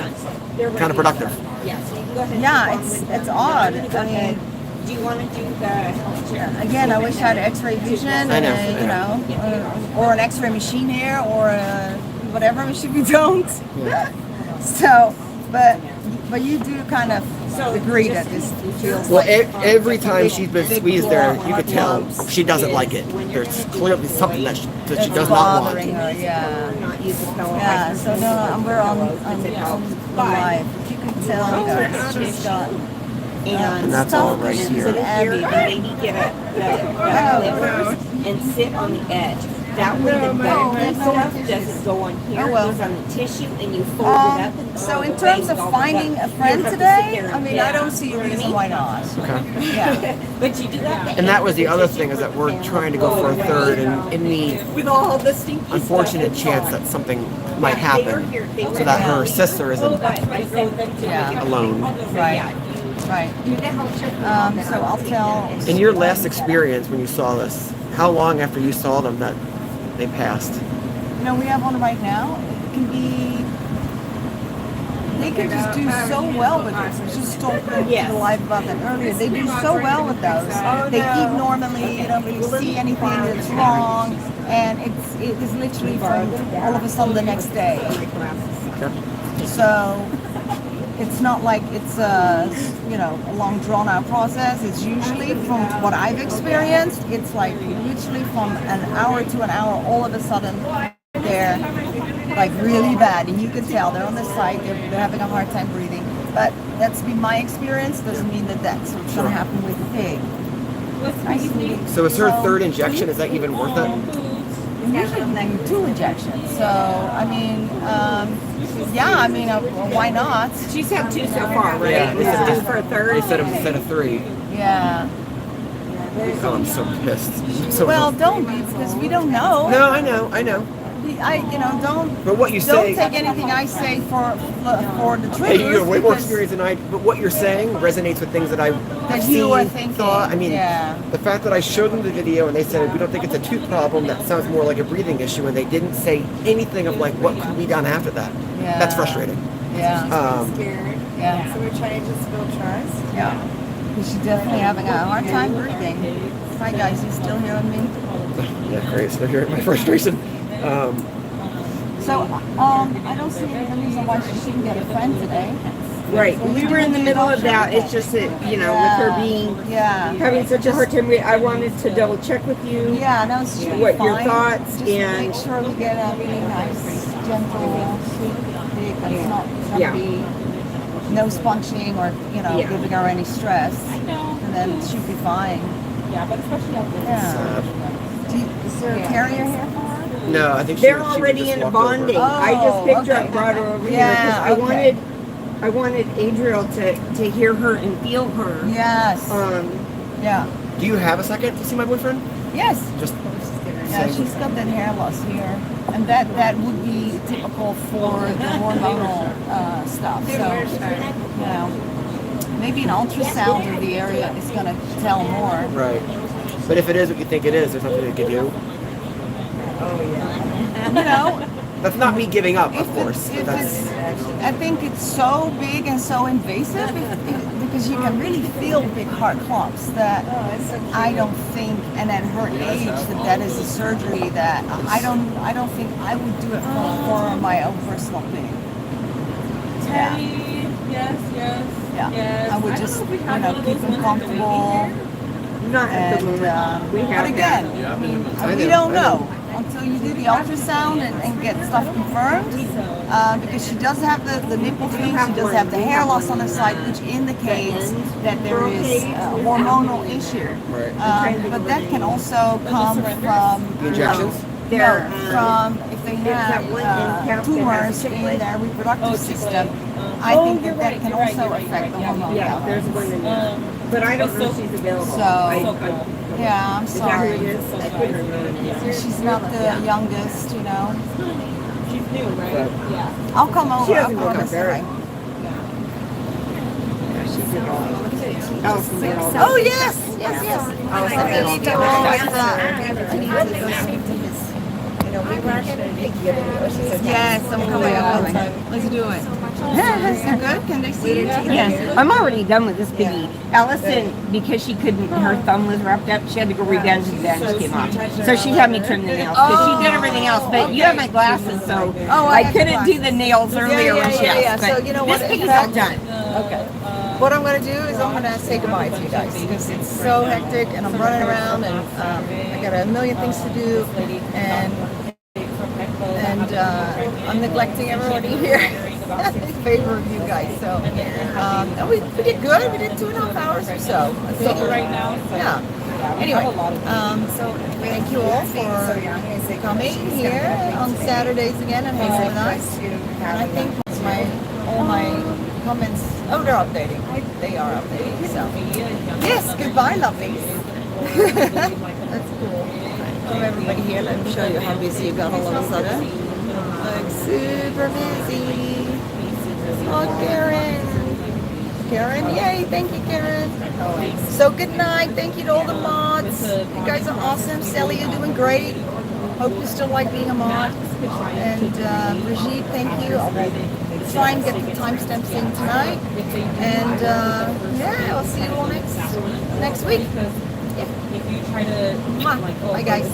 kind of productive. Yeah, it's odd. I mean, Do you want to do the again, I wish I had X-ray vision, and, or an X-ray machine here, or whatever machine we don't. Yeah. So, but you do kind of agree that this feels Well, like every time she's been big squeezed there, you could tell globs. she doesn't like it. There's clearly something that she does not bothering want. her. Yeah. So no, we're on live. If you can tell, guys, she's got. And that's all right She's here. an Abby, the lady get a and sit on the edge. That way the bone stuff doesn't go on here, it goes on the tissue, and you fold it up. And So in terms of finding a friend today, I mean, I don't see a reason why not. Okay. Yeah. But you do that. And that was the other thing, is that we're trying to go for a third, and in the With all the stinky unfortunate chance that something might happen, so that her sister isn't Yeah. alone. Right. Right. So I'll tell. In your last experience when you saw this, how long after you saw them that they passed? We have one right now. It can be. They can just do so well with this. I just talked to the live about that earlier. They do so well with those. They eat normally. You don't really see anything that's wrong, and it is literally from all of a sudden the next day. So. It's not like it's a long drawn out process. It's usually, from what I've experienced, it's like literally from an hour to an hour, all of a sudden they're like really bad, and you can tell they're on the side, they're having a hard time breathing. But that's been my experience. Doesn't mean that that's what's going to happen with the pig. So is her third injection, is that even worth it? Usually 2 injections. So I mean, why not? She's had 2 so far, right? Yeah, This is just for a third. They said instead of 3. Yeah. Oh, I'm so pissed. Well, don't be, because we don't know. No, I know. Don't. But what you Don't say. take anything I say for the truth. Hey, you have way more because experience than I. But what you're saying resonates with things that I've you are seen, thinking. thought. I mean, Yeah. the fact that I showed them the video and they said we don't think it's a tooth problem. That sounds more like a breathing issue, and they didn't say anything of like what could be done after that. Yeah. That's frustrating. Yeah. Scared. Yeah. So we're trying to just build trust. Yeah. She's definitely having a hard time breathing. Hi guys, you still hearing me? Yeah, great. So hearing my frustration. So, I don't see any reason why she shouldn't get a friend today. Right. We were in the middle of that. It's just that, with her being having such a hard time, I wanted to double check with you. Yeah, no, it's what your thoughts, just and make sure we get a really nice, gentle, sweet pig that's not going to be nose punching or giving her any stress. I know. And then she'll be fine. Yeah, but especially out there. Yeah. Is there a carrier here for her? No, I think they're she already just in walked bonding. over. I just picked her okay. up, brought her over Yeah, here because I wanted Adril to hear her and feel her. Yes. Yeah. Do you have a second to see my boyfriend? Yes. Just Yeah, she's got that hair loss here, and that would be typical for the hormonal stuff. So, maybe an ultrasound of the area is going to tell more. Right. But if it is what you think it is, there's nothing they can do. That's not me giving up, of course. But that's. I think it's so big and so invasive because you can really feel big heart clumps that I don't think, and at her age, that is a surgery that I don't think I would do it for my own personal thing. Yeah. Yes. I would just keep them comfortable. Not at the moment. But again, I mean, we don't know until you do the ultrasound and get stuff confirmed. Because she does have the nipple thing, she does have the hair loss on the side, which indicates that there is a hormonal issue. Right. But that can also come from The injections? their from if they have tumors in their reproductive system. I think that can also affect the hormone balance. but I don't know if she's available. So, yeah, I'm Is that who it sorry. is? I couldn't remember. She's not the youngest, you know. She's new, right? Yeah. I'll come over. She I'll doesn't come look over very. tonight. She did all. Allison did all. Oh yes, yes. I need to always. I need to go speak to his. Yes, I'm coming up. Let's do it. Is it good? Can they see you? Yes, I'm already done with this piggy. Allison, because she couldn't, her thumb was wrapped up, she had to go revenge and the bandage came off. So she had me trim the nails, because she did everything else. But you have my glasses, so I couldn't do the nails earlier when she asked. So you know what? This piggy's all done. Okay. What I'm going to do is I'm going to say goodbye to you guys because it's so hectic and I'm running around and I got a million things to do and I'm neglecting everybody here in favor of you guys. So and we did good. We did 2.5 hours or so. I think. Right now. Yeah. Anyway, so thank you all for coming here on Saturdays again and hanging with us. And I think all my comments. Oh, they're updating. They are updating. So yes, goodbye, lovelies. That's cool. From everybody here, let me show you how busy you got all of a sudden. Like super busy. Oh, Karen, yay! Thank you, Karen. So good night. Thank you to all the mods. You guys are awesome. Sally, you're doing great. Hope you still like being a mod. And Brigitte, thank you. I'll try and get the timestamps in tonight. And yeah, I'll see you all next week. If you try to Bye, guys.